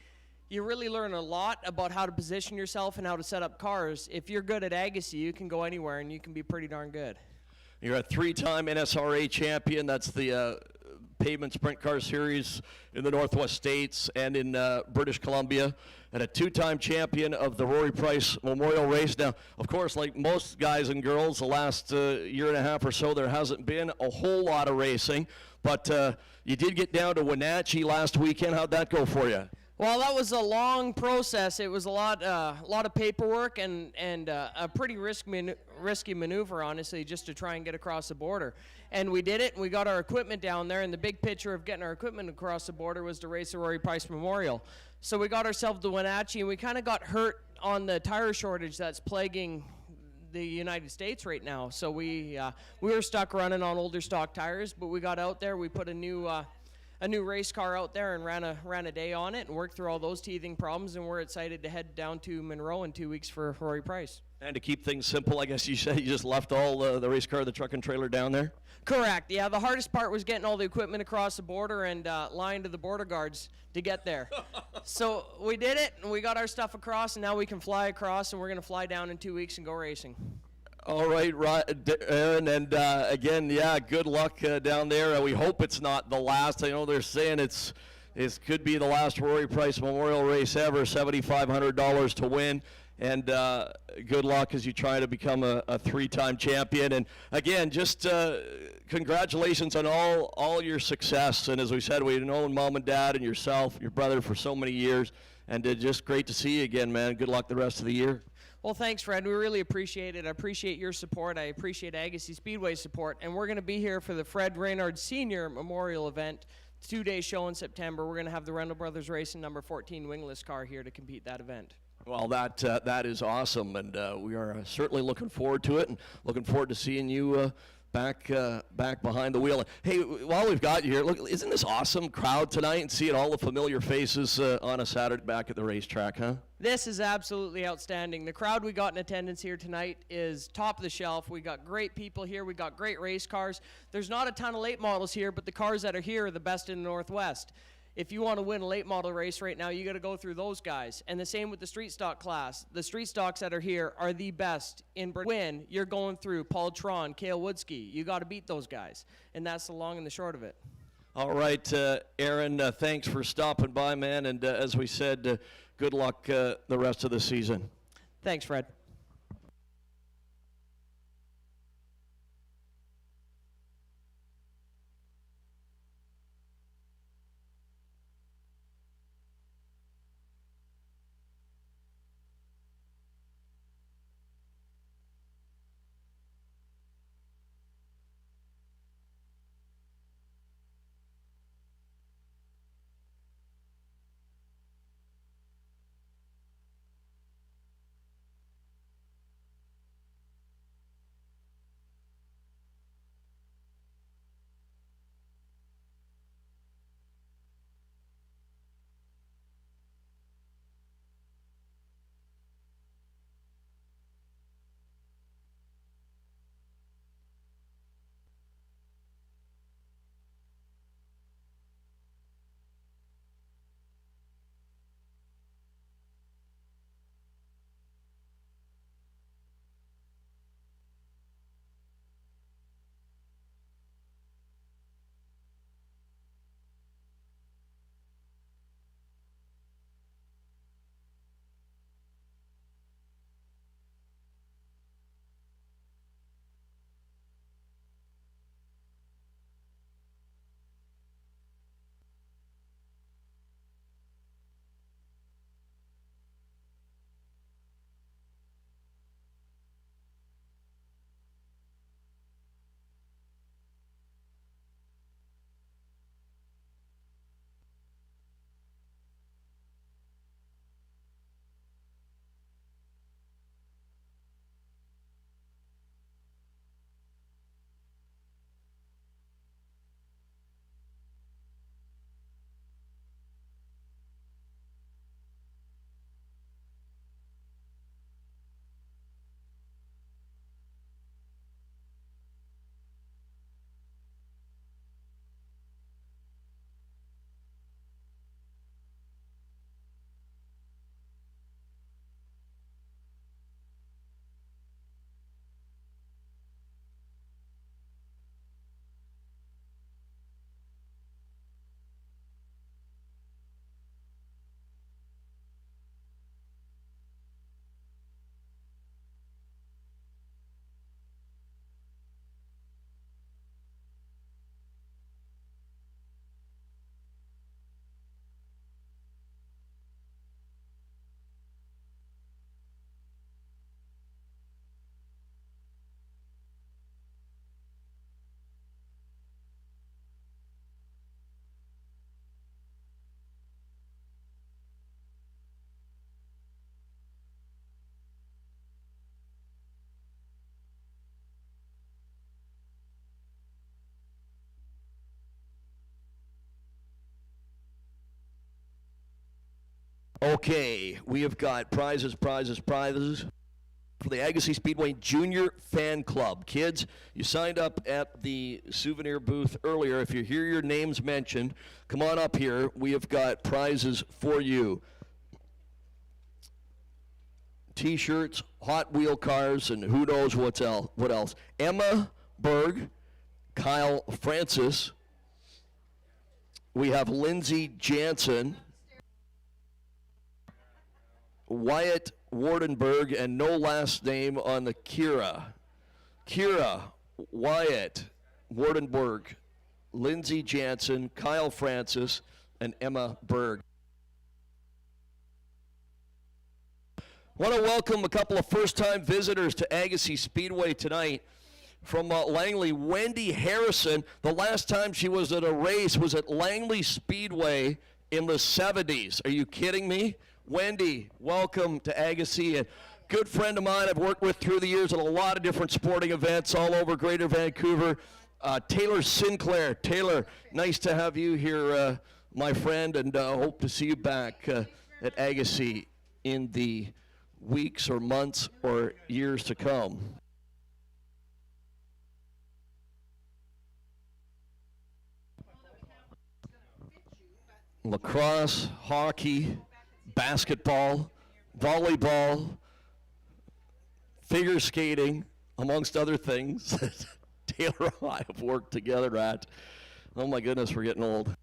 learn a lot about how to position yourself and how to set up cars. If you're good at Agassiz, you can go anywhere, and you can be pretty darn good. You're a three-time NSRA champion. That's the pavement sprint car series in the Northwest States and in British Columbia, and a two-time champion of the Rory Price Memorial Race. Now, of course, like most guys and girls, the last year and a half or so, there hasn't been a whole lot of racing, but you did get down to Wenatchee last weekend. How'd that go for you? Well, that was a long process. It was a lot of paperwork and a pretty risky maneuver, honestly, just to try and get across the border. And we did it, and we got our equipment down there, and the big picture of getting our equipment across the border was to race the Rory Price Memorial. So we got ourselves to Wenatchee, and we kind of got hurt on the tire shortage that's plaguing the United States right now. So we were stuck running on older stock tires, but we got out there, we put a new race car out there and ran a day on it and worked through all those teething problems, and we're excited to head down to Monroe in 2 weeks for Rory Price. And to keep things simple, I guess you said you just left all the race car, the truck and trailer down there? Correct. Yeah, the hardest part was getting all the equipment across the border and lying to the border guards to get there. So we did it, and we got our stuff across, and now we can fly across, and we're going to fly down in 2 weeks and go racing. All right, Aaron, and again, yeah, good luck down there. We hope it's not the last. I know they're saying it could be the last Rory Price Memorial race ever, $7,500 to win, and good luck as you try to become a three-time champion. And again, just congratulations on all your success. And as we said, we've known Mom and Dad and yourself, your brother, for so many years, and just great to see you again, man. Good luck the rest of the year. Well, thanks, Fred. We really appreciate it. I appreciate your support. I appreciate Agassiz Speedway's support. And we're going to be here for the Fred Reynard Sr. Memorial event, 2-day show in September. We're going to have the Rendell Brothers Racing number 14 wingless car here to compete that event. Well, that is awesome, and we are certainly looking forward to it, and looking forward to seeing you back behind the wheel. Hey, while we've got you here, look, isn't this awesome crowd tonight, and seeing all the familiar faces on a Saturday back at the racetrack, huh? This is absolutely outstanding. The crowd we got in attendance here tonight is top of the shelf. We got great people here. We got great race cars. There's not a ton of late models here, but the cars that are here are the best in the Northwest. If you want to win a late model race right now, you got to go through those guys. And the same with the street stock class. The street stocks that are here are the best in Britain. Win, you're going through Paul Tron, Cale Woodski. You got to beat those guys. And that's the long and the short of it. All right, Aaron, thanks for stopping by, man. And as we said, good luck the rest of the season. Thanks, Fred. Okay, we have got prizes for the Agassiz Speedway Junior Fan Club. Kids, you signed up at the souvenir booth earlier. If you hear your names mentioned, come on up here. We have got prizes for you. T-shirts, Hot Wheel cars, and who knows what else. Emma Berg, Kyle Francis. We have Lindsay Jansen, Wyatt Wardenberg, and no last name on the Kira. Kira, Wyatt Wardenberg, Lindsay Jansen, Kyle Francis, and Emma Berg. Want to welcome a couple of first-time visitors to Agassiz Speedway tonight. From Langley, Wendy Harrison. The last time she was at a race was at Langley Speedway in the 70s. Are you kidding me? Wendy, welcome to Agassiz. And good friend of mine I've worked with through the years at a lot of different sporting events all over Greater Vancouver. Taylor Sinclair. Taylor, nice to have you here, my friend, and hope to see you back at Agassiz in the weeks or months or years to come. Lacrosse, hockey, basketball, volleyball, figure skating, amongst other things. Taylor and I have worked together at. Oh my goodness, we're getting old.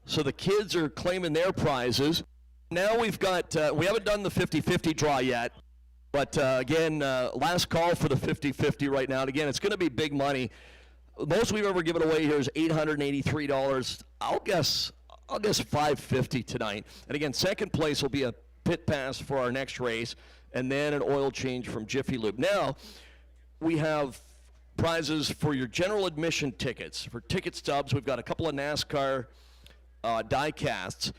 So the kids are claiming their prizes. Now we've got, we haven't done the 50-50 draw yet, but again, last call for the 50-50 right now. And again, it's going to be big money. Most we've ever given away here is $883. I'll guess $550 tonight. And again, second place will be a pit pass for our next race, and then an oil change from Jiffy Lube. Now, we have prizes for your general admission tickets. For ticket stubs, we've got a couple of NASCAR die casts.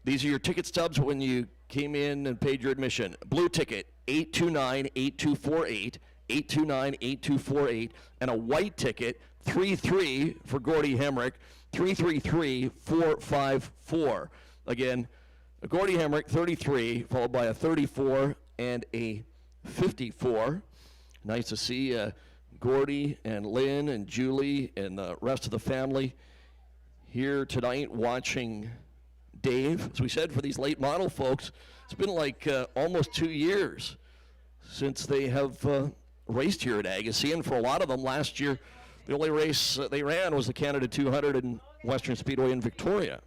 These are your ticket stubs when you came in and paid your admission. Blue ticket, 829-8248, 829-8248, and a white ticket, 33 for Gordy Hemrick, 333-454. Again, a Gordy Hemrick, 33, followed by a 34 and a 54. Nice to see Gordy and Lynn and Julie and the rest of the family here tonight watching Dave. As we said, for these late model folks, it's been like almost 2 years since they have raced here at Agassiz, and for a lot of them last year, the only race they ran was the Canada 200 in Western Speedway in Victoria.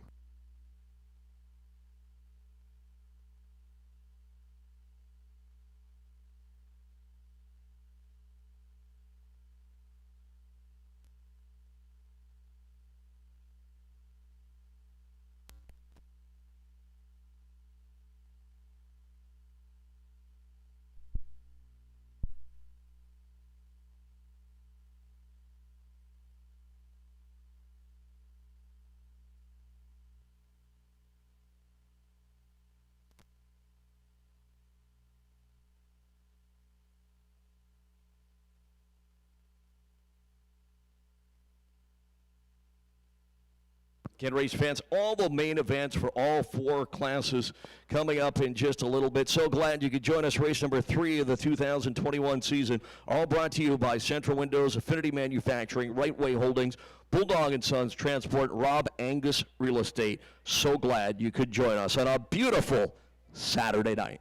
Again, race fans, all the main events for all 4 classes coming up in just a little bit. So glad you could join us. Race number 3 of the 2021 season, all brought to you by Centra Windows, Affinity Manufacturing, Wright Holdings, Bulldog & Sons Transport, Rob Angus Real Estate. So glad you could join us on a beautiful Saturday night.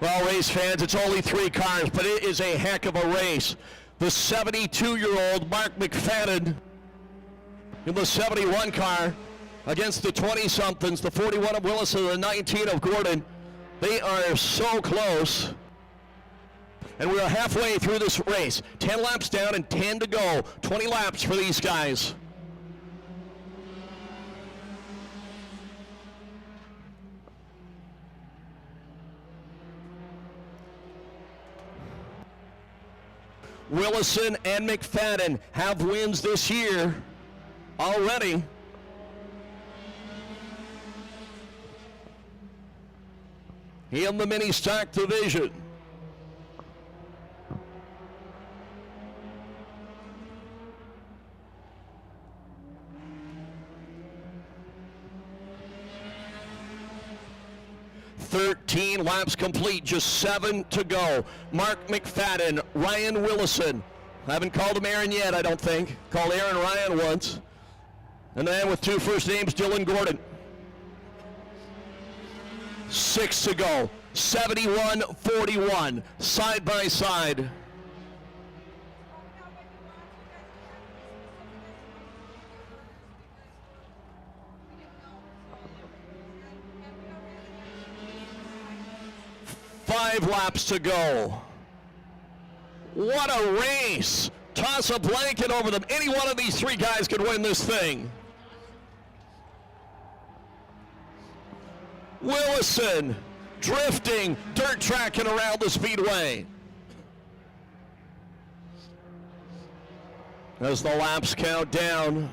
Well, race fans, it's only 3 cars, but it is a heck of a race. The 72-year-old Mark McFadden in the 71 car against the 20-somethings, the 41 of Willison and the 19 of Gordon. They are so close. And we are halfway through this race. 10 laps down and 10 to go. 20 laps for these guys. Willison and McFadden have wins this year already. In the mini stock division. Thirteen laps complete, just 7 to go. Mark McFadden, Ryan Willison. I haven't called him Aaron yet, I don't think. Called Aaron Ryan once. And then with 2 first names, Dylan Gordon. 6 to go. 71-41, side by side. Five laps to go. What a race. Toss a blanket over them. Any one of these 3 guys could win this thing. Willison drifting, dirt tracking around the speedway. As the laps count down.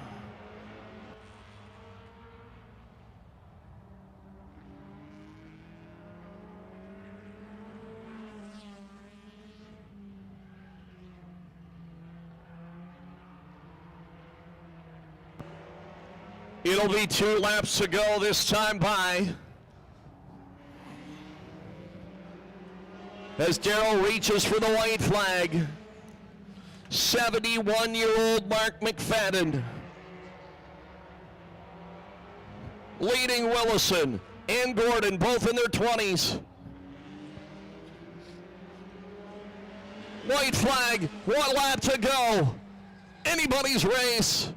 It'll be 2 laps to go this time by. As Darrell reaches for the white flag. 71-year-old Mark McFadden leading Willison and Gordon, both in their 20s. White flag, 1 lap to go. Anybody's race.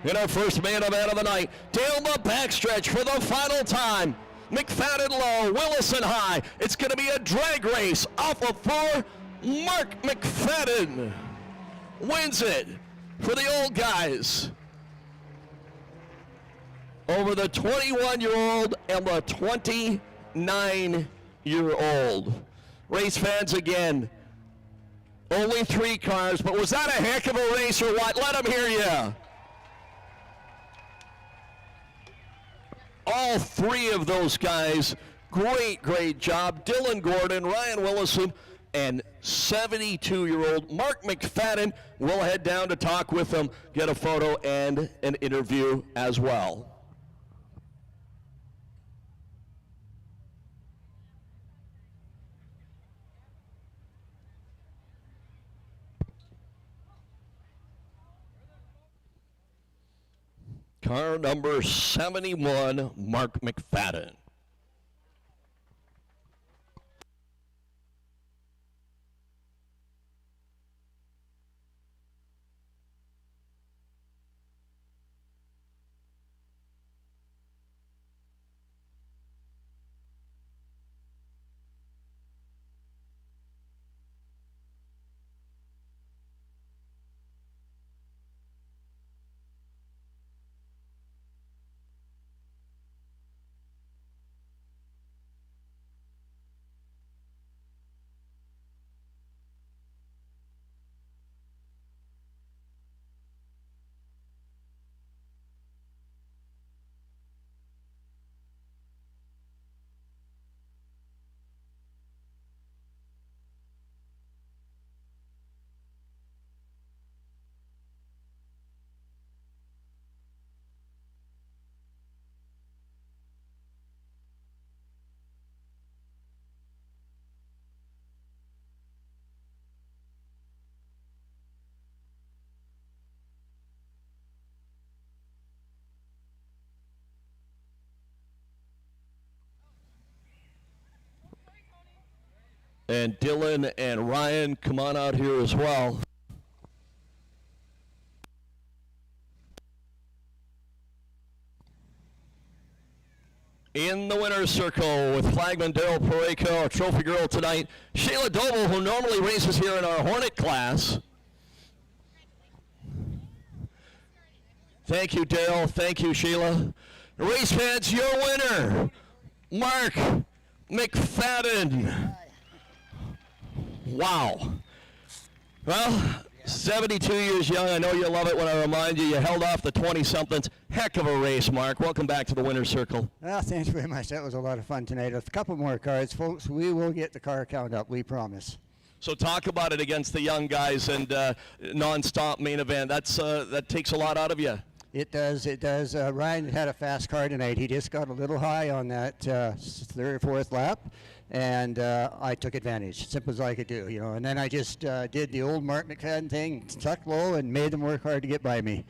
In our first man event of the night, down the backstretch for the final time. McFadden low, Willison high. It's going to be a drag race off of 4. Mark McFadden wins it for the old guys over the 21-year-old and the 29-year-old. Race fans again, only 3 cars, but was that a heck of a race or what? Let them hear you. All 3 of those guys, great job. Dylan Gordon, Ryan Willison, and 72-year-old Mark McFadden. We'll head down to talk with them, get a photo and an interview as well. Car number 71, Mark McFadden. And Dylan and Ryan, come on out here as well. In the winner's circle with flagman Daryl Pareko, our trophy girl tonight, Shayla Doble, who normally races here in our Hornet class. Thank you, Daryl. Thank you, Shayla. Race fans, your winner, Mark McFadden. Wow. Well, 72 years young. I know you love it when I remind you. You held off the 20-somethings. Heck of a race, Mark. Welcome back to the winner's circle. Well, thanks very much. That was a lot of fun tonight. A couple more cards, folks. We will get the car count up. We promise. So talk about it against the young guys and non-stop main event. That takes a lot out of you. It does. It does. Ryan had a fast car tonight. He just got a little high on that third or fourth lap, and I took advantage. Simple as I could do, you know. And then I just did the old Mark McFadden thing, stuck low, and made them work hard to get by me.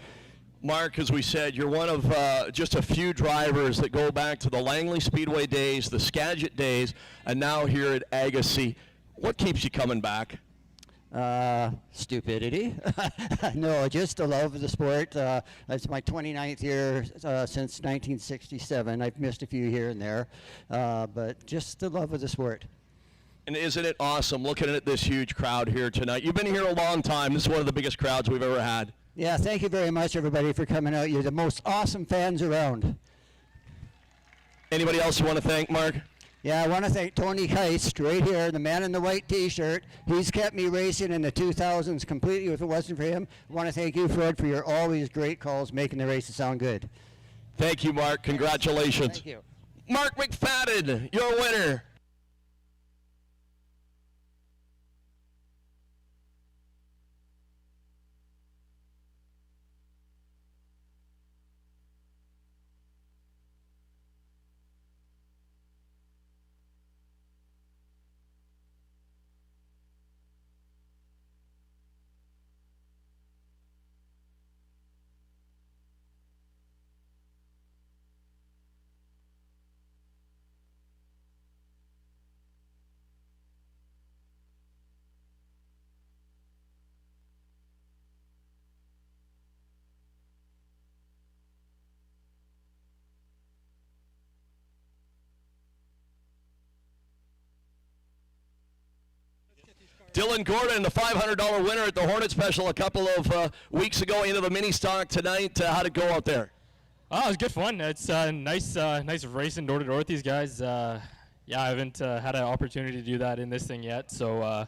Mark, as we said, you're one of just a few drivers that go back to the Langley Speedway days, the Skagit days, and now here at Agassiz. What keeps you coming back? Stupidity. No, just the love of the sport. It's my 29th year since 1967. I've missed a few here and there, but just the love of the sport. And isn't it awesome looking at this huge crowd here tonight? You've been here a long time. This is one of the biggest crowds we've ever had. Yeah, thank you very much, everybody, for coming out. You're the most awesome fans around. Anybody else you want to thank, Mark? Yeah, I want to thank Tony Keist right here, the man in the white T-shirt. He's kept me racing in the 2000s completely. If it wasn't for him, I want to thank you, Fred, for your always great calls, making the races sound good. Thank you, Mark. Congratulations. Thank you. Mark McFadden, your winner. Dylan Gordon, the $500 winner at the Hornet Special a couple of weeks ago, into the mini stock tonight. How'd it go out there? Oh, it was good fun. It's nice racing door to door with these guys. Yeah, I haven't had an opportunity to do that in this thing yet. So,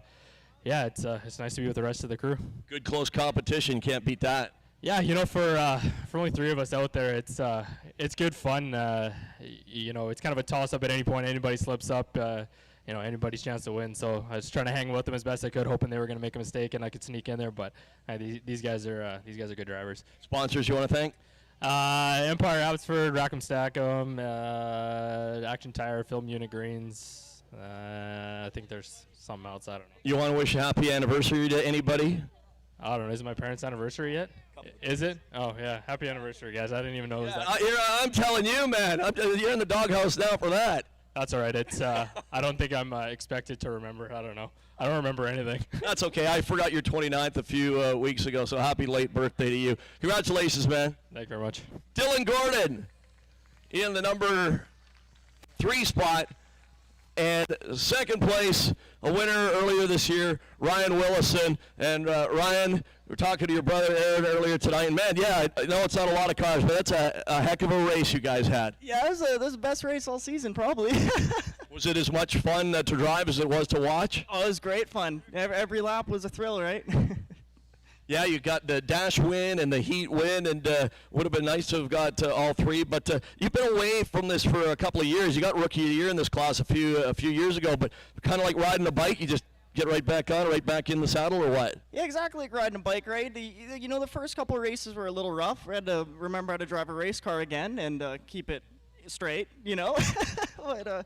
yeah, it's nice to be with the rest of the crew. Good close competition. Can't beat that. Yeah, you know, for only three of us out there, it's good fun. You know, it's kind of a toss up at any point. Anybody slips up. You know, anybody's chance to win. So I was trying to hang with them as best I could, hoping they were going to make a mistake and I could sneak in there. But these guys are good drivers. Sponsors you want to thank? Empire Abbotsford, Rackham Stackham, Action Tire, Film Unit Greens. I think there's something else. I don't know. You want to wish a happy anniversary to anybody? I don't know. Is it my parents' anniversary yet? Is it? Oh, yeah. Happy anniversary, guys. I didn't even know it was that. I'm telling you, man. You're in the doghouse now for that. That's all right. It's I don't think I'm expected to remember. I don't know. I don't remember anything. That's okay. I forgot your 29th a few weeks ago, so happy late birthday to you. Congratulations, man. Thank you very much. Dylan Gordon in the number 3 spot. And second place, a winner earlier this year, Ryan Willison. And Ryan, we were talking to your brother Aaron earlier tonight. And man, yeah, I know it's not a lot of cars, but that's a heck of a race you guys had. Yeah, that was the best race all season, probably. Was it as much fun to drive as it was to watch? Oh, it was great fun. Every lap was a thrill, right? Yeah, you got the dash win and the heat win, and would have been nice to have got all three. But you've been away from this for a couple of years. You got Rookie of the Year in this class a few years ago, but kind of like riding a bike, you just get right back on, right back in the saddle, or what? Yeah, exactly like riding a bike, right? You know, the first couple of races were a little rough. We had to remember how to drive a race car again and keep it straight, you know. But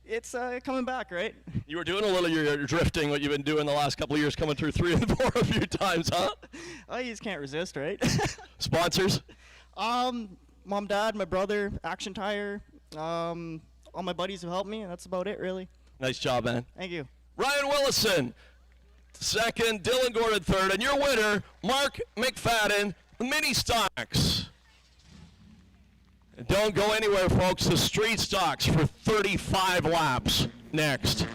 it's coming back, right? You were doing a little your drifting, what you've been doing the last couple of years, coming through 3 and 4 a few times, huh? Oh, you just can't resist, right? Sponsors? Mom, Dad, my brother, Action Tire, all my buddies who helped me. That's about it, really. Nice job, man. Thank you. Ryan Willison, second. Dylan Gord at third. And your winner, Mark McFadden, the Mini Stocks. And don't go anywhere, folks. The Street Stocks for 35 laps next.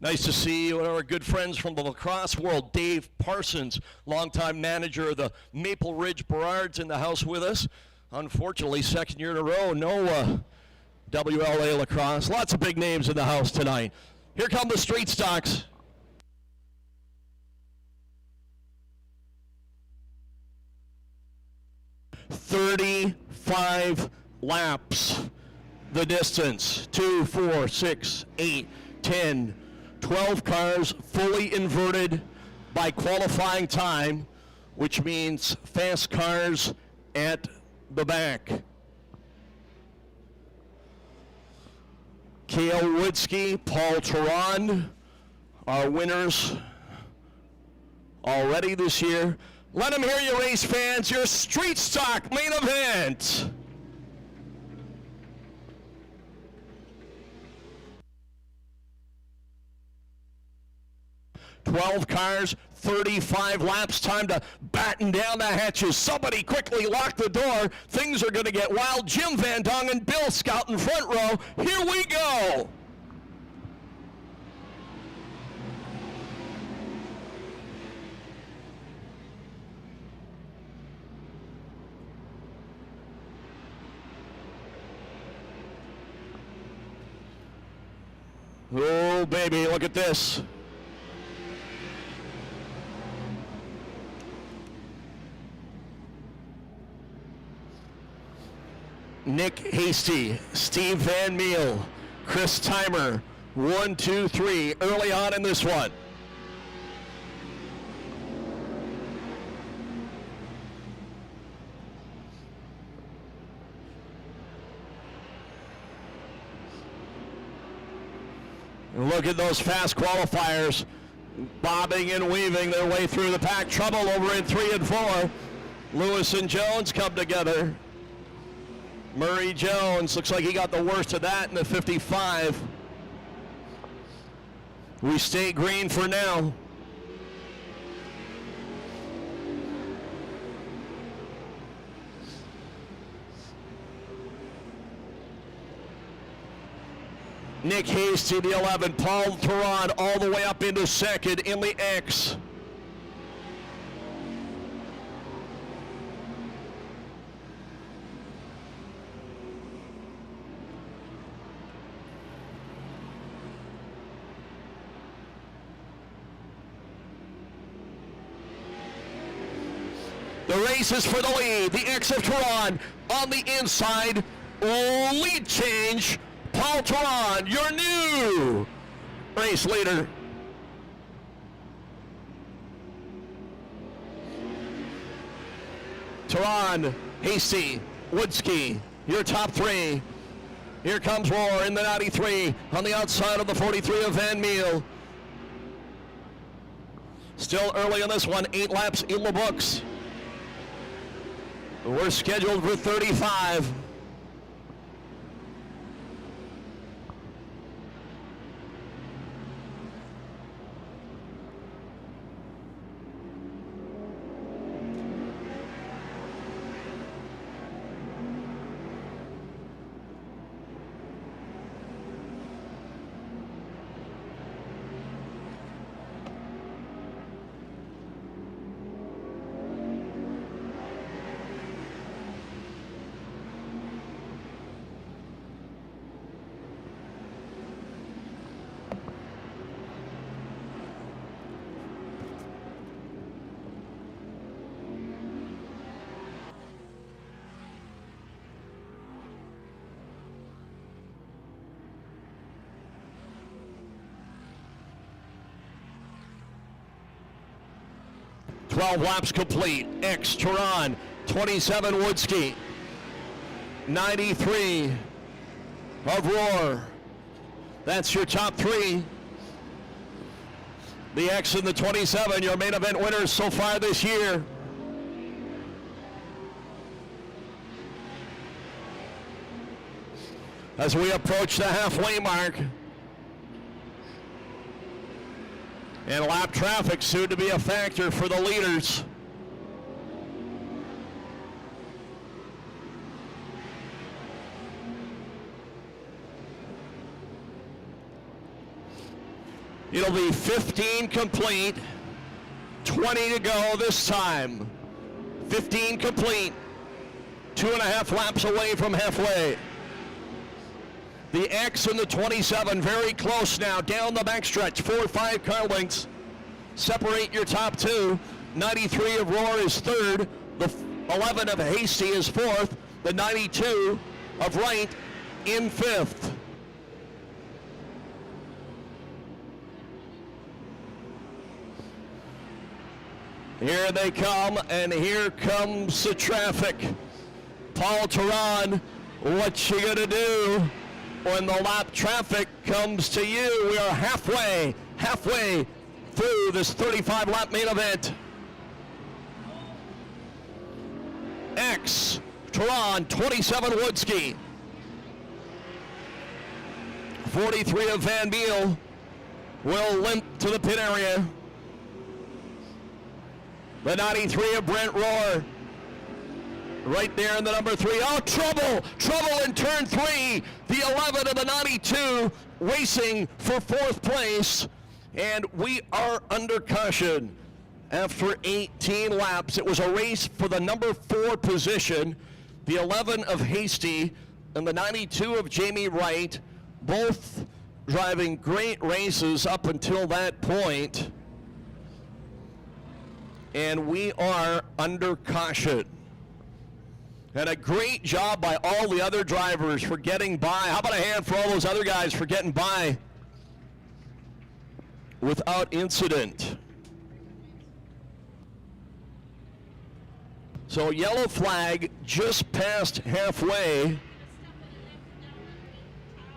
Nice to see one of our good friends from the lacrosse world, Dave Parsons, longtime manager of the Maple Ridge Burrards, in the house with us. Unfortunately, second year in a row, no WLA lacrosse. Lots of big names in the house tonight. Here come the Street Stocks. "35 laps, the distance. 2, 4, 6, 8, 10, 12 cars fully inverted by qualifying time, which means fast cars at the back. Kale Woodsky, Paul Teron, our winners already this year. Let them hear you, race fans, your Street Stock main event. "12 cars, 35 laps, time to batten down the hatches. Somebody quickly lock the door. Things are going to get wild. Jim Van Dongen, Bill Scout in front row. Here we go." Oh, baby, look at this. Nick Hasty, Steve Van Meel, Chris Timer, 1, 2, 3, early on in this one. And look at those fast qualifiers bobbing and weaving their way through the pack. Trouble over in 3 and 4. Lewis and Jones come together. Murray Jones, looks like he got the worst of that in the 55. We stay green for now. Nick Hasty, the 11. Paul Teron all the way up into second in the X. The race is for the lead. The X of Teron on the inside. Lead change. Paul Teron, your new race leader. Teron, Hasty, Woodsky, your top 3. Here comes Roar in the 93 on the outside of the 43 of Van Meel. Still early on this one, 8 laps in the books. We're scheduled for 35. 12 laps complete. X Turan, 27 Woodski, 93 of Roar. That's your top three. The X and the 27, your main event winners so far this year. As we approach the halfway mark. And lap traffic soon to be a factor for the leaders. It'll be 15 complete, 20 to go this time. 15 complete, 2.5 laps away from halfway. The X and the 27 very close now, down the backstretch, 4 or 5 car lengths. Separate your top two. 93 of Roar is third. The 11 of Hasty is fourth. The 92 of Wright in fifth. Here they come, and here comes the traffic. Paul Turan, what you gonna do when the lap traffic comes to you? We are halfway through this 35 lap main event. X, Turan, 27 Woodski. 43 of Van Meel will limp to the pit area. The 93 of Brent Roar. Right there in the number 3. Oh, trouble in turn 3. The 11 of the 92 racing for 4th place. And we are under caution after 18 laps. It was a race for the number 4 position. The 11 of Hasty and the 92 of Jayme Wright, both driving great races up until that point. And we are under caution. And a great job by all the other drivers for getting by. How about a hand for all those other guys for getting by without incident? So yellow flag just past halfway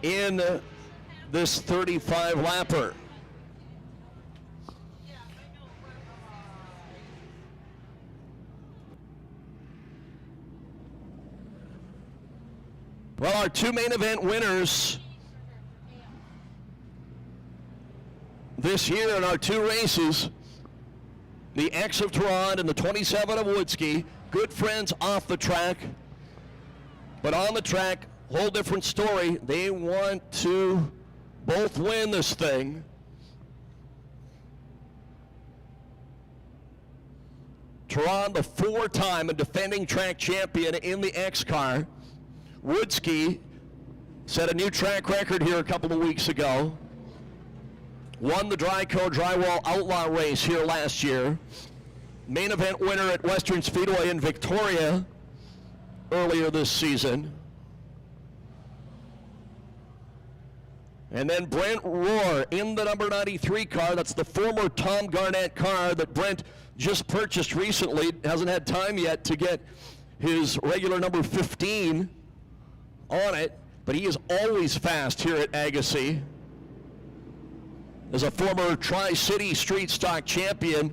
in this 35 lapper. Well, our 2 main event winners this year in our 2 races, the X of Turan and the 27 of Woodski, good friends off the track, but on the track, whole different story. They want to both win this thing. Turan, the 4-time and defending track champion in the X car. Woodski set a new track record here a couple of weeks ago. Won the Dryco Drywall Outlaw race here last year. Main event winner at Western Speedway in Victoria earlier this season. And then Brent Roar in the number 93 car. That's the former Tom Garnett car that Brent just purchased recently. Hasn't had time yet to get his regular number 15 on it, but he is always fast here at Agassiz. As a former Tri-City Street Stock champion,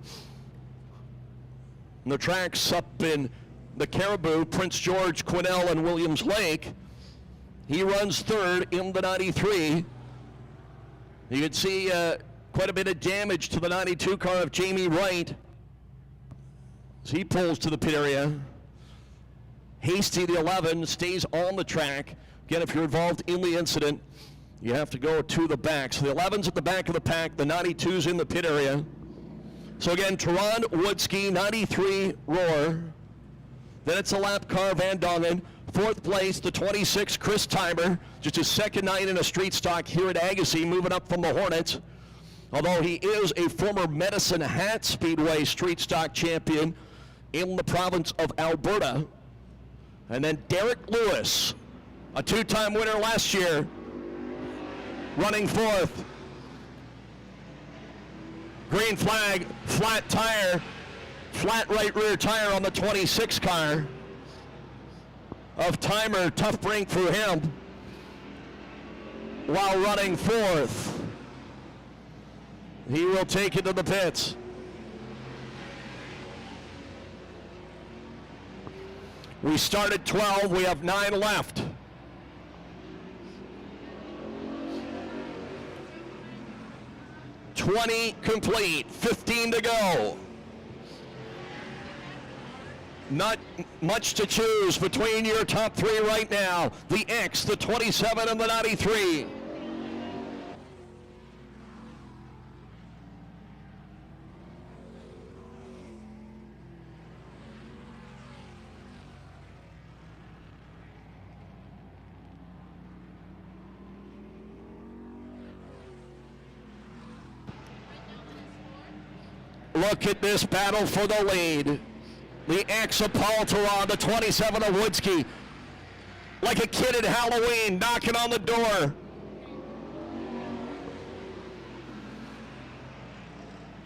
and the tracks up in the Caribou, Prince George, Quesnel, and Williams Lake, he runs third in the 93. You can see quite a bit of damage to the 92 car of Jayme Wright as he pulls to the pit area. Hasty, the 11, stays on the track. Again, if you're involved in the incident, you have to go to the back. So the 11's at the back of the pack, the 92's in the pit area. So again, Turan, Woodski, 93, Roar. Then it's a lap car, Van Dongen. 4th place, the 26, Chris Timer. Just his 2nd night in a street stock here at Agassiz, moving up from the Hornets. Although he is a former Medicine Hat Speedway street stock champion in the province of Alberta. And then Derek Lewis, a 2-time winner last year, running 4th. Green flag, flat tire Flat right rear tire on the 26 car of Timer. Tough break for him while running fourth. He will take it to the pits. We started 12, we have 9 left. $20 complete, 15 to go. Not much to choose between your top 3 right now. The X, the 27, and the 93. Look at this battle for the lead. The X of Paul Theron, the 27 of Woodski. Like a kid at Halloween, knocking on the door.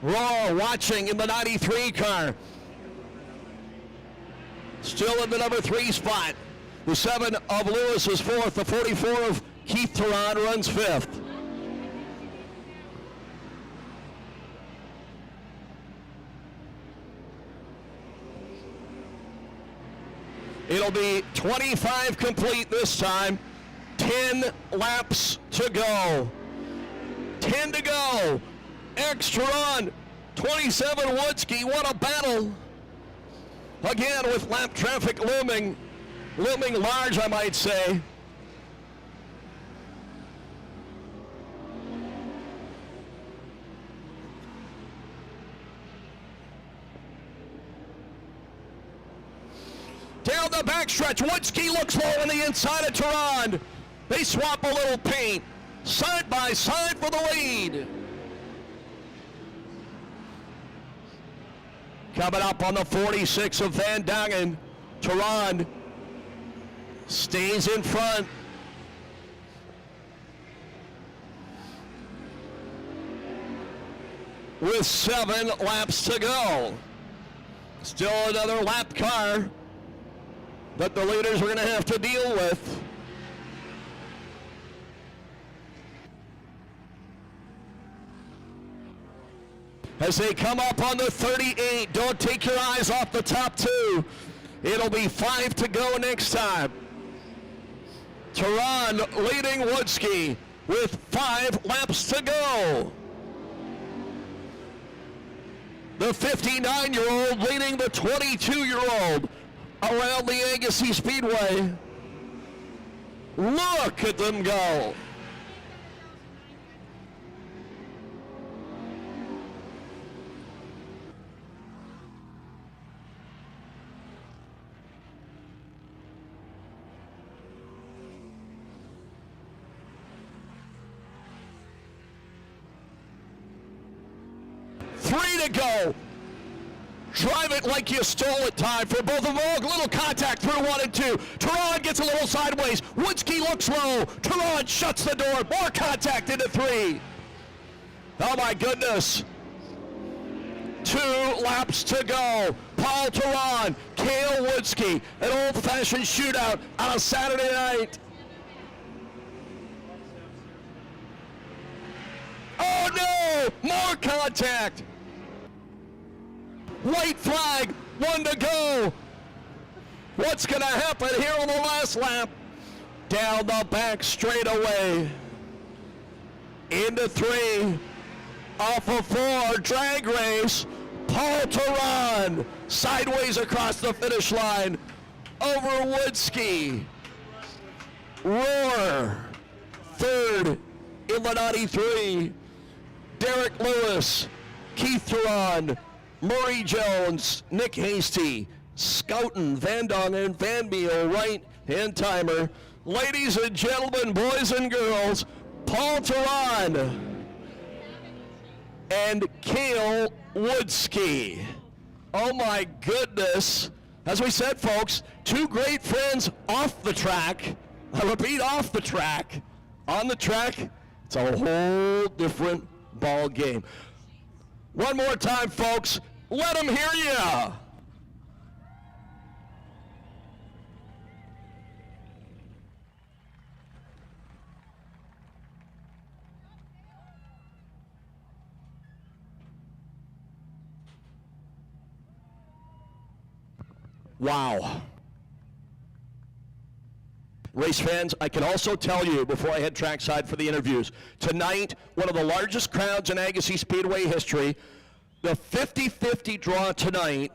Raw watching in the 93 car. Still in the number 3 spot. The 7 of Lewis is 4th. The 44 of Keith Theron runs 5th. It'll be 25 complete this time. 10 laps to go. 10 to go. Extra run. 27 Woodski. What a battle. Again with lap traffic looming large, I might say. Down the backstretch, Woodski looks low on the inside of Theron. They swap a little paint. Side by side for the lead. Coming up on the 46 of Van Dongen. Theron stays in front. With 7 laps to go. Still another lap car that the leaders are going to have to deal with. As they come up on the 38, don't take your eyes off the top 2. It'll be 5 to go next time. Theron leading Woodski with 5 laps to go. The 59-year-old leading the 22-year-old around the Agassiz Speedway. Look at them go. Three to go. Drive it like you stole it time for both of them. Oh, little contact through 1 and 2. Theron gets a little sideways. Woodski looks low. Theron shuts the door. More contact into 3. Oh my goodness. 2 laps to go. Paul Theron, Cale Woodski. An old-fashioned shootout on a Saturday night. Oh no! More contact. White flag, 1 to go. What's going to happen here on the last lap? Down the back straightaway. Into 3. Off of 4. Drag race. Paul Theron sideways across the finish line. Over Woodski. Roar. 3rd in the 93. Derek Lewis. Keith Theron. Murray Jones, Nick Hasty, Scouten, Van Dongen, Van Meel, Wright, and Timer. Ladies and gentlemen, boys and girls, Paul Theron and Cale Woodski. Oh my goodness. As we said, folks, 2 great friends off the track. I repeat, off the track. On the track, it's a whole different ball game. One more time, folks. Let them hear you. Wow. Race fans, I can also tell you before I head trackside for the interviews, tonight, one of the largest crowds in Agassiz Speedway history, the 50-50 draw tonight,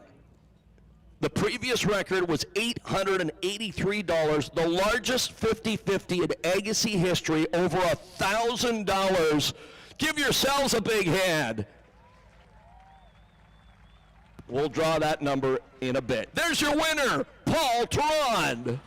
the previous record was $883, the largest 50-50 in Agassiz history, over $1,000. Give yourselves a big hand. We'll draw that number in a bit. There's your winner, Paul Tarand.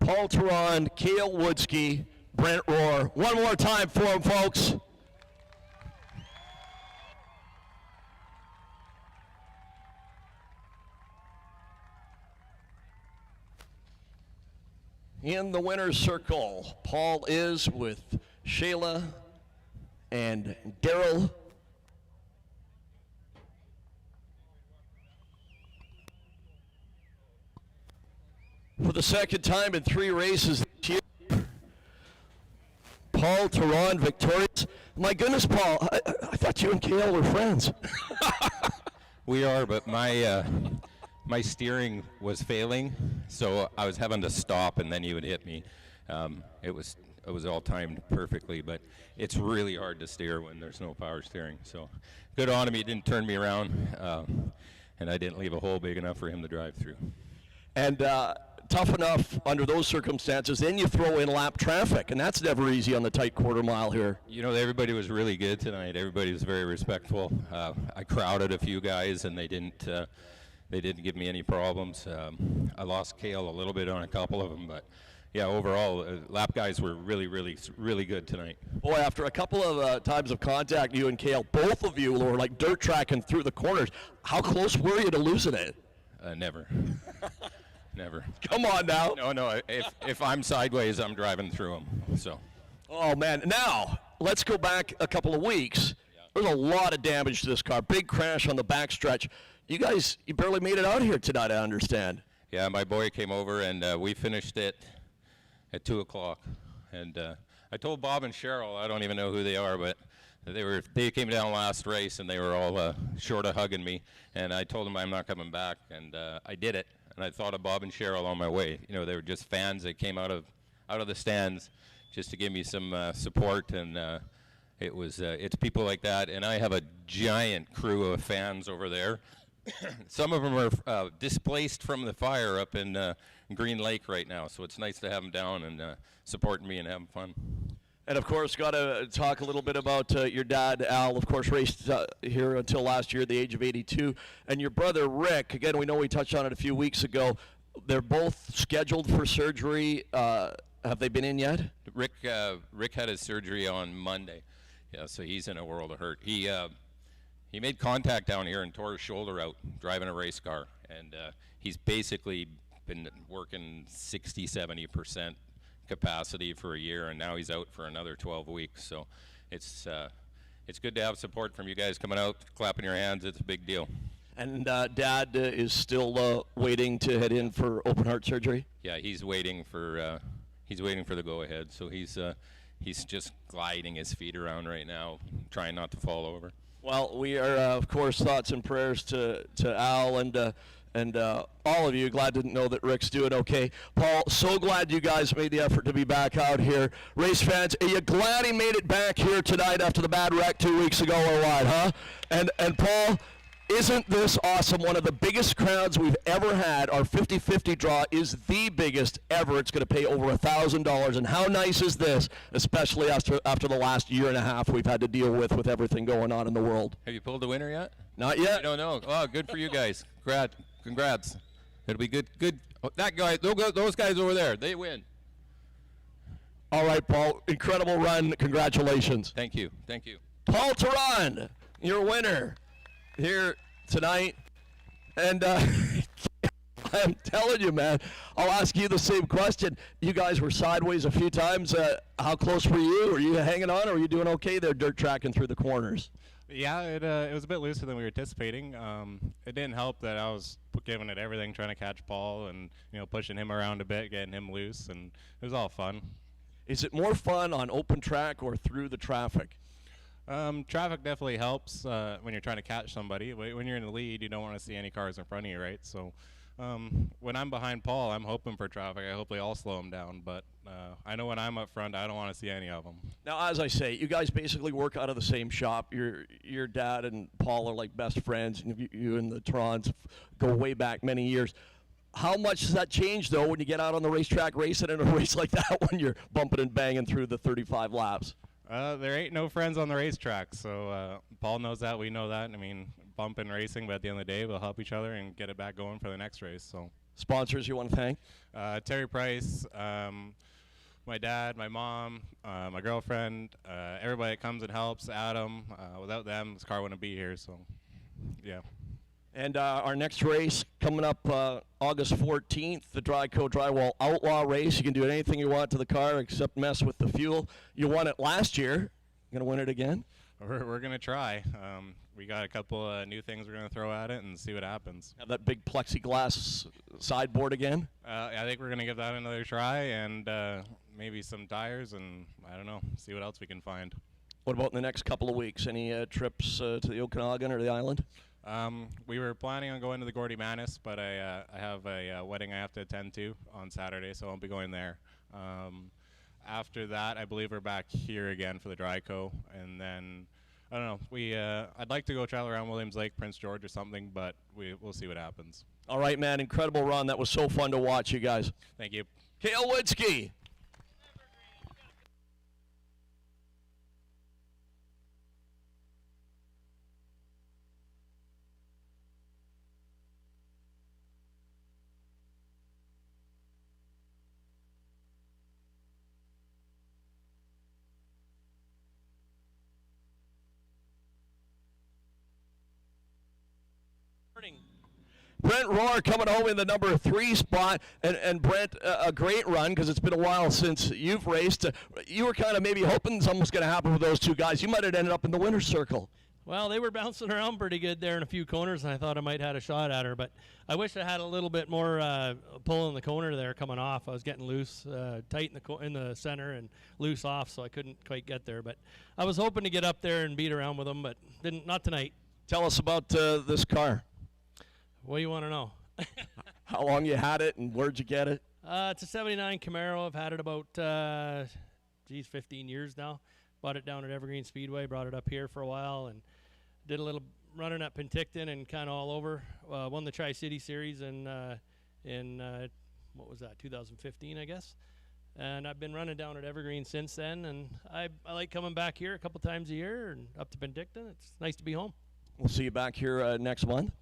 Paul Tarand, Cale Woodsky, Brent Rohr. One more time for them, folks. In the winner's circle, Paul is with Shayla and Daryl. For the second time in 3 races this year, Paul Tarand victorious. My goodness, Paul, I thought you and Cale were friends. We are, but my steering was failing, so I was having to stop, and then he would hit me. It was all timed perfectly, but it's really hard to steer when there's no power steering. So good on him. He didn't turn me around, and I didn't leave a hole big enough for him to drive through. And tough enough under those circumstances, then you throw in lap traffic, and that's never easy on the tight quarter mile here. You know, everybody was really good tonight. Everybody was very respectful. I crowded a few guys, and they didn't give me any problems. I lost Cale a little bit on a couple of them, but yeah, overall, lap guys were really, really, really good tonight. Boy, after a couple of times of contact, you and Cale, both of you were like dirt tracking through the corners. How close were you to losing it? Never. Never. Come on now. No. If I'm sideways, I'm driving through them. So. Oh man. Now let's go back a couple of weeks. There's a lot of damage to this car. Big crash on the backstretch. You guys, you barely made it out here tonight, I understand. Yeah, my boy came over and we finished it at 2 o'clock. And I told Bob and Cheryl, I don't even know who they are, but they came down last race and they were all short of hugging me. And I told them I'm not coming back, and I did it. And I thought of Bob and Cheryl on my way. You know, they were just fans that came out of the stands just to give me some support, and it's people like that. And I have a giant crew of fans over there. Some of them are displaced from the fire up in Green Lake right now, so it's nice to have them down and supporting me and having fun. And of course, got to talk a little bit about your dad, Al. Of course, raced here until last year at the age of 82. And your brother, Rick, again, we know we touched on it a few weeks ago. They're both scheduled for surgery. Have they been in yet? Rick had his surgery on Monday. Yeah, so he's in a world of hurt. He made contact down here and tore his shoulder out driving a race car. And he's basically been working 60-70% capacity for a year, and now he's out for another 12 weeks. So it's good to have support from you guys coming out, clapping your hands. It's a big deal. And Dad is still waiting to head in for open heart surgery? Yeah, he's waiting for the go-ahead. So he's just gliding his feet around right now, trying not to fall over. Well, we are, of course, thoughts and prayers to Al, and And all of you, glad to know that Rick's doing okay. Paul, so glad you guys made the effort to be back out here. Race fans, are you glad he made it back here tonight after the bad wreck 2 weeks ago or what, huh? And Paul, isn't this awesome? One of the biggest crowds we've ever had. Our 50-50 draw is the biggest ever. It's going to pay over $1,000. And how nice is this, especially after the last year and a half we've had to deal with everything going on in the world? Have you pulled the winner yet? Not yet. I don't know. Oh, good for you guys. Congrats. It'll be good. Oh, that guy, those guys over there, they win. All right, Paul. Incredible run. Congratulations. Thank you. Paul Tarand, your winner here tonight. And I'm telling you, man, I'll ask you the same question. You guys were sideways a few times. How close were you? Were you hanging on, or were you doing okay there dirt tracking through the corners? Yeah, it was a bit looser than we were anticipating. It didn't help that I was giving it everything, trying to catch Paul and pushing him around a bit, getting him loose, and it was all fun. Is it more fun on open track or through the traffic? Traffic definitely helps when you're trying to catch somebody. When you're in the lead, you don't want to see any cars in front of you, right? So when I'm behind Paul, I'm hoping for traffic. I hope they all slow him down, but I know when I'm up front, I don't want to see any of them. Now, as I say, you guys basically work out of the same shop. Your dad and Paul are like best friends, and you and the Trons go way back many years. How much does that change, though, when you get out on the racetrack racing in a race like that when you're bumping and banging through the 35 laps? There ain't no friends on the racetrack, so Paul knows that, we know that. I mean, bumping racing, but at the end of the day, we'll help each other and get it back going for the next race. So, sponsors you want to thank? Terry Price, my dad, my mom, my girlfriend, everybody that comes and helps, Adam. Without them, this car wouldn't be here, so, yeah. And our next race coming up August 14th, the Dryco Drywall Outlaw race. You can do anything you want to the car except mess with the fuel. You won it last year. You going to win it again? We're going to try. We got a couple new things we're going to throw at it and see what happens. Have that big plexiglass sideboard again? I think we're going to give that another try and maybe some tires and, I don't know, see what else we can find. What about in the next couple of weeks? Any trips to the Okanagan or the island? We were planning on going to the Gordy Manis, but I have a wedding I have to attend to on Saturday, so I won't be going there. After that, I believe we're back here again for the Dryco, and then I don't know. I'd like to go travel around Williams Lake, Prince George, or something, but we'll see what happens. All right, man. Incredible run. That was so fun to watch, you guys. Thank you. Kale Witzke. Brent Rohr coming home in the number 3 spot, and Brent, a great run because it's been a while since you've raced. You were kind of maybe hoping something was going to happen with those two guys. You might have ended up in the winner's circle. Well, they were bouncing around pretty good there in a few corners, and I thought I might have had a shot at her, but I wish I had a little bit more pull in the corner there coming off. I was getting loose, tight in the center and loose off, so I couldn't quite get there. But I was hoping to get up there and beat around with them, but not tonight. Tell us about this car. What do you want to know? How long you had it and where'd you get it? It's a 79 Camaro. I've had it about, 15 years now. Bought it down at Evergreen Speedway, brought it up here for a while, and did a little running at Penticton and kind of all over. Won the Tri-City Series in what was that, 2015, I guess. And I've been running down at Evergreen since then, and I like coming back here a couple times a year and up to Penticton. It's nice to be home. We'll see you back here next month.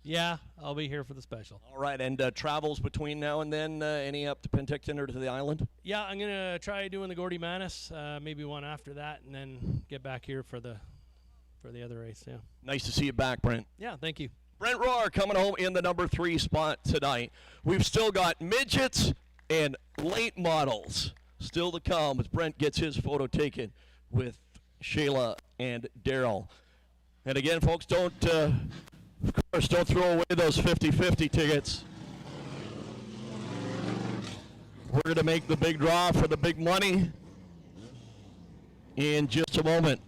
Yeah, I'll be here for the special. All right, and travels between now and then, any up to Penticton or to the island? Yeah, I'm going to try doing the Gordy Manis, maybe one after that, and then get back here for the other race, yeah. Nice to see you back, Brent. Yeah, thank you. Brent Rohr coming home in the number 3 spot tonight. We've still got midgets and late models still to come as Brent gets his photo taken with Shayla and Daryl. And again, folks, don't throw away those 50-50 tickets. We're going to make the big draw for the big money in just a moment.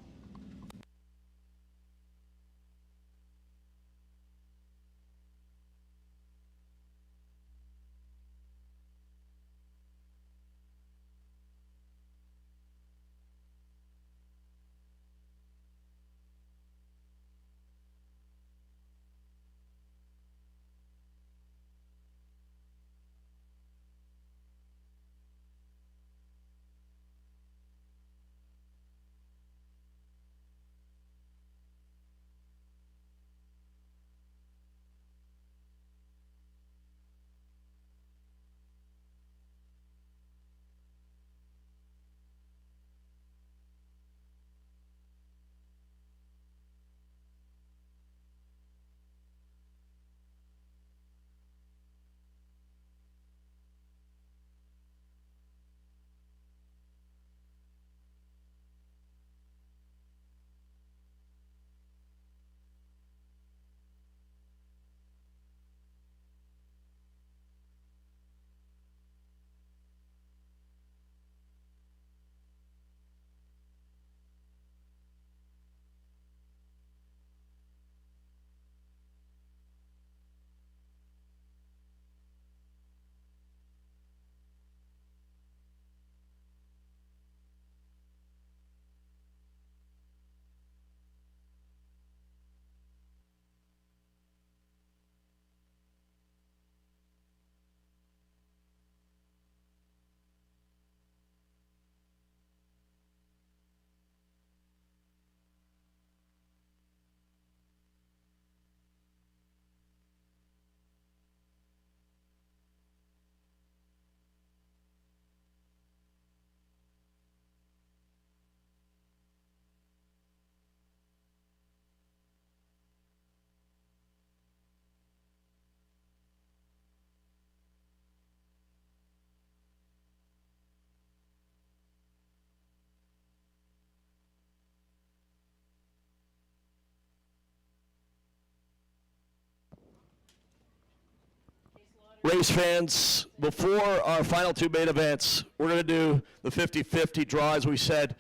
Race fans, before our final two main events, we're going to do the 50-50 draw, as we said.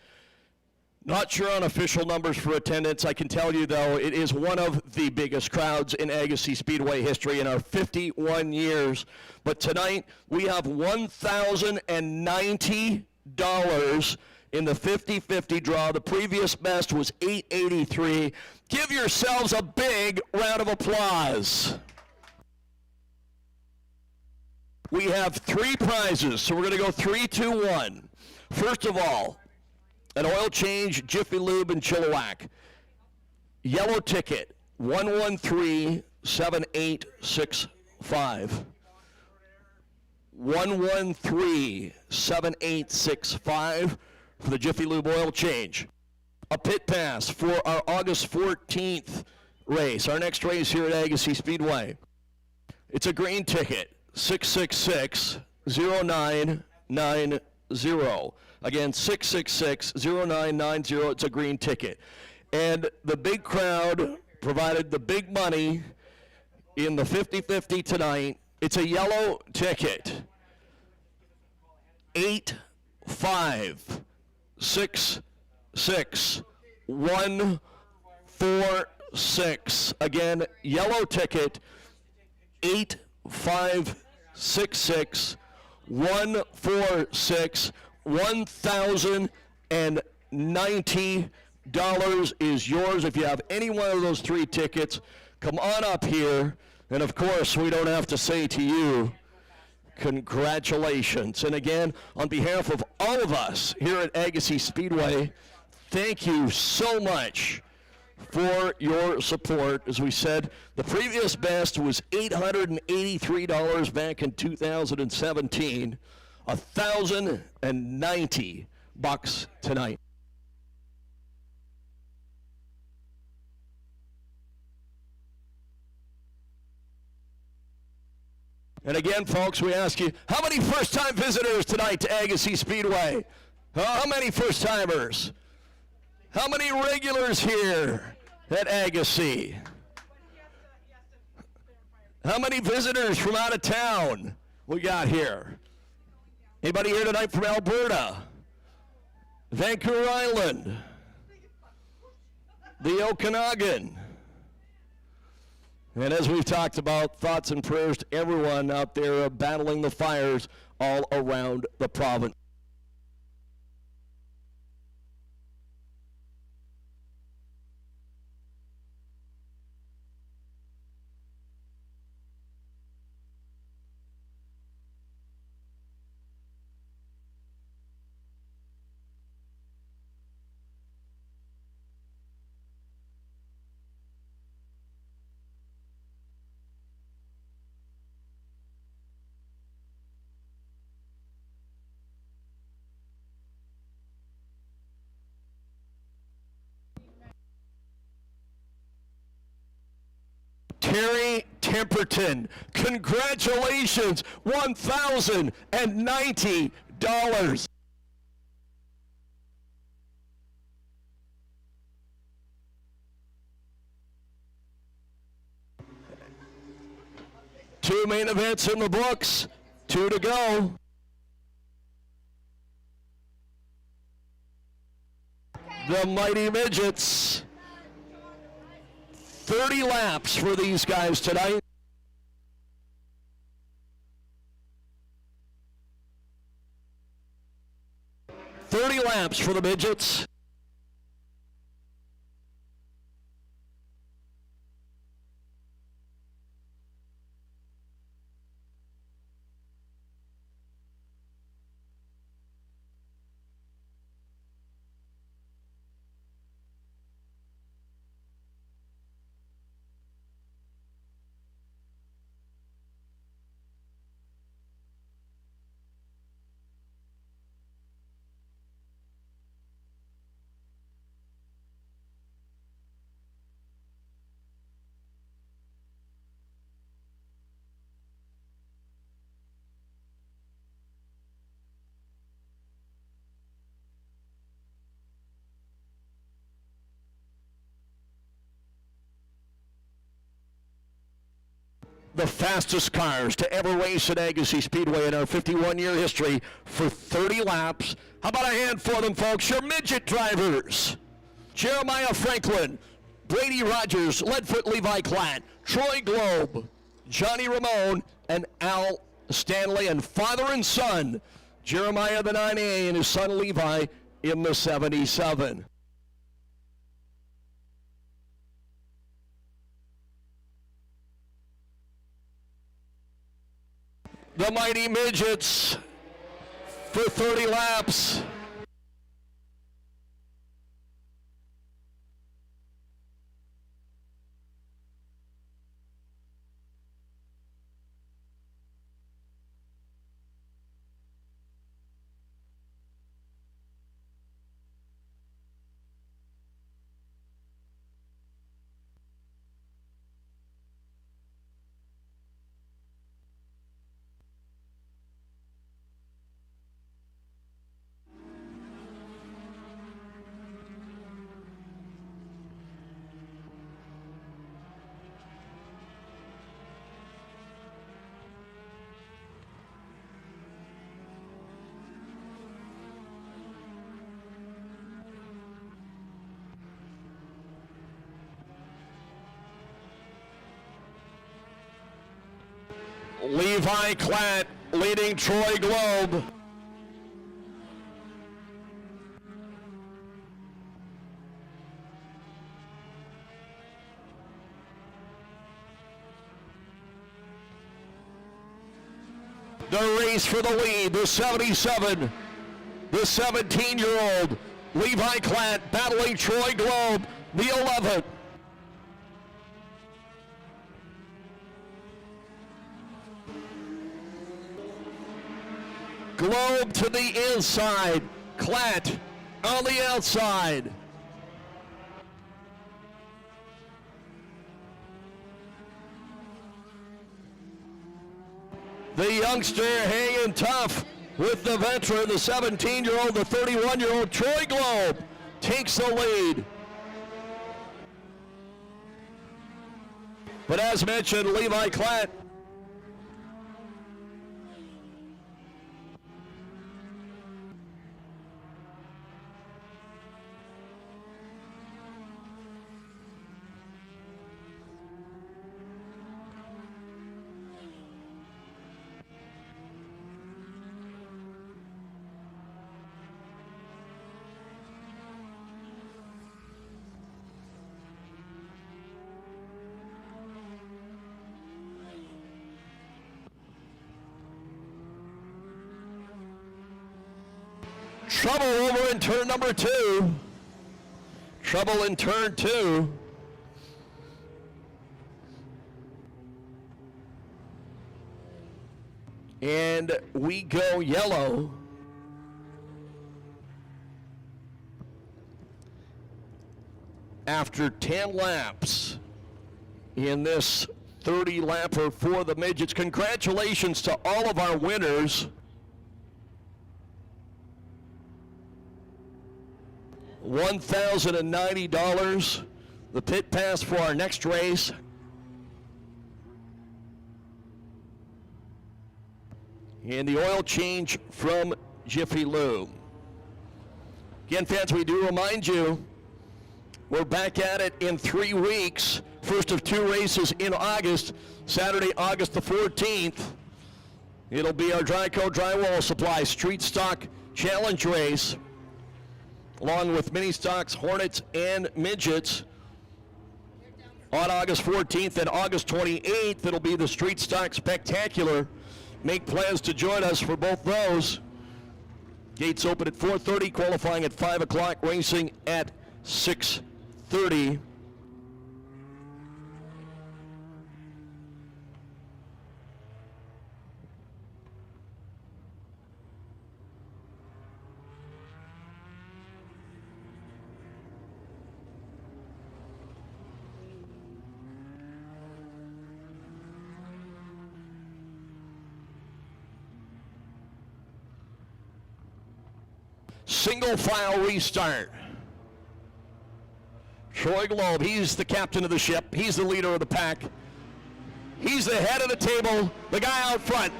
Not sure on official numbers for attendance. I can tell you, though, it is one of the biggest crowds in Agassiz Speedway history in our 51 years. But tonight, we have $1,090 in the 50-50 draw. The previous best was $883. Give yourselves a big round of applause. We have three prizes, so we're going to go 3, 2, 1. First of all, an oil change, Jiffy Lube, and Chilliwack. Yellow ticket, 113-7865. 113-7865 for the Jiffy Lube oil change. A pit pass for our August 14th race, our next race here at Agassiz Speedway. It's a green ticket, 666-0990. Again, 666-0990. It's a green ticket. And the big crowd provided the big money in the 50-50 tonight. It's a yellow ticket. 8566-146. Again, yellow ticket. 8566-146. $1,090 is yours. If you have any one of those three tickets, come on up here. And of course, we don't have to say to you, congratulations. And again, on behalf of all of us here at Agassiz Speedway, thank you so much for your support. As we said, the previous best was $883 back in 2017. $1,090 tonight. And again, folks, we ask you, how many first-time visitors tonight to Agassiz Speedway? How many first-timers? How many regulars here at Agassiz? How many visitors from out of town we got here? Anybody here tonight from Alberta? Vancouver Island? The Okanagan? And as we've talked about, thoughts and prayers to everyone out there battling the fires all around the province. Terry Temperton, congratulations, $1,090. Two main events in the books, 2 to go. The mighty Midgets. 30 laps for these guys tonight. Laps for the Midgets. the fastest cars to ever race at Agassiz Speedway in our 51-year history for 30 laps. How about a hand for them, folks? Your midget drivers. Jeremiah Franklin, Brady Rogers, Leadfoot Levi Klatt, Troy Globe, Johnny Ramone, and Al Stanley, and father and son, Jeremiah the 9A and his son Levi in the 77. The mighty Midgets for 30 laps. Levi Klatt leading Troy Globe. The race for the lead, the 77, the 17-year-old Levi Klatt battling Troy Globe, the 11th. Globe to the inside, Klatt on the outside. The youngster hanging tough with the veteran, the 17-year-old, the 31-year-old Troy Globe takes the lead. But as mentioned, Levi Klatt trouble over in turn number 2. Trouble in turn 2. And we go yellow. After 10 laps in this 30-lapper for the Midgets. Congratulations to all of our winners. $1,090, the pit pass for our next race. And the oil change from Jiffy Lube. Again, fans, we do remind you, we're back at it in 3 weeks. First of 2 races in August, Saturday, August the 14th. It'll be our Dryco Drywall Supply Street Stock Challenge race, along with mini stocks, Hornets, and Midgets. On August 14th and August 28th, it'll be the Street Stock Spectacular. Make plans to join us for both those. Gates open at 4:30, qualifying at 5 o'clock, racing at 6:30. Single file restart. Troy Globe, he's the captain of the ship. He's the leader of the pack. He's the head of the table, the guy out front.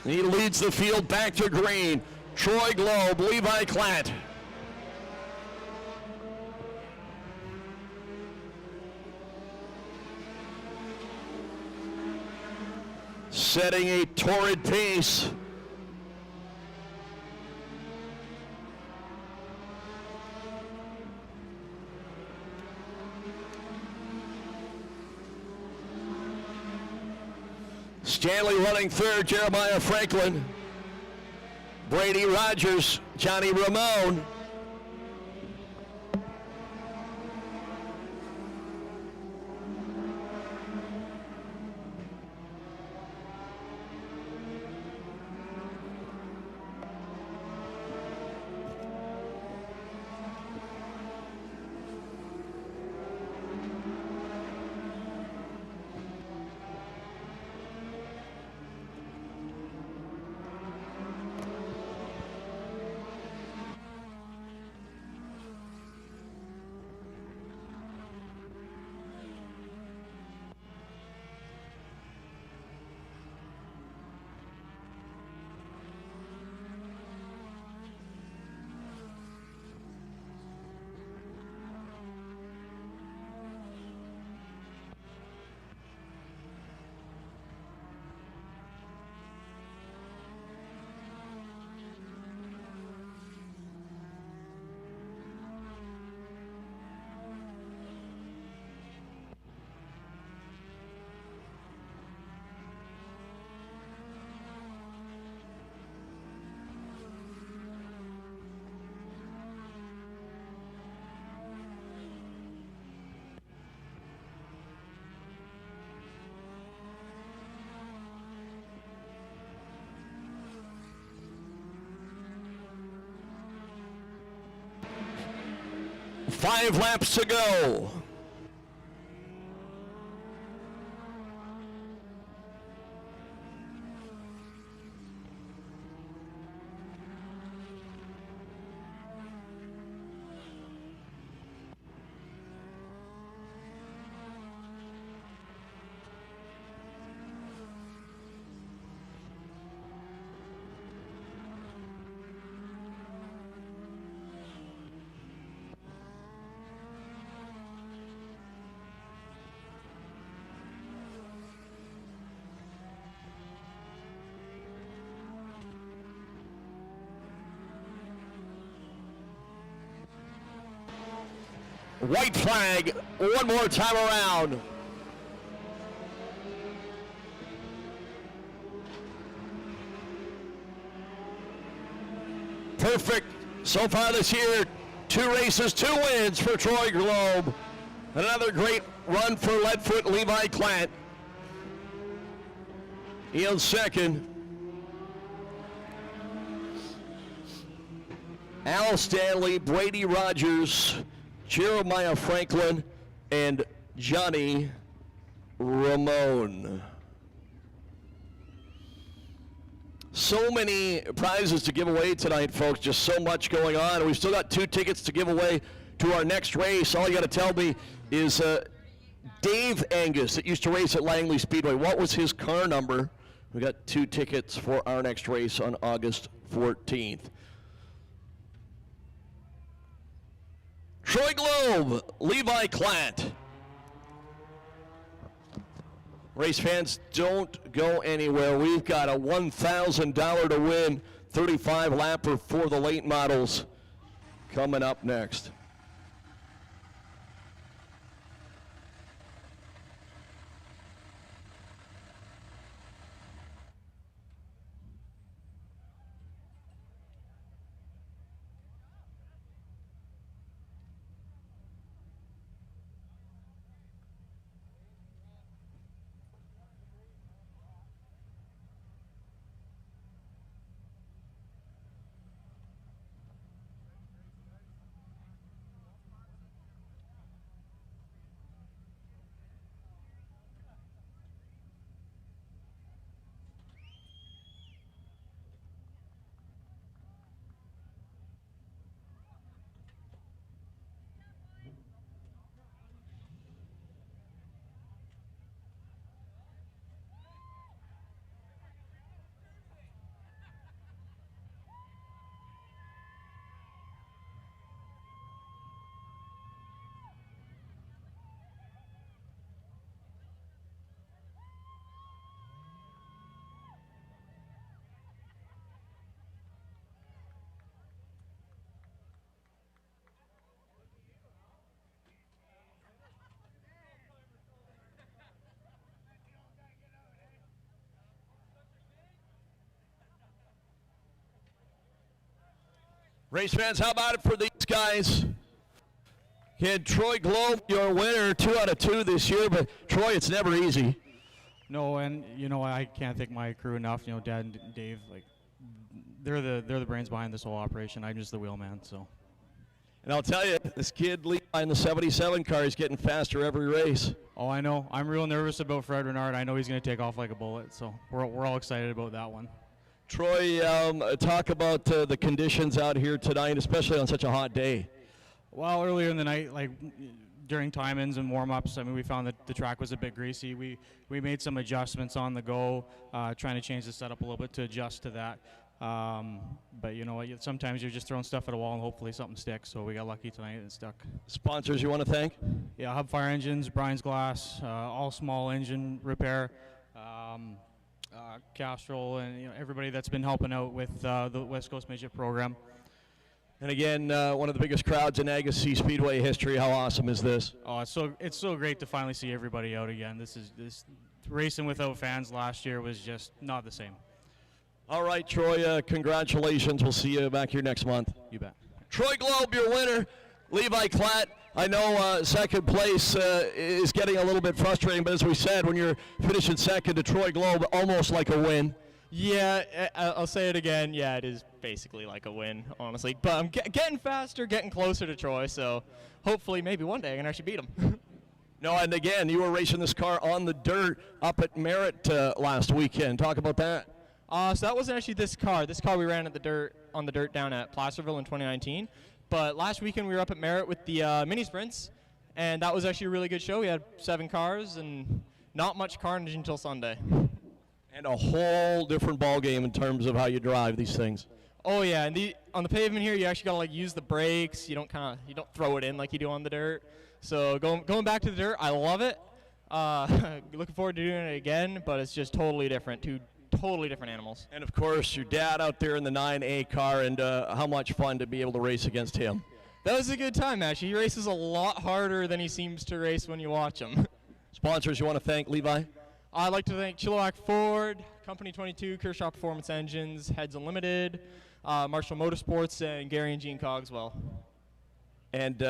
He leads the field back to green. Troy Globe, Levi Klatt. Setting a torrid pace. Stanley running third, Jeremiah Franklin. Brady Rogers, Johnny Ramone. Five laps to go. White flag one more time around. Perfect so far this year. 2 races, 2 wins for Troy Globe. Another great run for Leadfoot Levi Klatt. In second. Al Stanley, Brady Rogers, Jeremiah Franklin, and Johnny Ramone. So many prizes to give away tonight, folks. Just so much going on. We've still got 2 tickets to give away to our next race. All you got to tell me is Dave Angus that used to race at Langley Speedway. What was his car number? We got 2 tickets for our next race on August 14th. Troy Globe, Levi Klatt. Race fans, don't go anywhere. We've got a $1,000 to win 35 lapper for the late models coming up next. Race fans, how about it for these guys? Again, Troy Globe, your winner, 2 out of 2 this year, but Troy, it's never easy. No, and I can't thank my crew enough. Dad and Dave, they're the brains behind this whole operation. I'm just the wheelman. So. And I'll tell you, this kid Levi in the 77 car is getting faster every race. Oh, I know. I'm real nervous about Fred Renard. I know he's going to take off like a bullet. So we're all excited about that one. Troy, talk about the conditions out here tonight, especially on such a hot day. Well, earlier in the night, during time-ins and warm-ups, we found that the track was a bit greasy. We made some adjustments on the go, trying to change the setup a little bit to adjust to that. But you know what? Sometimes you're just throwing stuff at a wall and hopefully something sticks. So we got lucky tonight and it stuck. Sponsors you want to thank? Yeah, Hub Fire Engines, Brian's Glass, all small engine repair, Castrol, and everybody that's been helping out with the West Coast Midget program. And again, one of the biggest crowds in Agassiz Speedway history. How awesome is this? Oh, it's so great to finally see everybody out again. This racing without fans last year was just not the same. All right, Troy, congratulations. We'll see you back here next month. You bet. Troy Globe, your winner. Levi Klatt, I know second place is getting a little bit frustrating, but as we said, when you're finishing second to Troy Globe, almost like a win. Yeah, I'll say it again. Yeah, it is basically like a win, honestly. But I'm getting faster, getting closer to Troy, so hopefully maybe one day I can actually beat him. No, and again, you were racing this car on the dirt up at Merritt last weekend. Talk about that. So that wasn't actually this car. This car we ran on the dirt down at Placerville in 2019. But last weekend we were up at Merritt with the mini sprints, and that was actually a really good show. We had 7 cars and not much carnage until Sunday. And a whole different ball game in terms of how you drive these things. Oh yeah, and on the pavement here, you actually gotta use the brakes. You don't throw it in like you do on the dirt. So going back to the dirt, I love it. Looking forward to doing it again, but it's just totally different. 2 totally different animals. And of course, your dad out there in the 9A car, and how much fun to be able to race against him. That was a good time, actually. He races a lot harder than he seems to race when you watch him. Sponsors you want to thank, Levi? I'd like to thank Chilliwack Ford, Company 22, Kershaw Performance Engines, Heads Unlimited, Marshall Motorsports, and Gary and Gene Cogswell. And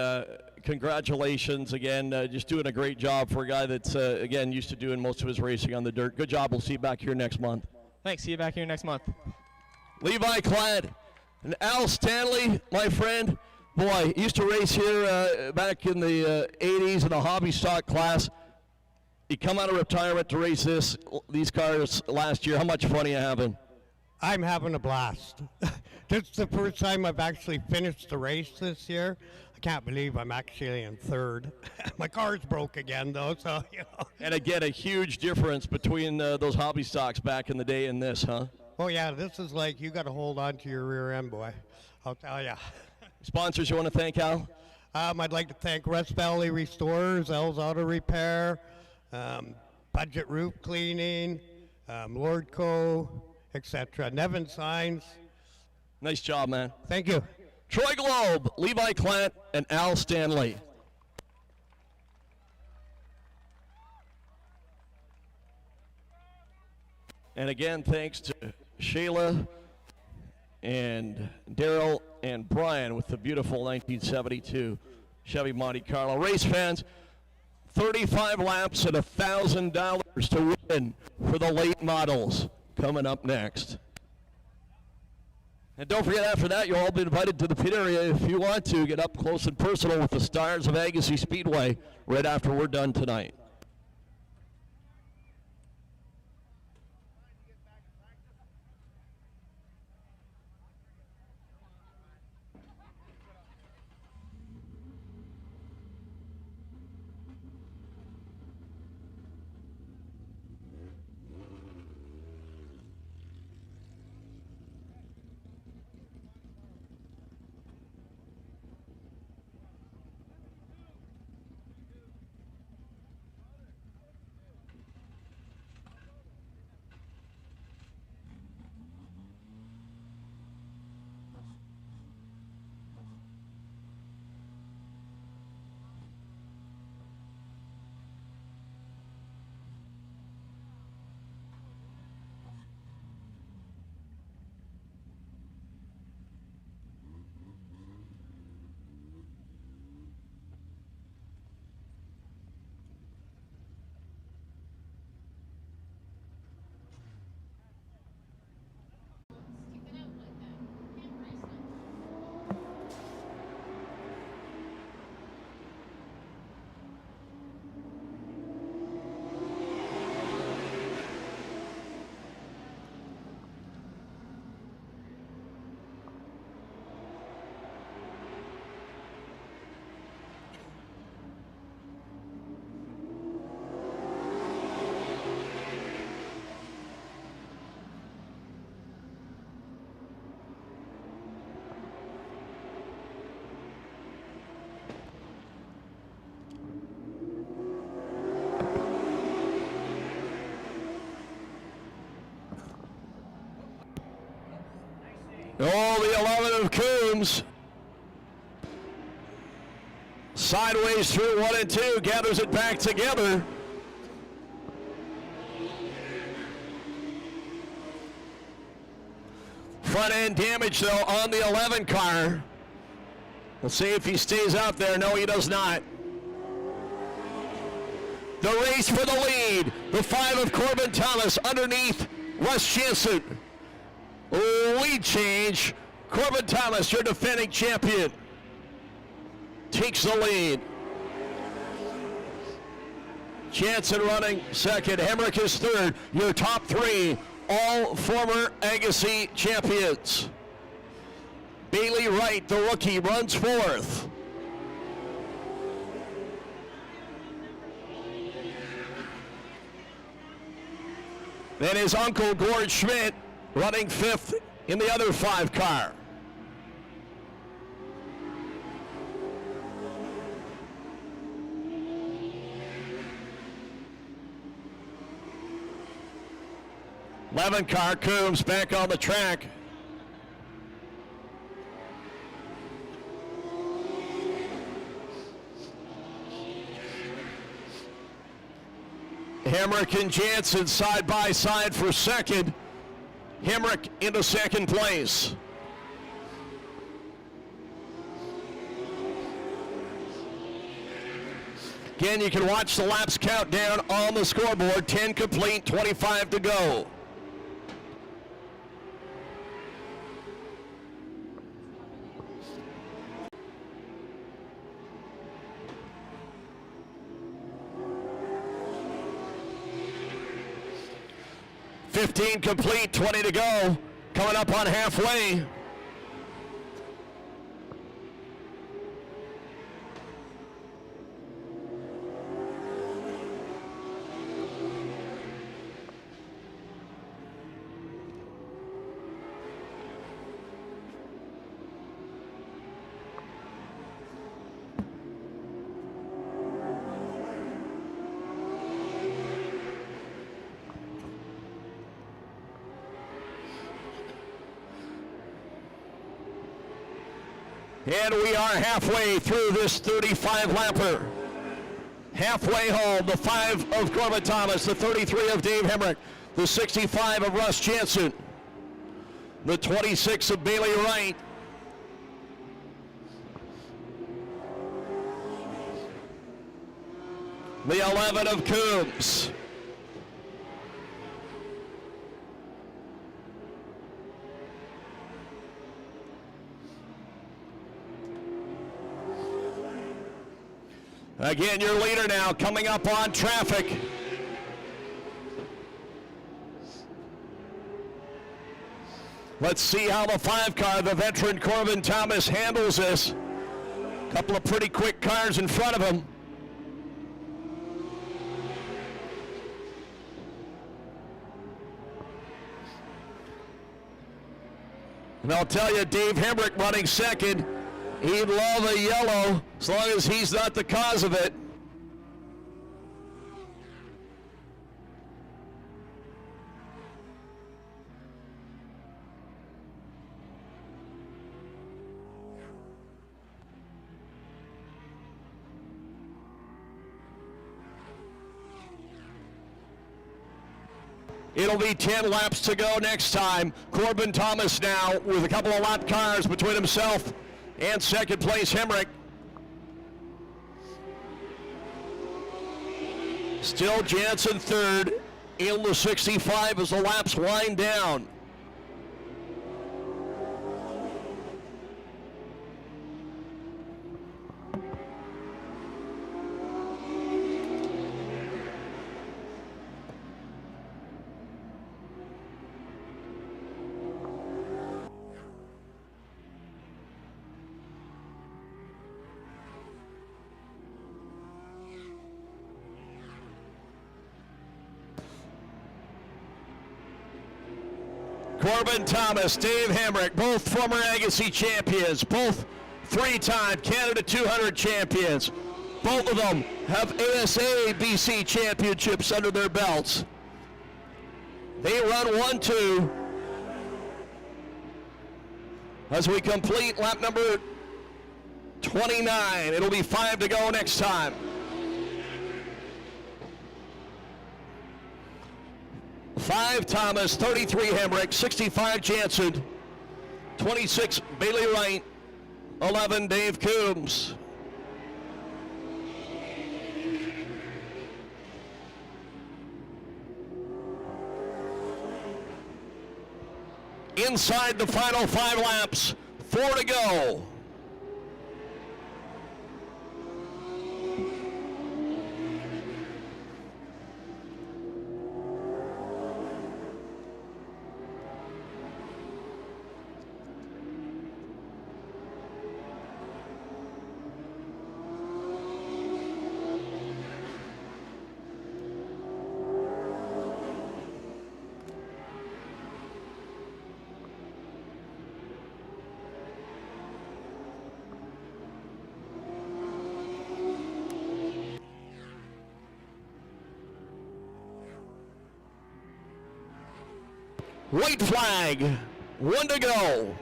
congratulations again, just doing a great job for a guy that's, again, used to doing most of his racing on the dirt. Good job. We'll see you back here next month. Thanks. See you back here next month. Levi Klatt and Al Stanley, my friend. Boy, used to race here back in the 80s in the hobby stock class. You come out of retirement to race these cars last year. How much fun are you having? I'm having a blast. This is the first time I've actually finished the race this year. I can't believe I'm actually in third. My car's broke again, though, so, And again, a huge difference between those hobby stocks back in the day and this, huh? Oh, yeah, this is like you got to hold on to your rear end, boy. I'll tell ya. Sponsors you want to thank, Al? I'd like to thank West Valley Restorers, L's Auto Repair, Budget Roof Cleaning, Lordco, etc. Nevin Signs. Nice job, man. Thank you. Troy Globe, Levi Klatt, and Al Stanley. And again, thanks to Shayla and Daryl and Brian with the beautiful 1972 Chevy Monte Carlo. Race fans, 35 laps and $1,000 to win for the late models coming up next. And don't forget, after that, you'll all be invited to the pit area if you want to get up close and personal with the stars of Agassiz Speedway right after we're done tonight. Oh, the 11 of Coombs. Sideways through 1 and 2, gathers it back together. Front end damage though on the 11 car. We'll see if he stays out there. No, he does not. The race for the lead. The 5 of Corbin Thomas underneath Russ Jansen. Lead change. Corbin Thomas, your defending champion, takes the lead. Jansen running second. Hemrick is third. Your top 3, all former Agassiz champions. Baylee Wright, the rookie, runs fourth. Then his uncle, Gord Schmidt, running fifth in the other 5 car. Eleven car Coombs back on the track. Hemrick and Jansen side by side for second. Hemrick into second place. Again, you can watch the laps countdown on the scoreboard. 10 complete, 25 to go. $15 complete, 20 to go. Coming up on halfway. And we are halfway through this 35-lapper. Halfway home, the 5 of Corbin Thomas, the 33 of Dave Hemrick, the 65 of Russ Jansen, the 26 of Baylee Wright, the 11 of Coombs, again, your leader now coming up on traffic. Let's see how the 5 car, the veteran Corbin Thomas, handles this. A couple of pretty quick cars in front of him. And I'll tell you, Dave Hemrick running second. He'd love a yellow as long as he's not the cause of it. It'll be 10 laps to go next time. Corbin Thomas now with a couple of lap cars between himself and second place Hemrick. Still Jansen third in the 65 as the laps wind down. Corbin Thomas, Dave Hemrick, both former Agassiz champions, both 3-time Canada 200 champions. Both of them have ASA BC championships under their belts. They run 1-2. as we complete lap number 29. It'll be 5 to go next time. 5 Thomas, 33 Hemrick, 65 Jansen, 26 Baylee Wright, 11 Dave Coombs. Inside the final 5 laps, 4 to go. White flag, 1 to go.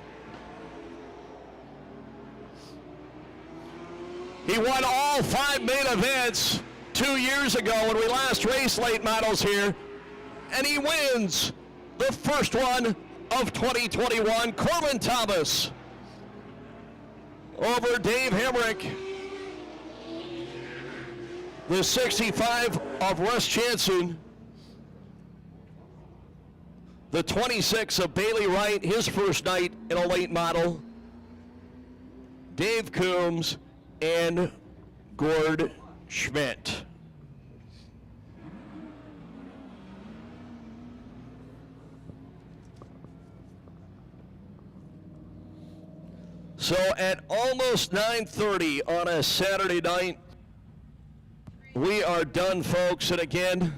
He won all 5 main events 2 years ago when we last raced late models here, and he wins the first one of 2021. Corbin Thomas over Dave Hemrick. The 65 of Russ Jansen. The 26 of Baylee Wright, his first night in a late model. Dave Coombs and Gord Schmidt. So at almost 9:30 on a Saturday night, we are done, folks. And again,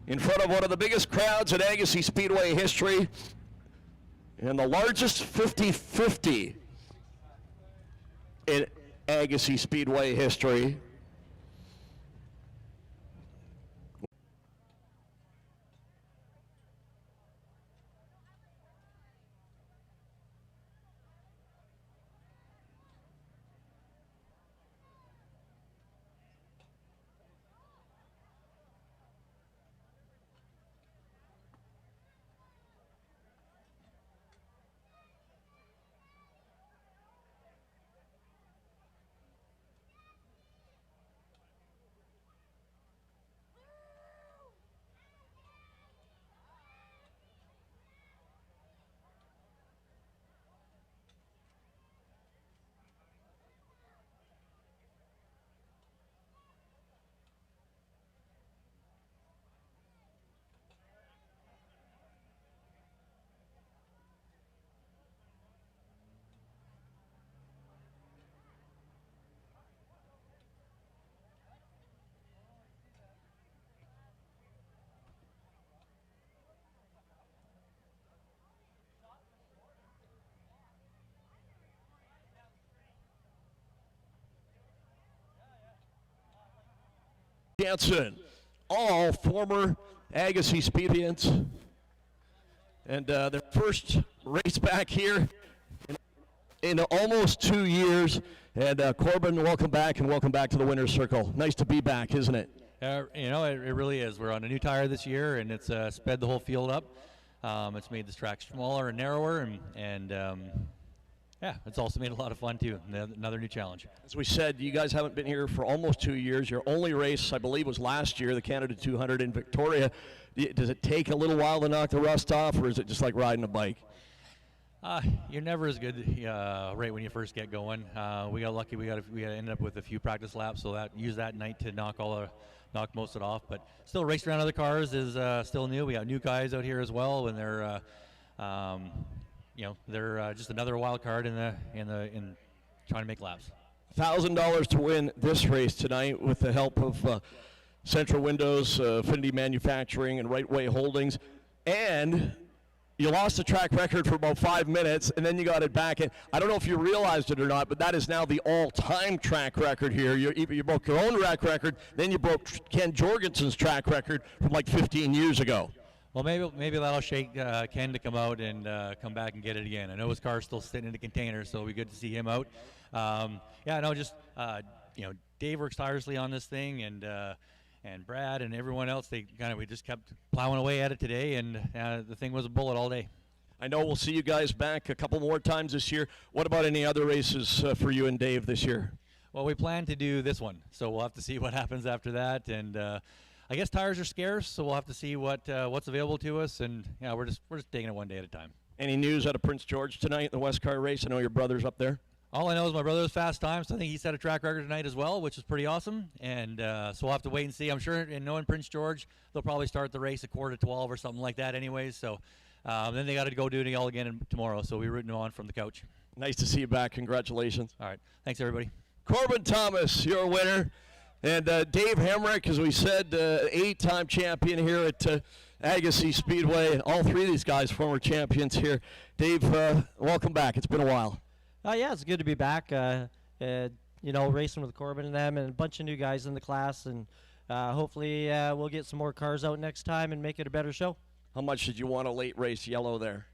in front of one of the biggest crowds in Agassiz Speedway history and the largest 50-50 in Agassiz Speedway history. Jansen, all former Agassiz Speedwians, and their first race back here in almost 2 years. And Corbin, welcome back, and welcome back to the winner's circle. Nice to be back, isn't it? You know, it really is. We're on a new tire this year, and it's sped the whole field up. It's made this track smaller and narrower, and yeah, it's also made a lot of fun too. Another new challenge. As we said, you guys haven't been here for almost 2 years. Your only race, I believe, was last year, the Canada 200 in Victoria. Does it take a little while to knock the rust off, or is it just like riding a bike? You're never as good right when you first get going. We got lucky. We ended up with a few practice laps, so use that night to knock most of it off. But still, racing around other cars is still new. We got new guys out here as well, and they're they're just another wild card in trying to make laps. $1,000 to win this race tonight with the help of Centra Windows, Affinity Manufacturing, and Wright Way Holdings. And you lost the track record for about 5 minutes, and then you got it back. And I don't know if you realized it or not, but that is now the all-time track record here. You broke your own track record, then you broke Ken Jorgensen's track record from like 15 years ago. Well, maybe that'll shake Ken to come out and come back and get it again. I know his car's still sitting in the container, so it'll be good to see him out. Dave works tirelessly on this thing, and Brad and everyone else, we just kept plowing away at it today, and the thing was a bullet all day. I know we'll see you guys back a couple more times this year. What about any other races for you and Dave this year? Well, we plan to do this one, so we'll have to see what happens after that. And I guess tires are scarce, so we'll have to see what's available to us. And we're just taking it one day at a time. Any news out of Prince George tonight in the West Car race? I know your brother's up there. All I know is my brother was fast time, so I think he set a track record tonight as well, which is pretty awesome. And so we'll have to wait and see. I'm sure, in knowing Prince George, they'll probably start the race at 11:45 or something like that anyways. So then they got to go do it all again tomorrow, so we're rooting on from the couch. Nice to see you back. Congratulations. All right. Thanks, everybody. Corbin Thomas, your winner. And Dave Hemrick, as we said, 8-time champion here at Agassiz Speedway. All three of these guys former champions here. Dave, welcome back. It's been a while. Yeah, it's good to be back. Racing with Corbin and them and a bunch of new guys in the class. And hopefully we'll get some more cars out next time and make it a better show. How much did you want a late race yellow there?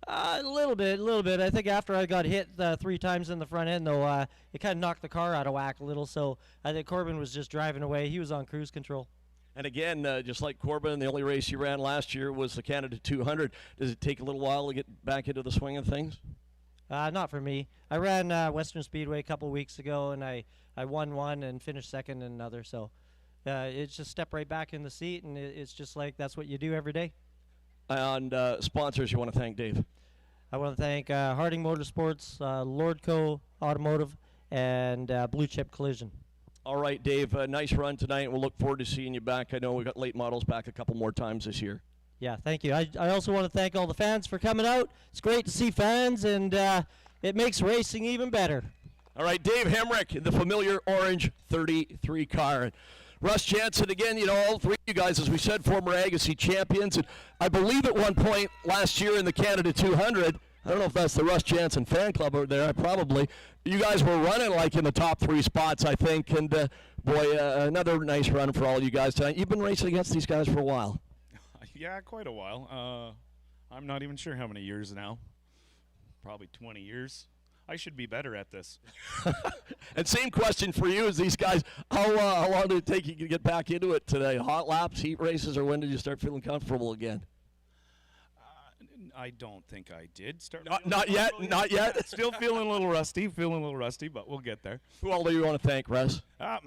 A little bit. I think after I got hit 3 times in the front end, though, it kind of knocked the car out of whack a little. So I think Corbin was just driving away. He was on cruise control. And again, just like Corbin, the only race you ran last year was the Canada 200. Does it take a little while to get back into the swing of things? Not for me. I ran Western Speedway a couple weeks ago, and I won one and finished second in another. So it's just step right back in the seat, and it's just like that's what you do every day. And sponsors you want to thank, Dave? I want to thank Harding Motorsports, Lordco Automotive, and Blue Chip Collision. All right, Dave, nice run tonight, and we'll look forward to seeing you back. I know we've got late models back a couple more times this year. Yeah, thank you. I also want to thank all the fans for coming out. It's great to see fans, and it makes racing even better. All right, Dave Hemrick, the familiar orange 33 car. Russ Jansen, again, all three of you guys, as we said, former Agassiz champions. And I believe at one point last year in the Canada 200, I don't know if that's the Russ Jansen fan club over there, you guys were running like in the top 3 spots, I think. And, another nice run for all you guys tonight. You've been racing against these guys for a while. Yeah, quite a while. I'm not even sure how many years now. Probably 20 years. I should be better at this. And same question for you as these guys. How long did it take you to get back into it today? Hot laps, heat races, or when did you start feeling comfortable again? I don't think I did start. Not yet. Still feeling a little rusty, but we'll get there. Who all do you want to thank, Russ? I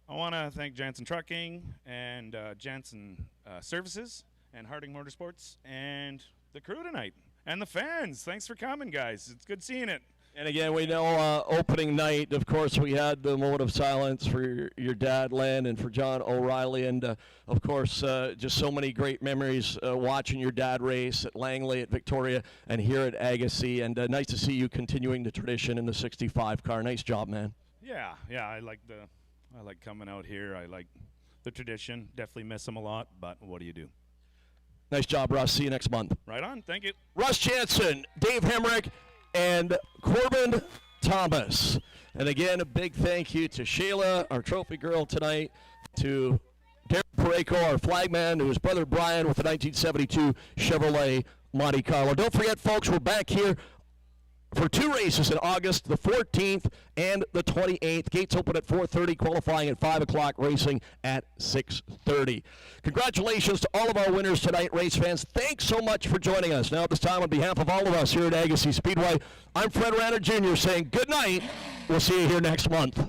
want to thank Jansen Trucking and Jansen Services and Harding Motorsports and the crew tonight and the fans. Thanks for coming, guys. It's good seeing it. And again, we know opening night, of course, we had the moment of silence for your dad, Len, and for John O'Reilly. And, of course, just so many great memories watching your dad race at Langley, at Victoria, and here at Agassiz. And nice to see you continuing the tradition in the 65 car. Nice job, man. Yeah, I like coming out here. I like the tradition. Definitely miss them a lot, but what do you do? Nice job, Russ. See you next month. Right on. Thank you. Russ Jansen, Dave Hemrick, and Corbin Thomas. And again, a big thank you to Shayla, our trophy girl tonight, to Derek Pareko, our flagman, to his brother Brian with the 1972 Chevrolet Monte Carlo. Don't forget, folks, we're back here for 2 races in August, the 14th and the 28th. Gates open at 4:30, qualifying at 5 o'clock, racing at 6:30. Congratulations to all of our winners tonight, race fans. Thanks so much for joining us. Now at this time, on behalf of all of us here at Agassiz Speedway, I'm Fred Ranner Jr. saying good night. We'll see you here next month.